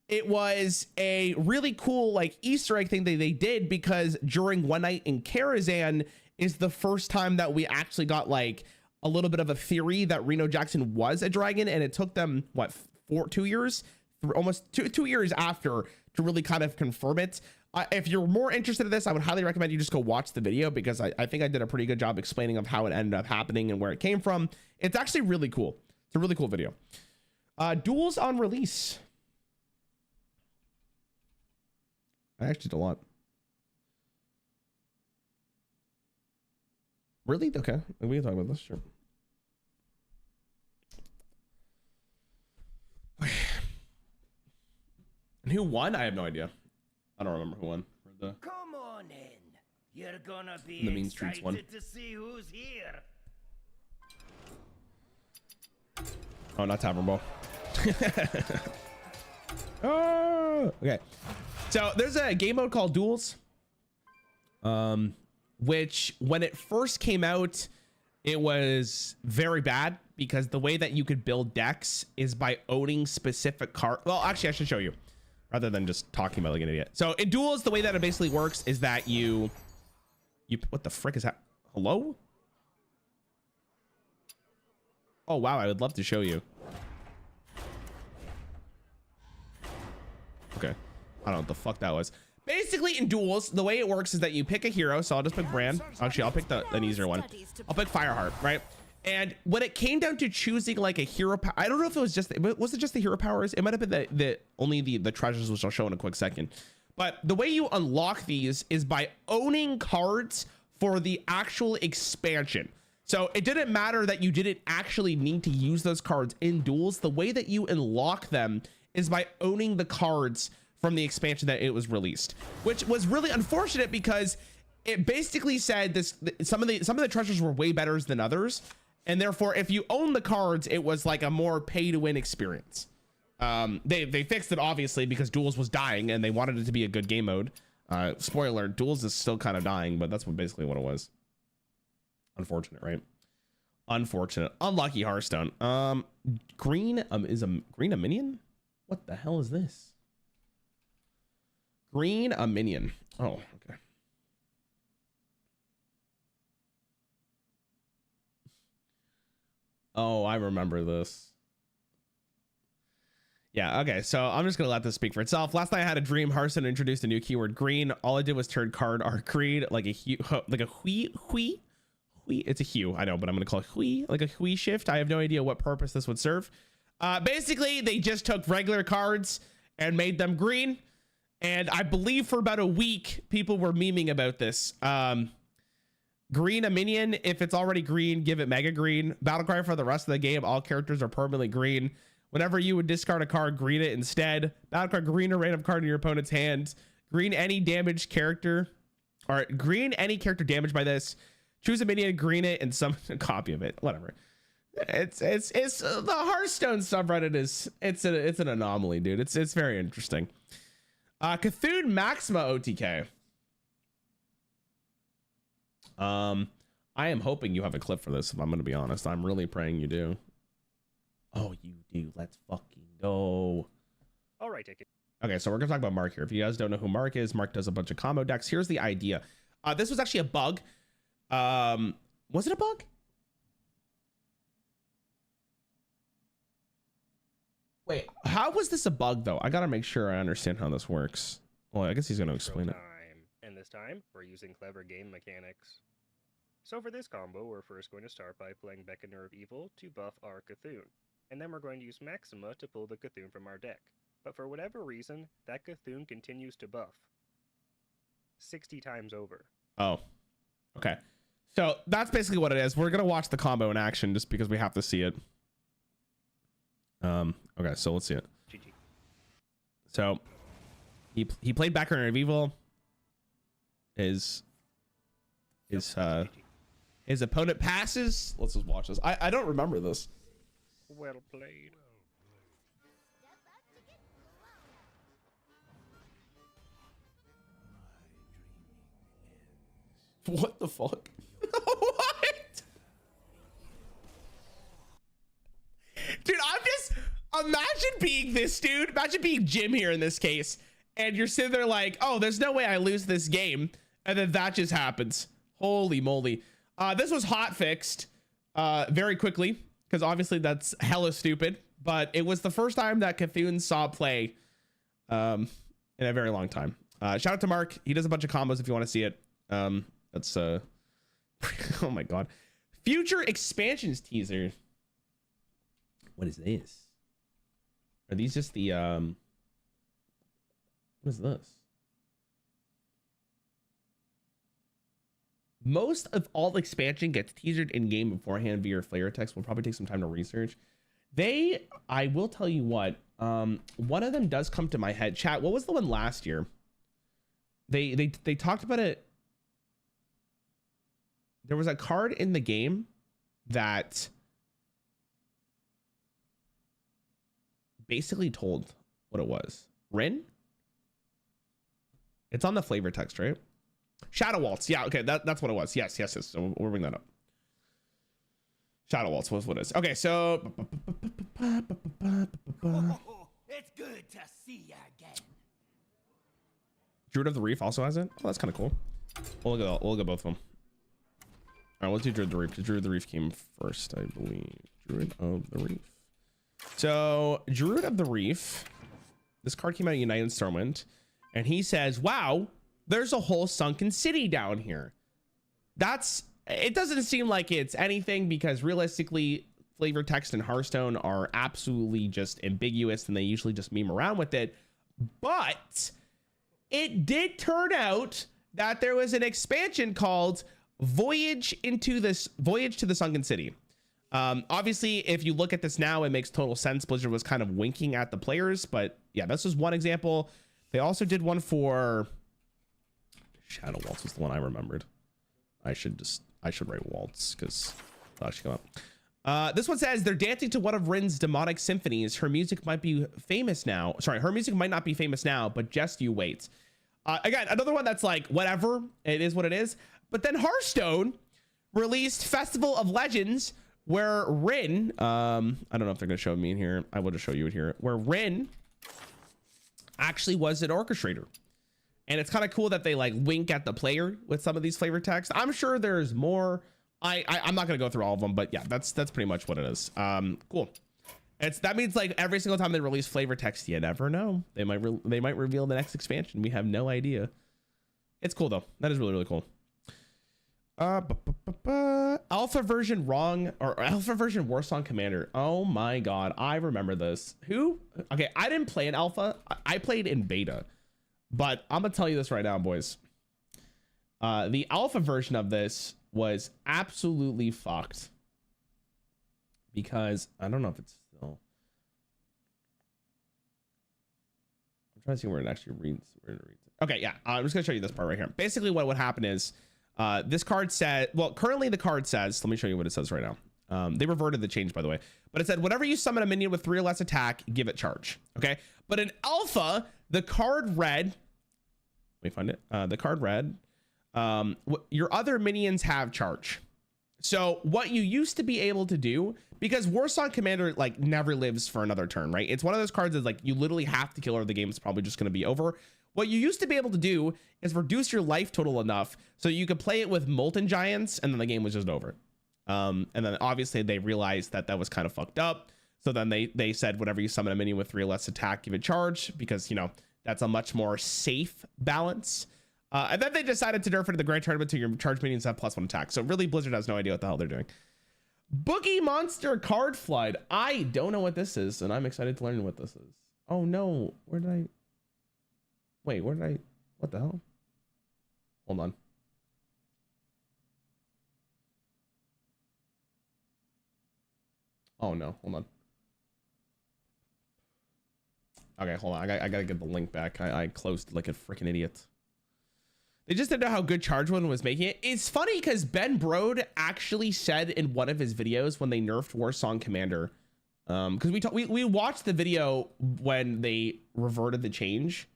it was a really cool like Easter egg thing that they did, because during One Night in Karazhan is the first time that we actually got like a little bit of a theory that Reno Jackson was a dragon, and it took them almost two years after to really kind of confirm it. If you're more interested in this, I would highly recommend you just go watch the video, because I think I did a pretty good job explaining of how it ended up happening and where it came from. It's actually really cool. It's a really cool video. Duels on release. I actually did a lot. Really? Okay. We can talk about this, sure. And who won? I have no idea. I don't remember who won. Come on in. You're gonna be the Mean Streets one. to see who's here. Oh, not Tavern Ball. Oh, okay. So there's a game mode called Duels, which when it first came out, it was very bad because the way that you could build decks is by owning specific card. Well, actually, I should show you rather than just talking about like an idiot. So in Duels, the way that it basically works is that you what the frick is that? Hello? Oh, wow. I would love to show you. Okay. I don't know what the fuck that was. Basically, in Duels, the way it works is that you pick a hero. So I'll just pick Bran. Actually, I'll pick an easier one. I'll pick Fireheart, right? And when it came down to choosing like a hero, I don't know if it was just, was it just the hero powers? It might have been only the treasures, which I'll show in a quick second. But the way you unlock these is by owning cards for the actual expansion. So it didn't matter that you didn't actually need to use those cards in Duels. The way that you unlock them is by owning the cards from the expansion that it was released, which was really unfortunate because it basically said this, some of the treasures were way better than others. And therefore, if you own the cards, it was like a more pay to win experience. They fixed it obviously because Duels was dying and they wanted it to be a good game mode. Spoiler, Duels is still kind of dying, but that's basically what it was. Unfortunate, right? Unfortunate. Unlucky Hearthstone. Green is green a minion? What the hell is this? Green a minion. Oh, okay. Oh, I remember this. Yeah, okay, so I'm just gonna let this speak for itself. Last night I had a dream. Hearthstone introduced a new keyword, green. All I did was turn card art green, like a hue, like a hui. It's a hue, I know, but I'm gonna call it hui, like a hui shift. I have no idea what purpose this would serve. Basically, they just took regular cards and made them green. And I believe for about a week, people were memeing about this. Green a minion. If it's already green, give it mega green. Battle cry for the rest of the game. All characters are permanently green. Whenever you would discard a card, green it instead. Battle cry, green a random card in your opponent's hand. Green any damaged character. Or green any character damaged by this. Choose a minion, green it, and some copy of it. Whatever. It's the Hearthstone subreddit is it's an anomaly, dude. It's very interesting. Cthulhu Maxima OTK. I am hoping you have a clip for this, if I'm gonna be honest. I'm really praying you do. Oh, you do. Let's fucking go. All right, take it. Okay, so we're gonna talk about Mark here. If you guys don't know who Mark is, Mark does a bunch of combo decks. Here's the idea. This was actually a bug. Was it a bug? Wait, how was this a bug though? I gotta make sure I understand how this works. Well, I guess he's gonna explain it. And this time, we're using clever game mechanics. So for this combo, we're first going to start by playing Beckoner of Evil to buff our Cthulhu. And then we're going to use Maxima to pull the Cthulhu from our deck. But for whatever reason, that Cthulhu continues to buff 60 times over. Oh, okay. So that's basically what it is. We're gonna watch the combo in action just because we have to see it. Okay, so let's see it. GG. So he played Beckoner of Evil. His opponent passes. Let's just watch this. I don't remember this. Well played. What the fuck? What? Dude, I'm just imagine being this dude. Imagine being Jim here in this case, and you're sitting there like, oh, there's no way I lose this game, and then that just happens. Holy moly. This was hot fixed very quickly because obviously that's hella stupid, but it was the first time that Cthulhu saw play in a very long time. Shout out to Mark. He does a bunch of combos if you want to see it. That's oh my god. Future expansions teaser. What is this? Are these just the what is this? Most of all expansion gets teasered in game beforehand via flavor text. Will probably take some time to research. I will tell you what, one of them does come to my head. Chat, what was the one last year? They talked about it. There was a card in the game that basically told what it was. Rin? It's on the flavor text, right? Shadow Waltz. Yeah, okay, that's what it was. Yes. So we'll bring that up. Shadow Waltz was what it is. Okay, so It's good to see you again. Druid of the Reef also has it. Oh, that's kind of cool. We'll look at both of them. All right, let's do Druid of the Reef. Druid of the Reef came first, I believe. Druid of the Reef. So Druid of the Reef. This card came out of United Stormwind, and he says, "Wow, there's a whole sunken city down here." It doesn't seem like it's anything, because realistically, flavor text in Hearthstone are absolutely just ambiguous, and they usually just meme around with it. But it did turn out that there was an expansion called Voyage to the Sunken City. Obviously, if you look at this now, it makes total sense. Blizzard was kind of winking at the players, but yeah, this is one example. They also did one for Shadow Waltz was the one I remembered. I should write Waltz because it'll actually come up. This one says they're dancing to one of Rin's demonic symphonies. Her music might be famous now. Sorry, her music might not be famous now, but just you wait. Again, another one that's like, whatever, it is what it is. But then Hearthstone released Festival of Legends, where Rin, I don't know if they're gonna show me in here. I will just show you it here, where Rin actually was an orchestrator. And it's kind of cool that they like wink at the player with some of these flavor texts. I'm sure there's more. I'm not gonna go through all of them, but yeah, that's pretty much what it is. Cool. That means like every single time they release flavor text, you never know. They might reveal the next expansion. We have no idea. It's cool though. That is really, really cool. Alpha version alpha version Warsong Commander. Oh my god, I remember this. Who? Okay, I didn't play in alpha. I played in beta. But I'm gonna tell you this right now, boys. The alpha version of this was absolutely fucked, because I don't know if it's still. I'm trying to see where it actually reads. Okay, yeah, I'm just gonna show you this part right here. Basically, what would happen is, this card said, well, currently the card says, let me show you what it says right now. They reverted the change, by the way, but it said whenever you summon a minion with 3 or less attack, give it charge. Okay, but in alpha, the card read, let me find it. The card read, your other minions have charge. So what you used to be able to do, because Warsong Commander like never lives for another turn, right? It's one of those cards that's like you literally have to kill her, the game's probably just going to be over. What you used to be able to do is reduce your life total enough so you could play it with Molten Giants, and then the game was just over. And then obviously they realized that was kind of fucked up. So then they said whenever you summon a minion with 3 or less attack, give it charge, because, you know, that's a much more safe balance. And then they decided to nerf it in the Grand Tournament to your charge minions have +1 attack. So really, Blizzard has no idea what the hell they're doing. Boogie Monster Card Flood. I don't know what this is, and I'm excited to learn what this is. Oh no, what the hell? Hold on. Oh no, hold on. Okay, hold on. I gotta get the link back. I closed like a freaking idiot. They just didn't know how good Charge One was making it. It's funny because Ben Brode actually said in one of his videos when they nerfed Warsong Commander, because we watched the video when they reverted the change.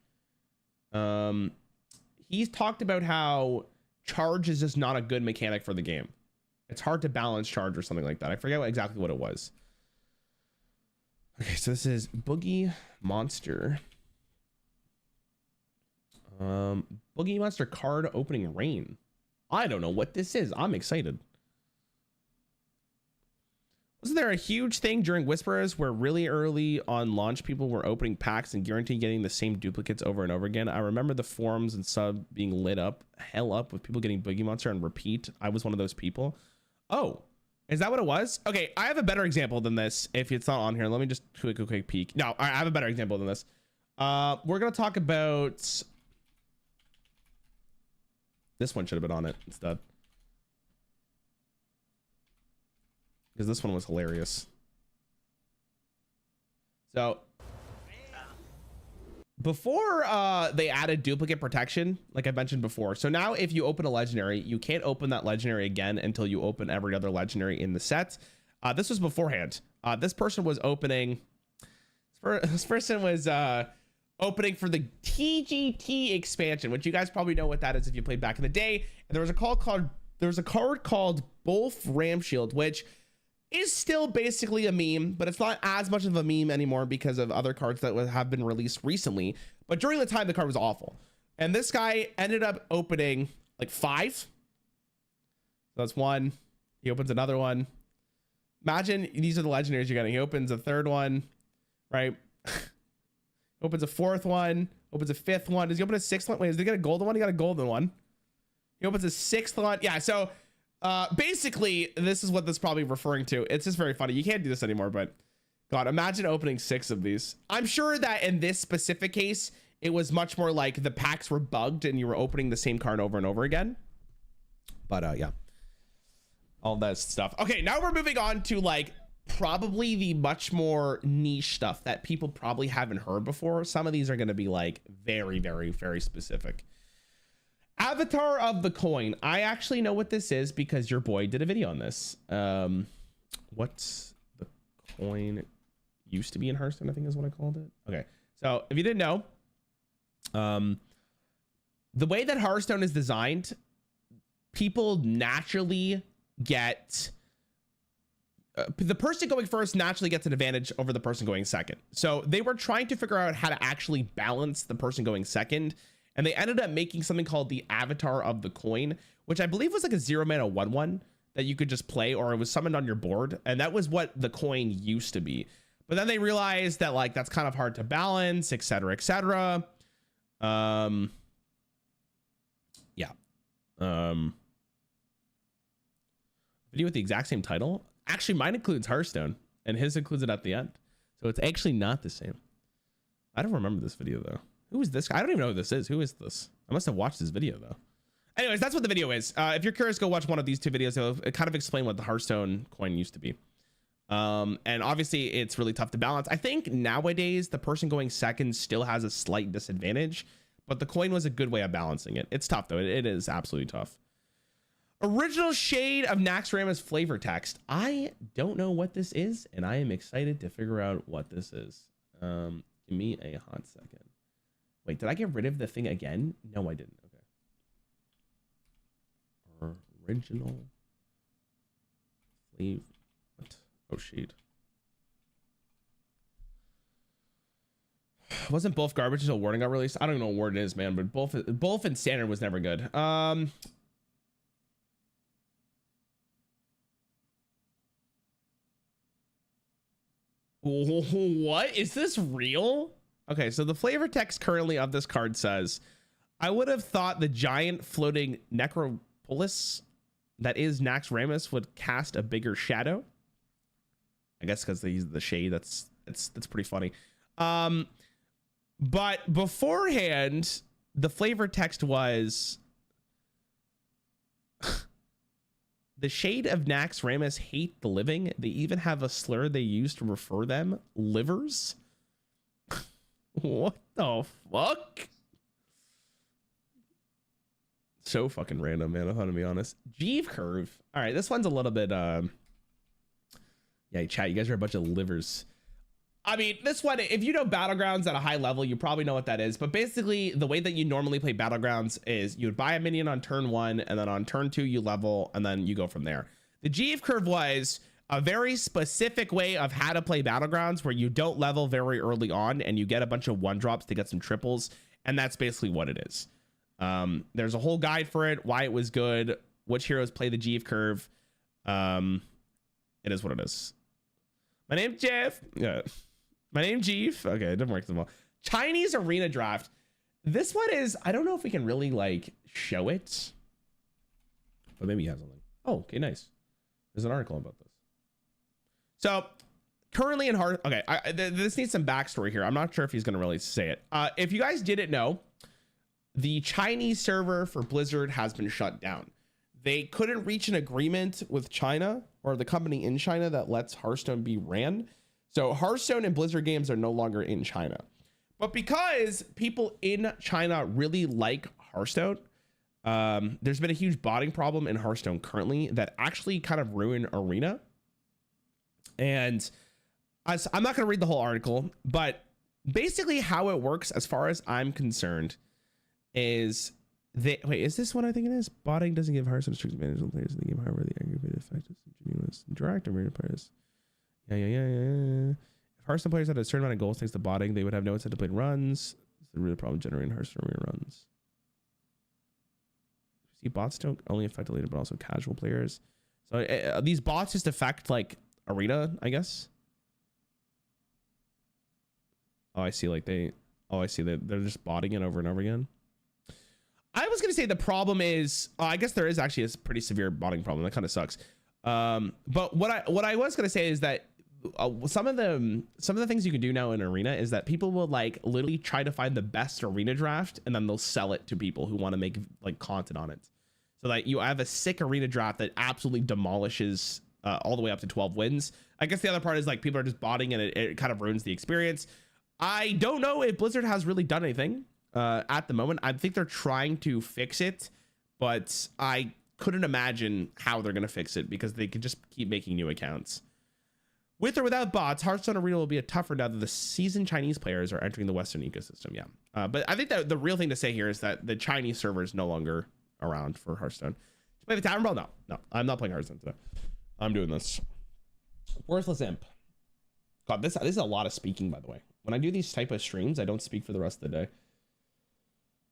He's talked about how charge is just not a good mechanic for the game. It's hard to balance charge or something like that. I forget exactly what it was. Okay, so this is Boogie Monster. Boogie Monster card opening rain. I don't know what this is. I'm excited. Wasn't there a huge thing during Whisperers where really early on launch people were opening packs and guaranteeing getting the same duplicates over and over again? I remember the forums and sub being lit up, hell up, with people getting Boogie Monster and repeat. I was one of those people. Oh, is that what it was? Okay, I have a better example than this. If it's not on here, let me just quick peek. No, I have a better example than this. We're gonna talk about this one. Should have been on it instead, because this one was hilarious. So before they added duplicate protection, like I mentioned before, so now if you open a legendary, you can't open that legendary again until you open every other legendary in the set. This was beforehand. This person was opening, this person was opening for the TGT expansion, which you guys probably know what that is if you played back in the day. And there was a card called Bolf Ramshield, which is still basically a meme, but it's not as much of a meme anymore because of other cards that have been released recently. But during the time, the card was awful. And this guy ended up opening like 5. So that's 1. He opens another one. Imagine these are the legendaries you're getting. He opens a 3rd one, right? Opens a 4th one. Opens a 5th one. Does he open a 6th one? Wait, does he get a golden one? He got a golden one. He opens a 6th one. Yeah, so basically, this is what this is probably referring to. It's just very funny. You can't do this anymore, but God, imagine opening 6 of these. I'm sure that in this specific case, it was much more like the packs were bugged and you were opening the same card over and over again. But yeah, all that stuff. Okay, now we're moving on to like probably the much more niche stuff that people probably haven't heard before. Some of these are going to be like very, very, very specific. Avatar of the coin. I actually know what this is because your boy did a video on this. What's the coin used to be in Hearthstone, I think is what I called it. Okay, so if you didn't know, the way that Hearthstone is designed, people naturally get the person going first naturally gets an advantage over the person going second. So they were trying to figure out how to actually balance the person going second, and they ended up making something called the Avatar of the Coin, which I believe was like a 0-mana 1/1 that you could just play, or it was summoned on your board, and that was what the coin used to be. But then they realized that like that's kind of hard to balance, etc., etc. Video with the exact same title. Actually, mine includes Hearthstone, and his includes it at the end. So it's actually not the same. I don't remember this video though. Who is this guy? I don't even know who this is. Who is this? I must have watched this video though. Anyways, that's what the video is. If you're curious, go watch one of these 2 videos. It'll kind of explain what the Hearthstone coin used to be. And obviously it's really tough to balance. I think nowadays the person going second still has a slight disadvantage, but the coin was a good way of balancing it. It's tough though. It is absolutely tough. Original shade of Naxxramas flavor text. I don't know what this is, and I am excited to figure out what this is. Give me a hot second. Wait, did I get rid of the thing again? No, I didn't. Okay. Original flavor. What? Oh, shade. Wasn't both garbage until Warden got released? I don't even know what Warden is, man, but both in standard was never good. What is this real? Okay, so the flavor text currently of this card says, I would have thought the giant floating necropolis that is Naxxramas would cast a bigger shadow. I guess because they use the shade. That's pretty funny. But beforehand, the flavor text was the shade of Naxxramas hate the living. They even have a slur they use to refer them, livers. What the fuck? So fucking random, man. I'm gonna be honest. Jeeve curve. All right, this one's a little bit. Yeah, chat. You guys are a bunch of livers. I mean, this one, if you know Battlegrounds at a high level, you probably know what that is. But basically, the way that you normally play Battlegrounds is you would buy a minion on turn 1, and then on turn 2, you level, and then you go from there. The Jeeve curve was a very specific way of how to play Battlegrounds where you don't level very early on, and you get a bunch of 1-drops to get some triples, and that's basically what it is. There's a whole guide for it, why it was good, which heroes play the Jeeve curve. It is what it is. My name's Jeff. Yeah. My name's Jeeve. Okay, it didn't work them all. Chinese arena draft. This one is, I don't know if we can really like show it, but maybe you have something. Oh, okay, nice. There's an article about this. So currently in Hearth, okay, this needs some backstory here. I'm not sure if he's going to really say it. If you guys didn't know, the Chinese server for Blizzard has been shut down. They couldn't reach an agreement with China or the company in China that lets Hearthstone be ran. So Hearthstone and Blizzard games are no longer in China. But because people in China really like Hearthstone, there's been a huge botting problem in Hearthstone currently that actually kind of ruined Arena. And I'm not going to read the whole article, but basically how it works, as far as I'm concerned, is wait, is this what I think it is? Botting doesn't give Hearthstone strict advantage on players in the game. However, the aggravated effect is continuous interactive with players. Yeah. If Hearthstone players had a certain amount of goals thanks to botting, they would have no incentive to play runs. It's the real problem generating Hearthstone arena runs. See, bots don't only affect elite, but also casual players. So these bots just affect like arena, I guess. Oh, I see. I see that they're just botting it over and over again. I was gonna say the problem is, I guess there is actually a pretty severe botting problem. That kind of sucks. But what I was gonna say is that some of the things you can do now in arena is that people will like literally try to find the best arena draft and then they'll sell it to people who want to make like content on it. So that you have a sick arena draft that absolutely demolishes all the way up to 12 wins. I guess the other part is like people are just botting and it kind of ruins the experience. I don't know if Blizzard has really done anything at the moment. I think they're trying to fix it, but I couldn't imagine how they're going to fix it because they could just keep making new accounts. With or without bots, Hearthstone Arena will be a tougher now that the seasoned Chinese players are entering the Western ecosystem. Yeah. But I think that the real thing to say here is that the Chinese server is no longer around for Hearthstone. To play the Tavern Brawl? No, I'm not playing Hearthstone today. I'm doing this. Worthless Imp. God, this is a lot of speaking, by the way. When I do these type of streams, I don't speak for the rest of the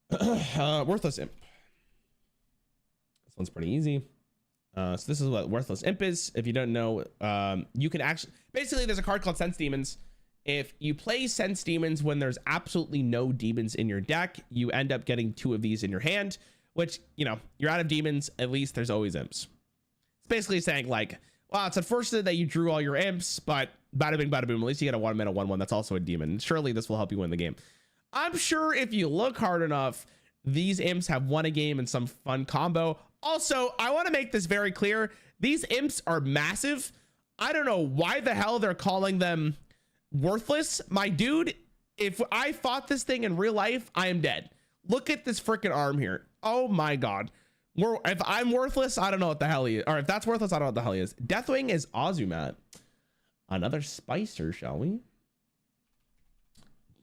day. Worthless Imp. This one's pretty easy. So this is what Worthless Imp is. If you don't know, you can actually... Basically, there's a card called Sense Demons. If you play Sense Demons when there's absolutely no demons in your deck, you end up getting 2 of these in your hand, which, you know, you're out of demons. At least there's always imps. It's basically saying, like, well, it's unfortunate that you drew all your imps, but bada bing, bada boom. At least you get a 1-mana 1/1 that's also a demon. Surely this will help you win the game. I'm sure if you look hard enough, these imps have won a game in some fun combo. Also, I want to make this very clear. These imps are massive. I don't know why the hell they're calling them worthless. My dude, if I fought this thing in real life, I am dead. Look at this freaking arm here. Oh my God. If I'm worthless, I don't know what the hell he is. Or if that's worthless, I don't know what the hell he is. Deathwing is Ozumat. Another Spicer, shall we?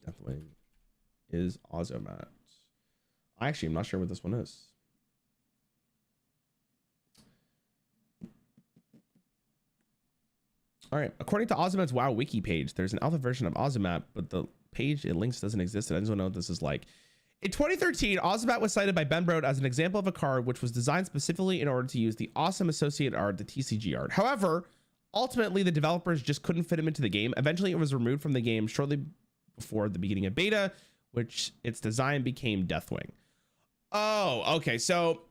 Deathwing is Ozumat. I actually am not sure what this one is. All right. According to Ozumat's WoW wiki page, there's an alpha version of Ozumat, but the page it links doesn't exist. And I just want to know what this is like. In 2013, Ozumat was cited by Ben Brode as an example of a card which was designed specifically in order to use the awesome associated art, the TCG art. However, ultimately, the developers just couldn't fit him into the game. Eventually, it was removed from the game shortly before the beginning of beta, which its design became Deathwing. Oh, okay. So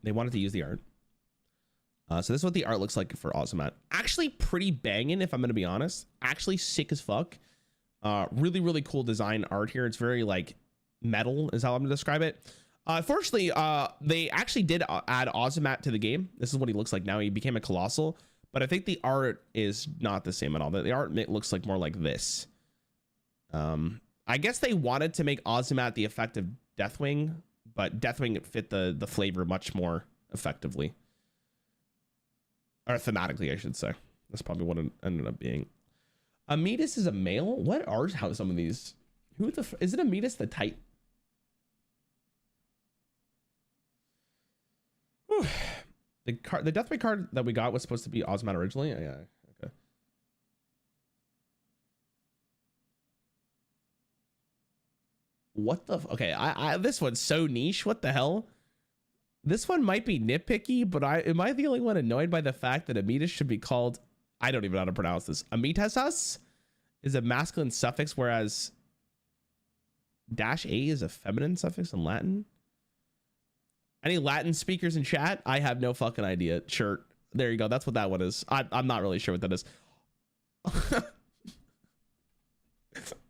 they wanted to use the art. So this is what the art looks like for Ozumat. Actually pretty banging, if I'm going to be honest. Actually sick as fuck. Really, really cool design art here. It's very like metal is how I'm going to describe it. Fortunately, they actually did add Ozumat to the game. This is what he looks like now. He became a Colossal. But I think the art is not the same at all. The art looks like more like this. I guess they wanted to make Ozumat the effective Deathwing, but Deathwing fit the flavor much more effectively. Or thematically, I should say. That's probably what it ended up being. Ametus is a male? What are how some of these? Who the is it Ametus the Titan? Whew. The Deathwing card that we got was supposed to be Ozumat originally. Yeah, okay. What the okay, I this one's so niche. What the hell? This one might be nitpicky, but am I the only one annoyed by the fact that Ametus should be called, I don't even know how to pronounce this. Ametesas is a masculine suffix, whereas -a is a feminine suffix in Latin. Any Latin speakers in chat? I have no fucking idea. Sure. There you go. That's what that one is. I'm not really sure what that is.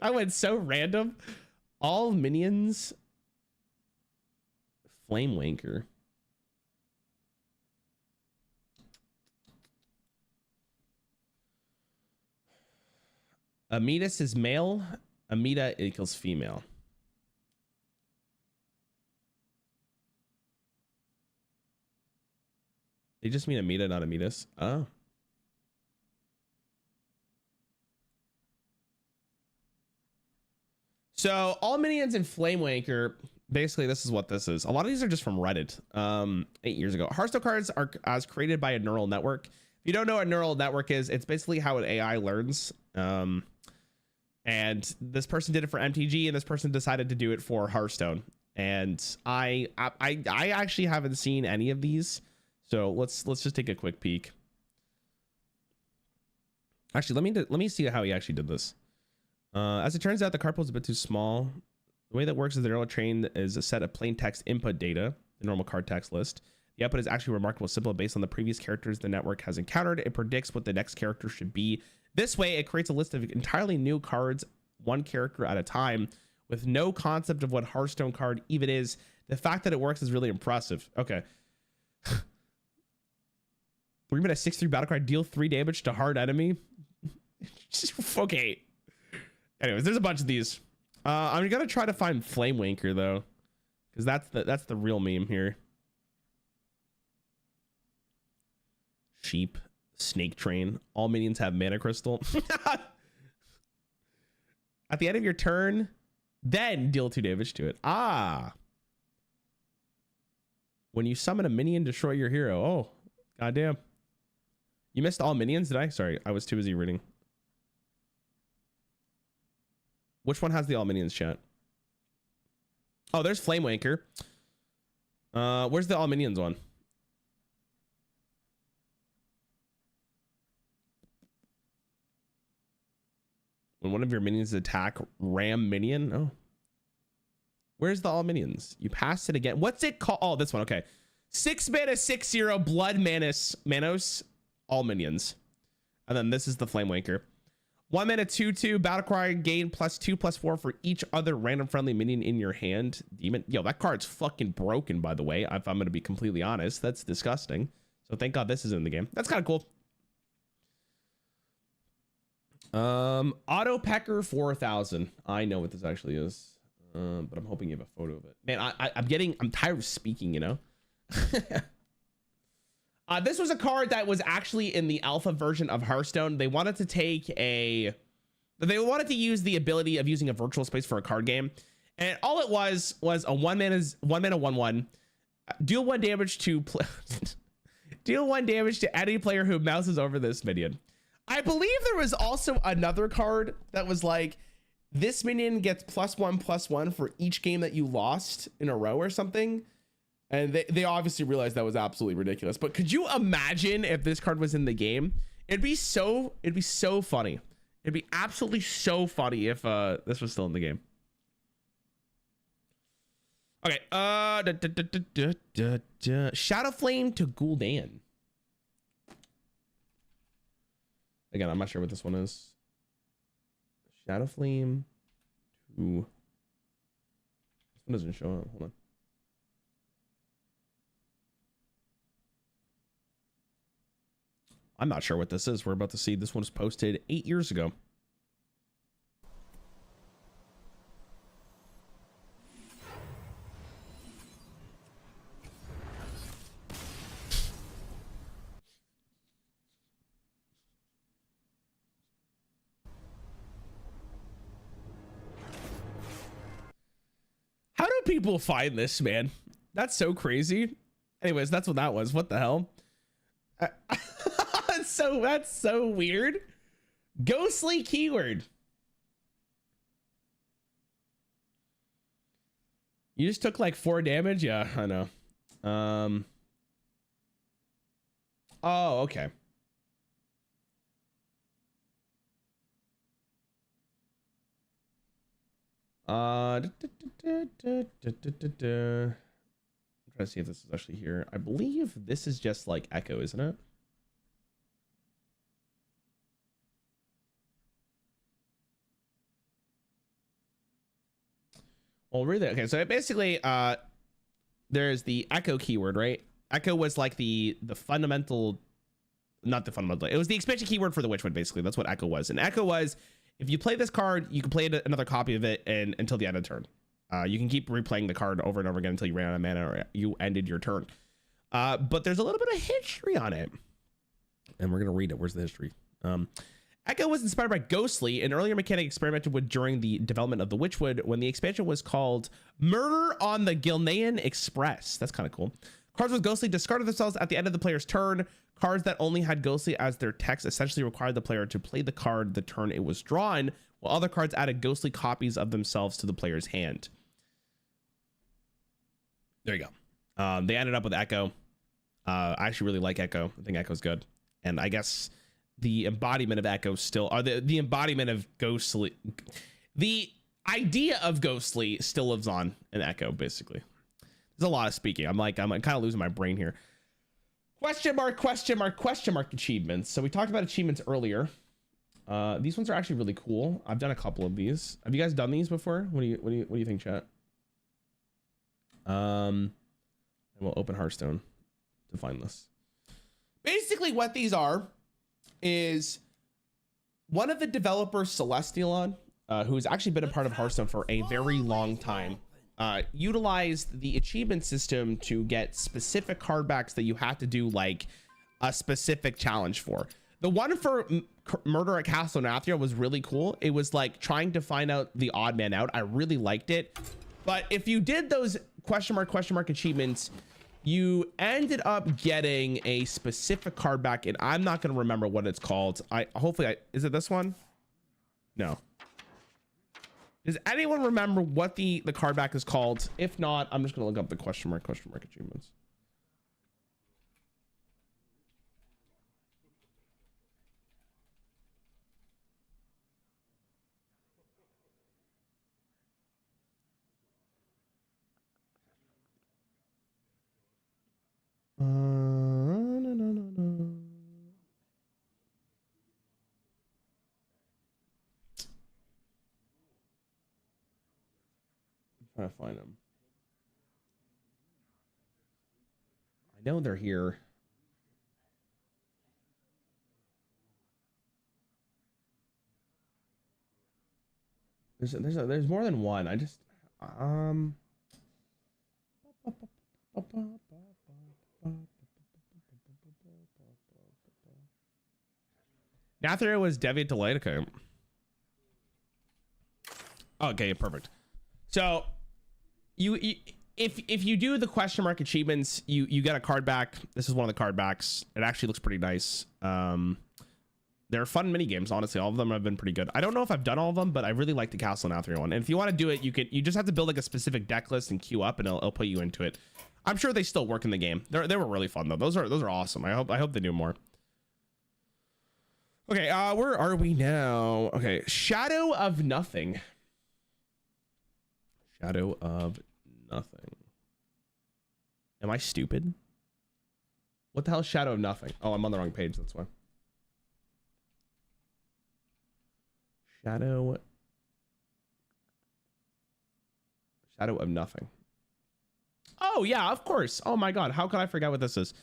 I went so random. All minions. Flame Wanker. Ametus is male. Amita equals female. They just mean Amita, not Ametus. Oh. So all minions in Flamewanker, basically this is what this is. A lot of these are just from Reddit 8 years ago. Hearthstone cards are as created by a neural network. If you don't know what a neural network is, it's basically how an AI learns. And this person did it for MTG, and this person decided to do it for Hearthstone. And I actually haven't seen any of these, so let's just take a quick peek. Actually, let me see how he actually did this. As it turns out, the card pool is a bit too small. The way that works is the neural train is a set of plain text input data, the normal card text list. The output is actually remarkably simple based on the previous characters the network has encountered. It predicts what the next character should be. This way, it creates a list of entirely new cards, one character at a time, with no concept of what Hearthstone card even is. The fact that it works is really impressive. Okay. 3-minute 6/3 battle cry, deal 3 damage to hard enemy. Okay. Anyways, there's a bunch of these. I'm gonna try to find Flamewanker though, because that's the real meme here. Sheep, snake train. All minions have mana crystal. At the end of your turn, then deal 2 damage to it. Ah. When you summon a minion, destroy your hero. Oh, goddamn. You missed all minions, did I? Sorry, I was too busy reading. Which one has the all minions, chat? Oh, there's Flamewanker. Where's the all minions one? When one of your minions attack, ram minion. Oh, where's the all minions? You pass it again. What's it called? Oh, this one. Okay, 6 mana 6/0 blood Manos, all minions, and then this is the Flamewanker. 1 mana 2/2 battle cry, gain +2/+4 for each other random friendly minion in your hand. Demon. Yo, that card's fucking broken, by the way. If I'm gonna be completely honest, that's disgusting. So thank God this is in the game. That's kind of cool. Auto Pecker 4000. I know what this actually is, but I'm hoping you have a photo of it. Man, I'm tired of speaking, you know. This was a card that was actually in the alpha version of Hearthstone. They wanted to use the ability of using a virtual space for a card game, and all it was a 1 mana 1/1. Deal 1 damage to deal 1 damage to any player who mouses over this minion. I believe there was also another card that was like, this minion gets +1/+1 for each game that you lost in a row or something. And they obviously realized that was absolutely ridiculous. But could you imagine if this card was in the game? It'd be so funny. It'd be absolutely so funny if this was still in the game. Okay. Shadow Flame to Gul'dan. Again, I'm not sure what this one is. Shadow Flame to... This one doesn't show up. Hold on. I'm not sure what this is. We're about to see. This one was posted 8 years ago. How do people find this, man? That's so crazy. Anyways, that's what that was. What the hell? That's so weird. Ghostly keyword. You just took like 4 damage. Yeah, I know. Oh, okay. I'm trying to see if this is actually here. I believe this is just like Echo, isn't it? Well, really, okay. So basically, there's the Echo keyword, right? Echo was like the fundamental, not the fundamental. It was the expansion keyword for the Witchwood. Basically, that's what Echo was. And Echo was, if you play this card, you can play another copy of it and until the end of the turn. You can keep replaying the card over and over again until you ran out of mana or you ended your turn. But there's a little bit of history on it, and we're gonna read it. Where's the history? Echo was inspired by Ghostly, an earlier mechanic experimented with during the development of the Witchwood when the expansion was called Murder on the Gilnean Express. That's kind of cool. Cards with Ghostly discarded themselves at the end of the player's turn. Cards that only had Ghostly as their text essentially required the player to play the card the turn it was drawn, while other cards added Ghostly copies of themselves to the player's hand. There you go. They ended up with Echo. I actually really like Echo. I think Echo's good. And I guess the embodiment of Echo still, or the embodiment of Ghostly, the idea of Ghostly still lives on in Echo, basically. There's a lot of speaking. I'm kind of losing my brain here. Question mark achievements. So we talked about achievements earlier. These ones are actually really cool. I've done a couple of these. Have you guys done these before? What do you think, chat? And we'll open Hearthstone to find this. Basically what these are is one of the developers, Celestion, who's actually been a part of Hearthstone for a very long time, utilized the achievement system to get specific card backs that you had to do like a specific challenge for. The one for Murder at Castle Nathria was really cool. It was like trying to find out the odd man out. I really liked it. But if you did those question mark achievements, you ended up getting a specific card back, and I'm not going to remember what it's called. Is it this one? No. Does anyone remember what the card back is called? If not, I'm just going to look up the question mark achievements. No. I'm trying to find them. I know they're here. There's more than one. I just Nathria was Deviate Delight. Okay, perfect. So if you do the question mark achievements, you get a card back. This is one of the card backs. It actually looks pretty nice. They're fun mini games, honestly. All of them have been pretty good. I don't know if I've done all of them, but I really like the Castle Nathria one. And if you want to do it, you just have to build like a specific deck list and queue up, and it'll put you into it. I'm sure they still work in the game. They were really fun though. Those are awesome. I hope they do more. Okay, where are we now? Okay, Shadow of Nothing. Shadow of Nothing. Am I stupid? What the hell is Shadow of Nothing? Oh, I'm on the wrong page, that's why. Shadow of Nothing. Oh yeah, of course. Oh my god, how could I forget what this is?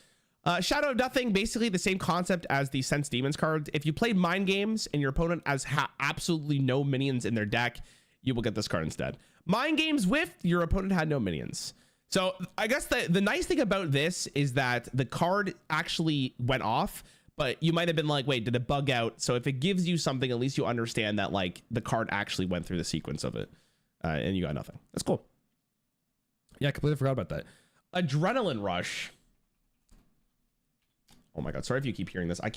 Shadow of Nothing, basically the same concept as the Sense Demons card. If you played Mind Games and your opponent has absolutely no minions in their deck, you will get this card instead. Mind Games whiffed, your opponent had no minions. So I guess the nice thing about this is that the card actually went off, but you might have been like, wait, did it bug out? So if it gives you something, at least you understand that like the card actually went through the sequence of it, and you got nothing. That's cool. Yeah, I completely forgot about that. Adrenaline Rush. Oh my god, sorry if you keep hearing this. I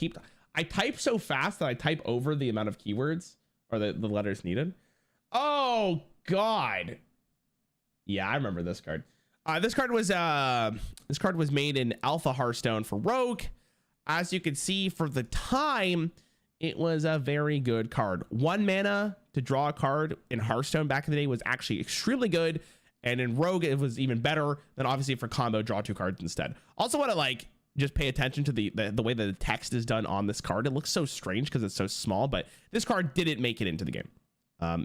type so fast that I type over the amount of keywords or the letters needed. Oh god. Yeah, I remember this card. This card was made in Alpha Hearthstone for Rogue. As you can see, for the time, it was a very good card. 1 mana to draw a card in Hearthstone back in the day was actually extremely good. And in Rogue, it was even better than obviously for combo, draw 2 cards instead. Also want to like just pay attention to the way that the text is done on this card. It looks so strange because it's so small, but this card didn't make it into the game.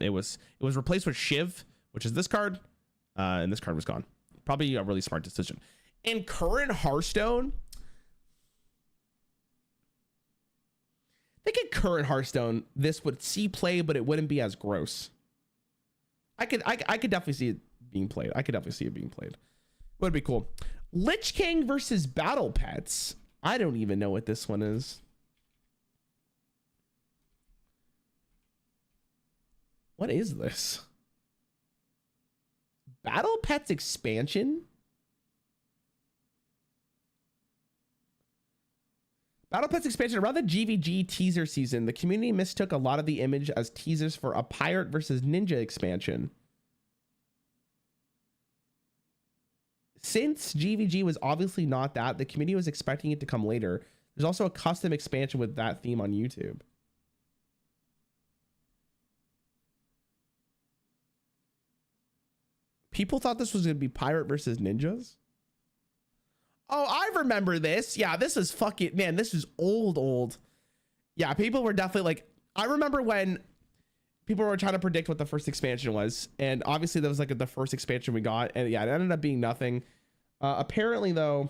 It was replaced with Shiv, which is this card, and this card was gone. Probably a really smart decision. In current Hearthstone, I think in current Hearthstone, this would see play, but it wouldn't be as gross. I could definitely see it being played. Would be cool. Lich King versus Battle Pets. I don't even know what this one is. What is this? Battle Pets expansion? Battle Pets expansion. Around the GVG teaser season, the community mistook a lot of the image as teasers for a pirate versus ninja expansion. Since GVG was obviously not that, the community was expecting it to come later. There's also a custom expansion with that theme on YouTube. People thought this was going to be pirate versus ninjas. Oh, I remember this. Yeah, this is fucking, man, this is old. Yeah, people were definitely like, I remember when people were trying to predict what the first expansion was. And obviously that was like the first expansion we got. And yeah, it ended up being nothing. Apparently though,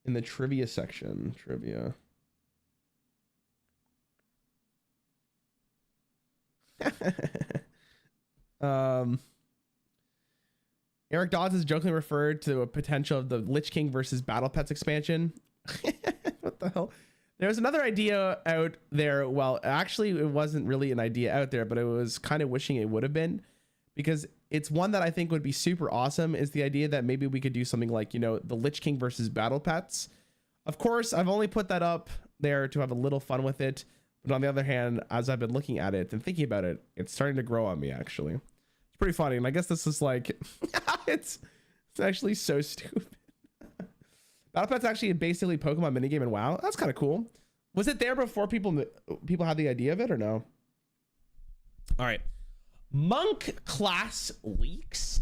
in the trivia section, Eric Dodds has jokingly referred to a potential of the Lich King versus Battle Pets expansion. What the hell? There's another idea out there. Well, actually, it wasn't really an idea out there, but I was kind of wishing it would have been, because it's one that I think would be super awesome. Is the idea that maybe we could do something like, you know, the Lich King versus Battle Pets. Of course, I've only put that up there to have a little fun with it. But on the other hand, as I've been looking at it and thinking about it, it's starting to grow on me, actually. It's pretty funny. And I guess this is like, it's actually so stupid. Battle Pet's actually basically Pokemon minigame in WoW. That's kind of cool. Was it there before people had the idea of it or no? All right. Monk class leaks.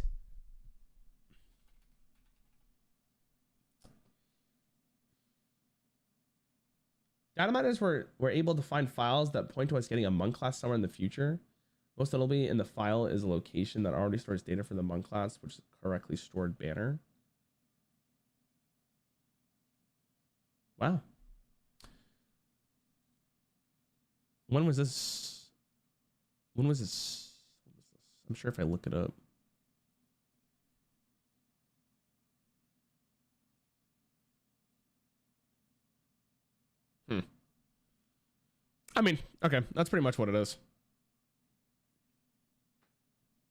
Dynamite were able to find files that point to us getting a monk class somewhere in the future. Most notably, in the file is a location that already stores data for the monk class, which is a correctly stored banner. Wow. When was this? When was this? I'm sure if I look it up. I mean, okay, that's pretty much what it is.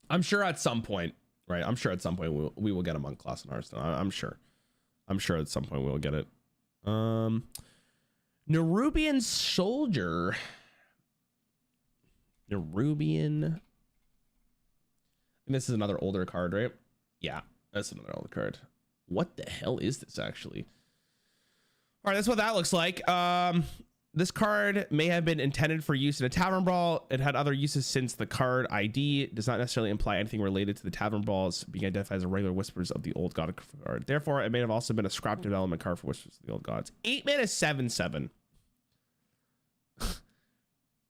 I'm sure at some point, right? I'm sure at some point we will get a monk class in Hearthstone. I'm sure. I'm sure at some point we'll get it. Nerubian Soldier. Nerubian. And this is another older card, right? Yeah, that's another older card. What the hell is this actually? All right, that's what that looks like. This card may have been intended for use in a Tavern Brawl. It had other uses since the card ID does not necessarily imply anything related to the Tavern Brawls being identified as a regular Whispers of the Old God card. Therefore, it may have also been a scrap development card for Whispers of the Old Gods. 8 mana 7/7.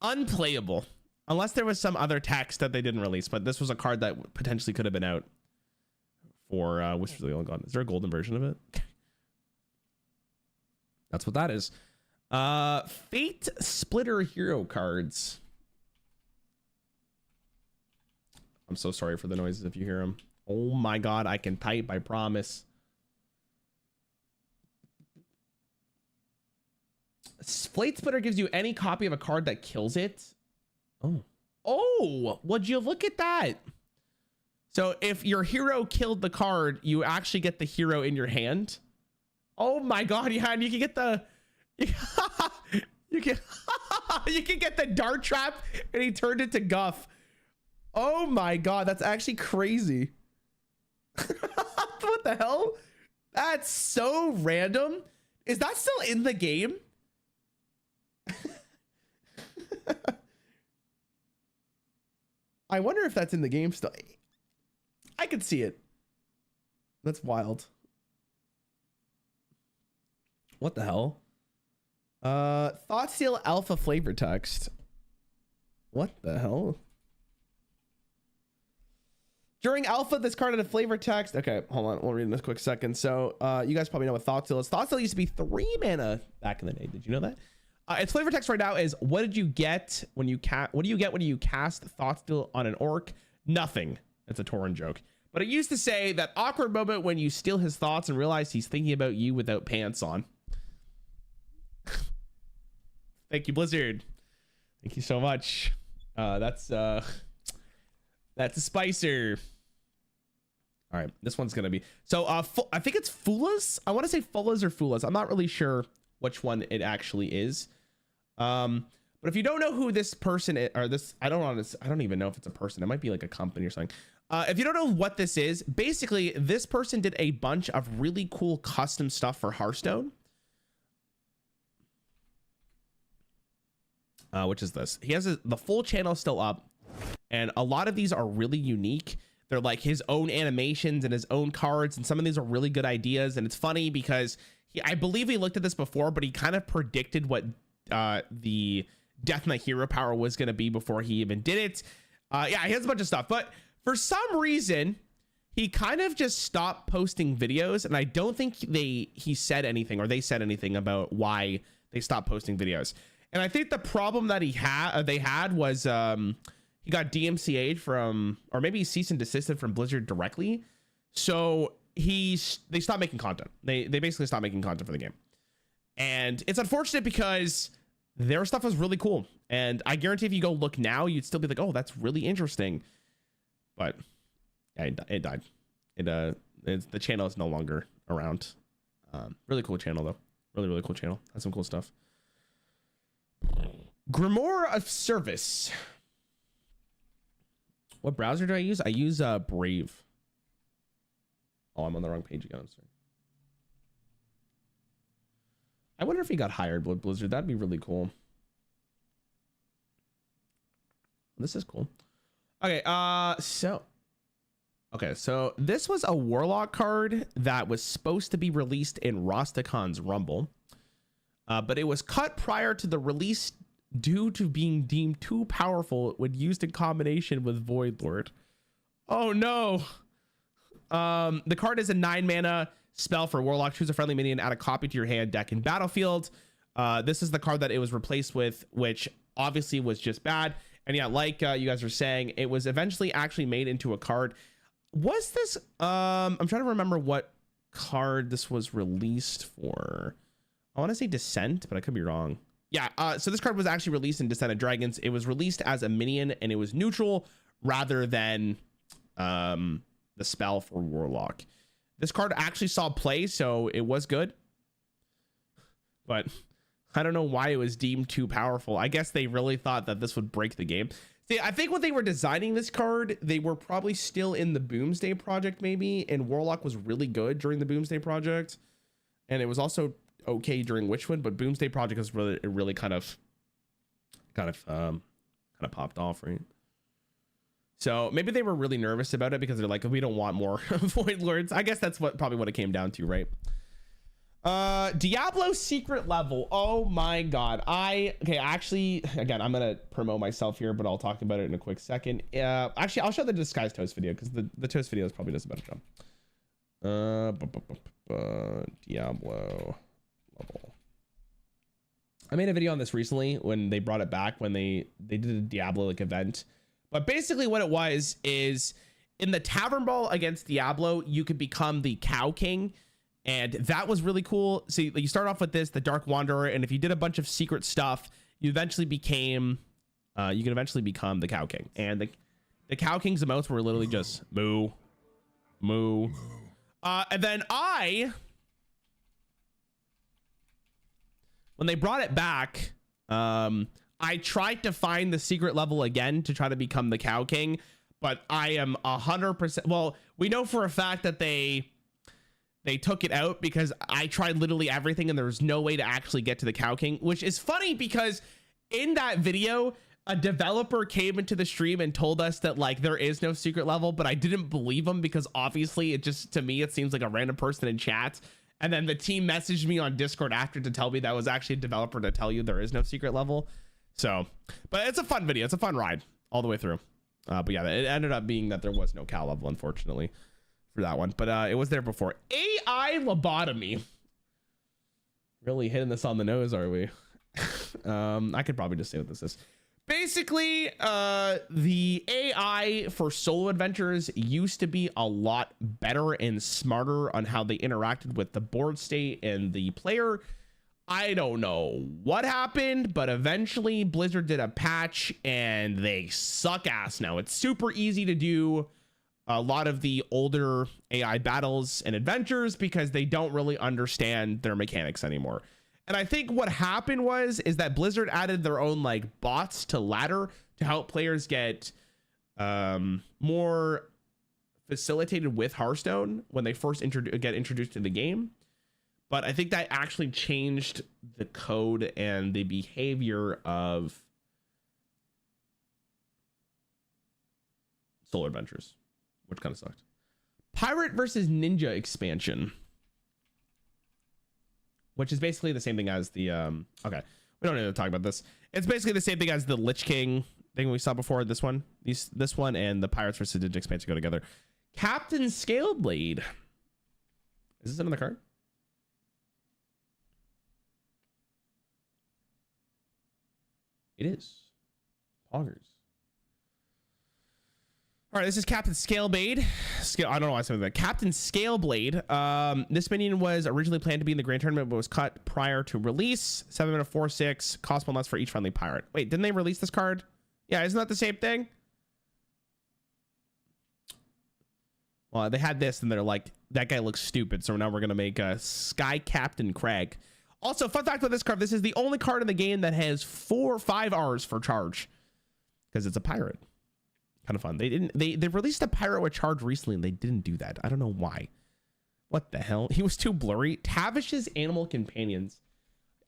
Unplayable. Unless there was some other text that they didn't release, but this was a card that potentially could have been out for Whispers of the Old God. Is there a golden version of it? That's what that is. Fate Splitter hero cards. I'm so sorry for the noises if you hear them. Oh my god, I can type, I promise. Fate Splitter gives you any copy of a card that kills it. Oh, would you look at that? So if your hero killed the card, you actually get the hero in your hand. Oh my god, yeah, and you can get the you can get the dart trap, and he turned it to guff. Oh my god, that's actually crazy. What the hell? That's so random. Is that still in the game? I wonder if that's in the game still. I could see it. That's wild. What the hell? Thoughtsteel alpha flavor text. What the hell? During alpha, this card had a flavor text. Okay, hold on. We'll read in this quick second. So, you guys probably know what Thoughtsteel is. Thoughtsteel used to be 3 mana back in the day. Did you know that? Its flavor text right now is, what did you get when you what do you get when you cast Thoughtsteel on an orc? Nothing. It's a Tauren joke. But it used to say that awkward moment when you steal his thoughts and realize he's thinking about you without pants on. Thank you, Blizzard. Thank you so much. That's a spicer. All right, this one's gonna be so. I think it's Fulas. I want to say Fulas or Fulas. I'm not really sure which one it actually is. But if you don't know who this person is, or this, I don't even know if it's a person. It might be like a company or something. If you don't know what this is, basically this person did a bunch of really cool custom stuff for Hearthstone. Which is this. He has the full channel still up, and a lot of these are really unique. They're like his own animations and his own cards, and some of these are really good ideas. And it's funny because I believe he looked at this before, but he kind of predicted what the Death Knight hero power was going to be before he even did it. Yeah, he has a bunch of stuff, but for some reason he kind of just stopped posting videos, and I don't think he said anything, or they said anything about why they stopped posting videos. And I think the problem that they had was he got DMCA'd from, or maybe cease and desisted from Blizzard directly. So they stopped making content. They basically stopped making content for the game. And it's unfortunate because their stuff was really cool. And I guarantee if you go look now, you'd still be like, oh, that's really interesting. But yeah, it died. The channel is no longer around. Really cool channel though. Really cool channel. Has some cool stuff. Grimoire of Service. What browser do I use? I use Brave. Oh, I'm on the wrong page again. I'm sorry. I wonder if he got hired by Blizzard. That'd be really cool. This is cool. Okay, so this was a Warlock card that was supposed to be released in Rostakon's Rumble. But it was cut prior to the release due to being deemed too powerful when used in combination with Voidlord. Oh no. The card is a 9-mana spell for Warlock. Choose a friendly minion, add a copy to your hand, deck, and battlefield. This is the card that it was replaced with, which obviously was just bad. And yeah, like you guys are saying, it was eventually actually made into a card. Was this I'm trying to remember what card this was released for. I want to say Descent, but I could be wrong. Yeah, so this card was actually released in Descent of Dragons. It was released as a minion, and it was neutral rather than the spell for Warlock. This card actually saw play, so it was good. But I don't know why it was deemed too powerful. I guess they really thought that this would break the game. See, I think when they were designing this card, they were probably still in the Boomsday Project maybe, and Warlock was really good during the Boomsday Project. And it was also okay during Witchwood, but Boomsday Project was really kind of popped off, right? So maybe they were really nervous about it because they're like, we don't want more Void Lords. I guess that's probably what it came down to, right? Diablo secret level. Oh my god. Actually, again, I'm gonna promote myself here, but I'll talk about it in a quick second. Actually, I'll show the Disguised Toast video because the Toast video probably does a better job. Diablo level. I made a video on this recently when they brought it back, when they did a Diablo like event. But basically what it was is in the Tavern Brawl against Diablo, you could become the Cow King, and that was really cool. So you start off with this, the Dark Wanderer, and if you did a bunch of secret stuff, you eventually became you can eventually become the Cow King. And the Cow King's emotes were literally just moo, moo. And then when they brought it back, I tried to find the secret level again to try to become the Cow King, but I am 100%. Well, we know for a fact that they took it out because I tried literally everything and there was no way to actually get to the Cow King, which is funny because in that video, a developer came into the stream and told us that like there is no secret level, but I didn't believe him because obviously it just, to me, it seems like a random person in chat. And then the team messaged me on Discord after to tell me that was actually a developer to tell you there is no secret level. So, but it's a fun video. It's a fun ride all the way through. But yeah, it ended up being that there was no cow level, unfortunately, for that one. But it was there before. AI lobotomy. Really hitting this on the nose, are we? I could probably just say what this is. Basically, the AI for solo adventures used to be a lot better and smarter on how they interacted with the board state and the player. I don't know what happened, but eventually Blizzard did a patch and they suck ass now. It's super easy to do a lot of the older AI battles and adventures because they don't really understand their mechanics anymore. And I think what happened is that Blizzard added their own like bots to ladder to help players get more facilitated with Hearthstone when they first get introduced to the game. But I think that actually changed the code and the behavior of Solar Adventures, which kind of sucked. Pirate versus Ninja expansion, which is basically the same thing as the okay, we don't need to talk about this. It's basically the same thing as the Lich King thing we saw before. This one and the Pirates versus Ninja expansion go together. Captain Scaleblade. Is this another card? It is. Poggers. All right, this is Captain Scaleblade. I don't know why I said that. Captain Scaleblade. This minion was originally planned to be in the Grand Tournament, but was cut prior to release. 7 mana, 4/6. Cost 1 less for each friendly pirate. Wait, didn't they release this card? Yeah, isn't that the same thing? Well, they had this, and they're like, that guy looks stupid, so now we're going to make a Sky Captain Craig. Also, fun fact about this card, this is the only card in the game that has 4 or 5 R's for charge. Because it's a pirate. Kind of fun. They released a pirate with charge recently, and they didn't do that. I don't know why. What the hell? He was too blurry. Tavish's Animal Companions.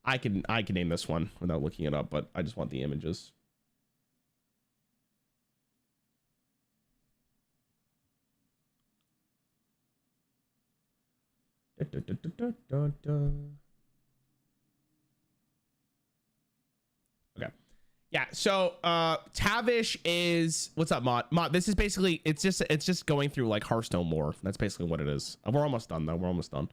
I can name this one without looking it up, but I just want the images. Okay. Yeah, so Tavish is, what's up, Mott? Mott, this is basically, it's just going through like Hearthstone lore. That's basically what it is. We're almost done though. We're almost done.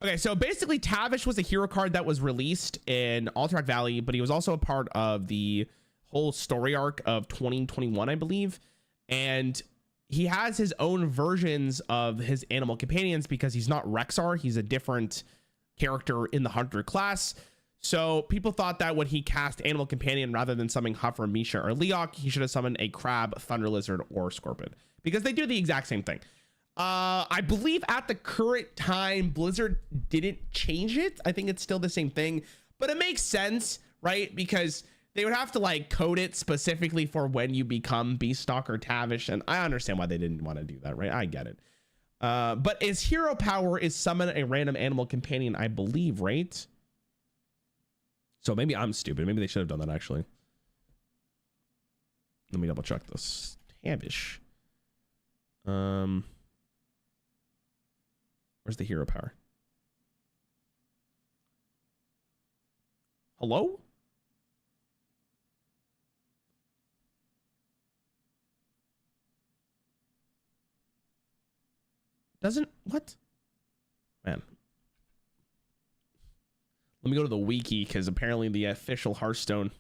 Okay, so basically Tavish was a hero card that was released in Alterac Valley, but he was also a part of the whole story arc of 2021, I believe. And he has his own versions of his animal companions because he's not Rexar. He's a different character in the Hunter class. So people thought that when he cast Animal Companion, rather than summoning Huffer, Misha, or Leok, he should have summoned a Crab, Thunder Lizard, or Scorpion. Because they do the exact same thing. I believe at the current time, Blizzard didn't change it. I think it's still the same thing. But it makes sense, right? Because they would have to like code it specifically for when you become Beaststalker Tavish. And I understand why they didn't want to do that, right? I get it. But his hero power is summon a random Animal Companion, I believe, right? So maybe I'm stupid. Maybe they should have done that, actually. Let me double check this. Tavish. Where's the hero power? Hello? Doesn't, what? Man. Let me go to the wiki, because apparently the official Hearthstone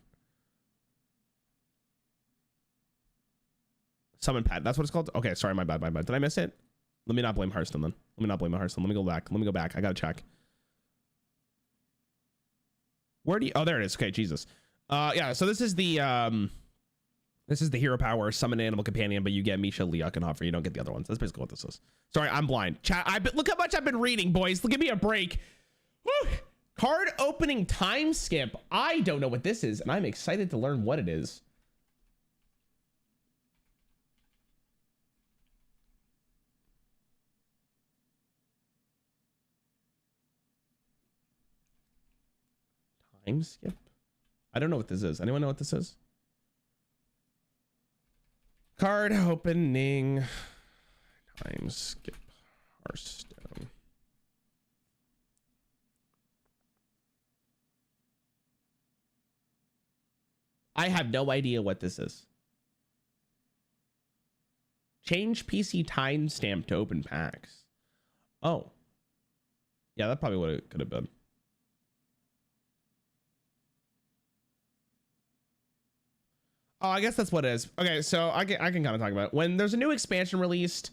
summon pad, that's what it's called? Okay, sorry, my bad. Did I miss it? Let me not blame Hearthstone then. Let me not blame Hearthstone. Let me go back. I gotta check. Where do you, oh, there it is. Okay, Jesus. Yeah, so this is the hero power, summon an Animal Companion, but you get Misha, Leok, and Hoffer. You don't get the other ones. That's basically what this is. Sorry, I'm blind. Chat, look how much I've been reading, boys. Give me a break. Woo! Card opening time skip. I don't know what this is, and I'm excited to learn what it is. Time skip? I don't know what this is. Anyone know what this is? Card opening time skip. Hearthstone. I have no idea what this is. Change PC timestamp to open packs. Oh. Yeah, that probably what it could have been. Oh, I guess that's what it is. Okay, so I can kind of talk about it. When there's a new expansion released,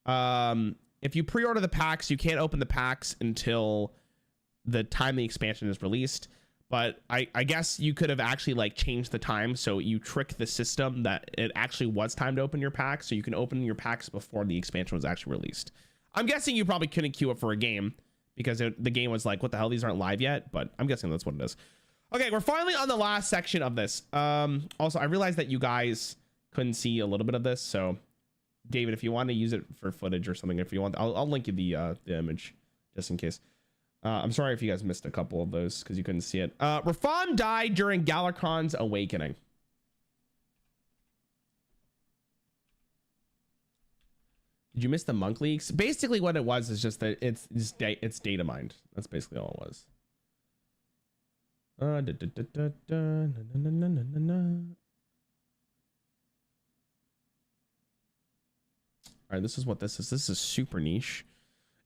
if you pre-order the packs, you can't open the packs until the time the expansion is released. But I guess you could have actually like changed the time, so you trick the system that it actually was time to open your packs, so you can open your packs before the expansion was actually released. I'm guessing you probably couldn't queue up for a game because the game was like, what the hell, these aren't live yet, but I'm guessing that's what it is. Okay, we're finally on the last section of this. Also, I realized that you guys couldn't see a little bit of this, so David, if you want to use it for footage or something, if you want, I'll link you the image just in case. I'm sorry if you guys missed a couple of those because you couldn't see it. Rafam died during Galakrond's awakening. Did you miss the monk leaks? Basically what it was is just that it's data mined. That's basically all it was. All right, this is what this is. This is super niche.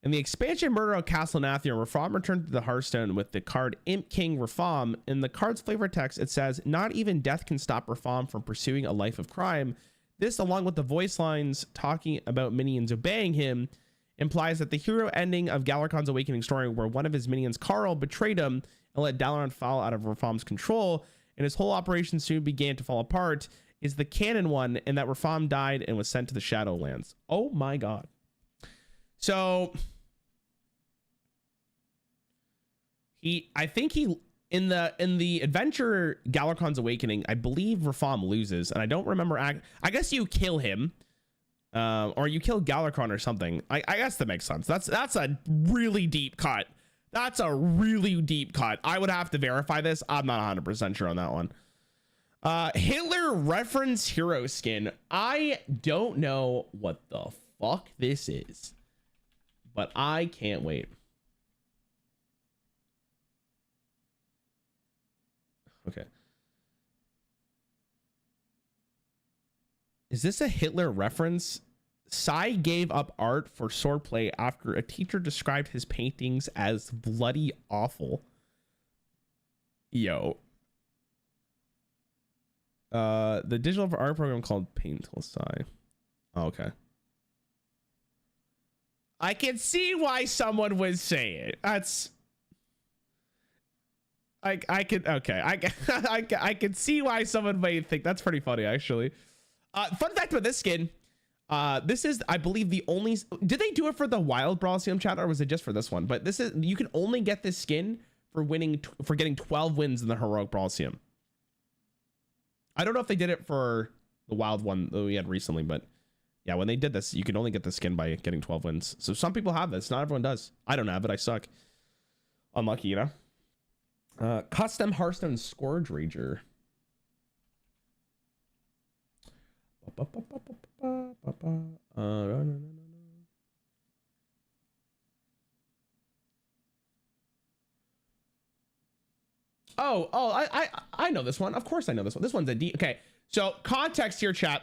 In the expansion Murder of Castle Nathion, Rafam returned to the Hearthstone with the card Imp King Rafam. In the card's flavor text, it says, "Not even death can stop Rafam from pursuing a life of crime." This, along with the voice lines talking about minions obeying him, implies that the hero ending of Galakrond's Awakening story, where one of his minions, Carl, betrayed him and let Dalaran fall out of Rafam's control, and his whole operation soon began to fall apart, is the canon one, and that Rafam died and was sent to the Shadowlands. Oh my god. So I think in the adventure Galakrond's Awakening, I believe Rafam loses, and I don't remember. I guess you kill him, or you kill Galakrond or something. I guess that makes sense. That's a really deep cut. That's a really deep cut. I would have to verify this. I'm not 100% sure on that one. Hitler reference hero skin. I don't know what the fuck this is, but I can't wait. Okay. Is this a Hitler reference? Sai gave up art for swordplay after a teacher described his paintings as bloody awful. Yo. The digital art program called Painful Sai. Oh, okay. I can see why someone would say it. That's... I could, okay. I can see why someone may think that's pretty funny, actually. Fun fact about this skin. This is, I believe, the only, did they do it for the Wild Brawlseum chat, or was it just for this one? But this is, you can only get this skin for getting 12 wins in the Heroic Brawlseum. I don't know if they did it for the Wild one that we had recently, but yeah, when they did this, you can only get the skin by getting 12 wins. So some people have this, not everyone does. I don't have it, I suck. Unlucky, you know? Custom Hearthstone Scourge Rager. I know this one. Of course I know this one. This one's a D. Okay, so context here, chat.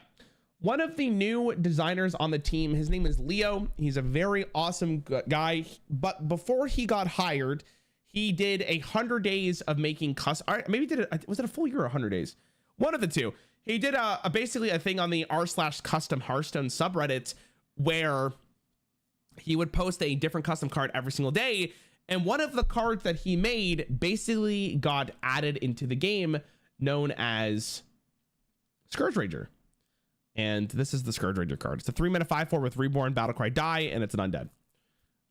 One of the new designers on the team, his name is Leo. He's a very awesome guy. But before he got hired, he did 100 days of making custom. Maybe did it. Was it a full year or 100 days? One of the two. He did basically a thing on the r/custom Hearthstone subreddit where he would post a different custom card every single day. And one of the cards that he made basically got added into the game, known as Scourge Rager. And this is the Scourge Rager card. It's a 3-mana 5/4 with Reborn, Battlecry, Die, and it's an undead.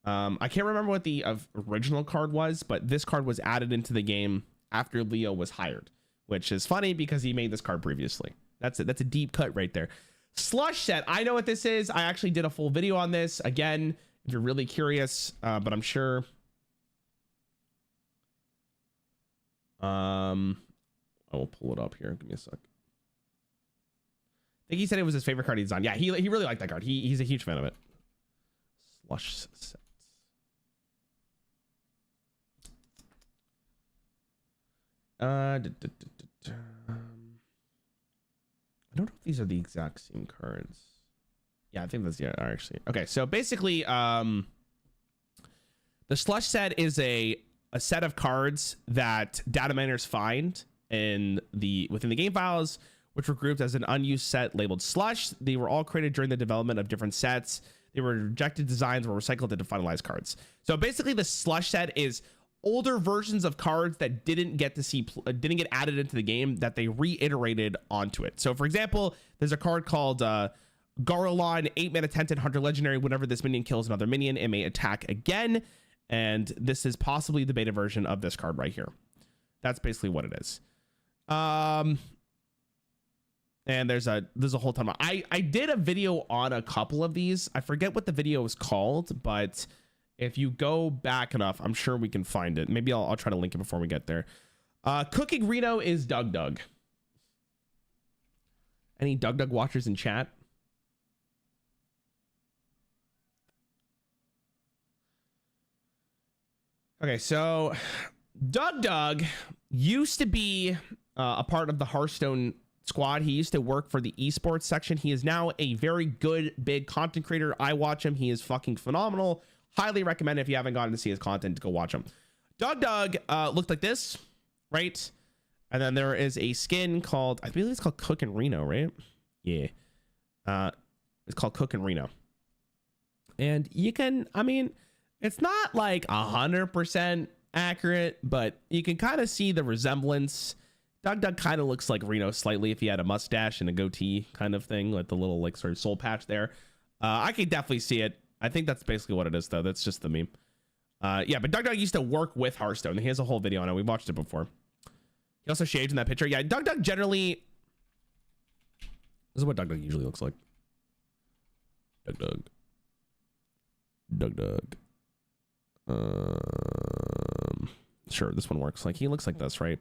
I can't remember what the original card was, but this card was added into the game after Leo was hired, which is funny because he made this card previously. That's it. That's a deep cut right there. Slush set. I know what this is. I actually did a full video on this. Again, if you're really curious, but I'm sure. I will pull it up here. Give me a sec. I think he said it was his favorite card he designed. Yeah, he really liked that card. He's a huge fan of it. Slush sets. I don't know if these are the exact same cards. Yeah, I think that's, yeah, actually. Okay, so basically, the Slush set is a set of cards that data miners find within the game files, which were grouped as an unused set labeled Slush. They were all created during the development of different sets. They were rejected designs were recycled into finalized cards. So basically, the Slush set is older versions of cards that didn't get added into the game that they reiterated onto it. So for example, there's a card called Garland, 8-mana Tented Hunter Legendary. Whenever this minion kills another minion, it may attack again. And this is possibly the beta version of this card right here. That's basically what it is. And there's a whole ton of, I did a video on a couple of these. I forget what the video was called, but if you go back enough, I'm sure we can find it. Maybe I'll try to link it before we get there. Cooking Reno is Doug. Any Doug watchers in chat? Okay, so Doug used to be a part of the Hearthstone squad. He used to work for the esports section. He is now a very good big content creator. I watch him. He is fucking phenomenal. Highly recommend if you haven't gotten to see his content to go watch him. Doug looked like this, right? And then there is a skin called, I believe it's called Cookin' Reno, right? Yeah. It's called Cookin' Reno. And you can, I mean, it's not like 100% accurate, but you can kind of see the resemblance. Doug kind of looks like Reno slightly if he had a mustache and a goatee kind of thing, like the little like sort of soul patch there. I can definitely see it. I think that's basically what it is, though. That's just the meme. Yeah, but Doug used to work with Hearthstone. He has a whole video on it. We watched it before. He also shaved in that picture. Yeah, Doug generally... This is what Doug usually looks like. Doug. Sure, this one works. Like, he looks like this, right?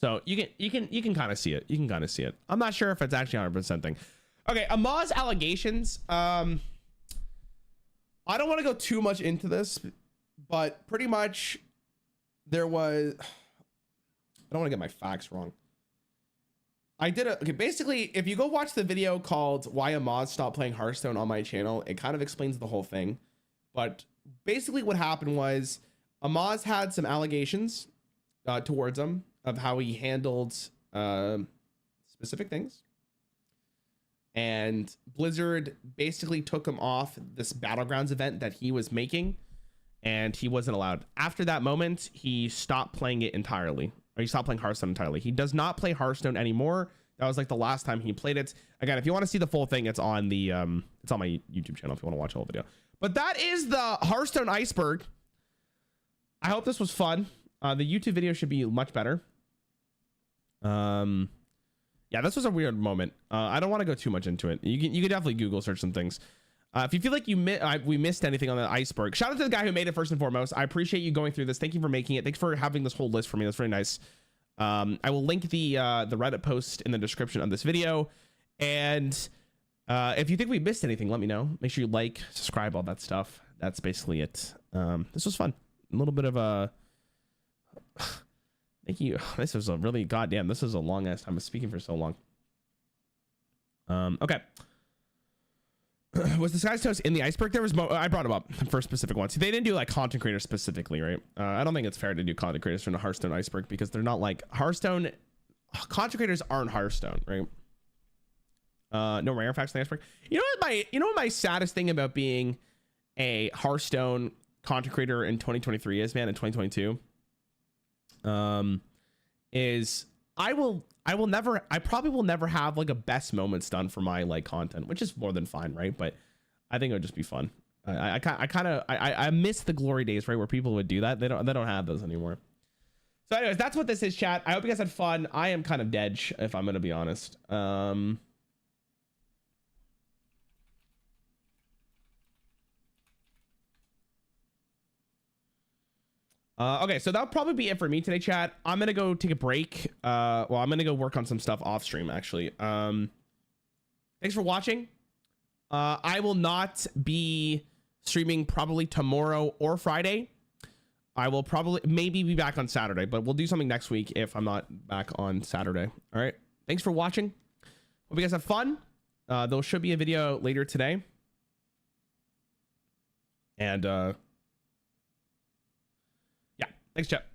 So you can kind of see it. You can kind of see it. I'm not sure if it's actually 100% thing. Okay, Amaz allegations. I don't want to go too much into this, but pretty much there was... I don't want to get my facts wrong. Okay, basically, if you go watch the video called Why Amaz Stopped Playing Hearthstone on my channel, it kind of explains the whole thing. But basically what happened was Amaz had some allegations towards him of how he handled specific things. And Blizzard basically took him off this Battlegrounds event that he was making, and he wasn't allowed. After that moment, he stopped playing it entirely. Or he stopped playing Hearthstone entirely. He does not play Hearthstone anymore. That was like the last time he played it. Again, if you want to see the full thing, it's on the it's on my YouTube channel if you want to watch the whole video. But that is the Hearthstone Iceberg. I hope this was fun. The YouTube video should be much better. Yeah, this was a weird moment. I don't want to go too much into it. You can definitely Google search some things. If you feel like we missed anything on the Iceberg, shout out to the guy who made it first and foremost. I appreciate you going through this. Thank you for making it. Thanks for having this whole list for me. That's very nice. I will link the Reddit post in the description of this video. And if you think we missed anything, let me know. Make sure you like, subscribe, all that stuff. That's basically it. This was fun. A little bit of a... Thank you. This was a really goddamn. This is a long ass time of speaking for so long. Okay. Was the Sky's Toast in the Iceberg? There was I brought them up for specific ones. They didn't do like content creators specifically, right? I don't think it's fair to do content creators from the Hearthstone Iceberg because they're not like Hearthstone. Content creators aren't Hearthstone, right? No rare facts in the Iceberg. You know what my saddest thing about being a Hearthstone content creator in 2023 is, man, in 2022. Is I probably will never have like a best moments done for my like content, which is more than fine, right? But I think it would just be fun. I miss the glory days, right, where people would do that. They don't have those anymore. So anyways, that's what this is, chat. I hope you guys had fun. I am kind of dead, if I'm gonna be honest. Okay, so that'll probably be it for me today, chat. I'm gonna go take a break. Well, I'm gonna go work on some stuff off stream, actually. Thanks for watching. I will not be streaming probably tomorrow or Friday. I will maybe be back on Saturday, but we'll do something next week if I'm not back on Saturday. All right. Thanks for watching. Hope you guys have fun. There should be a video later today. And yeah, thanks, chat.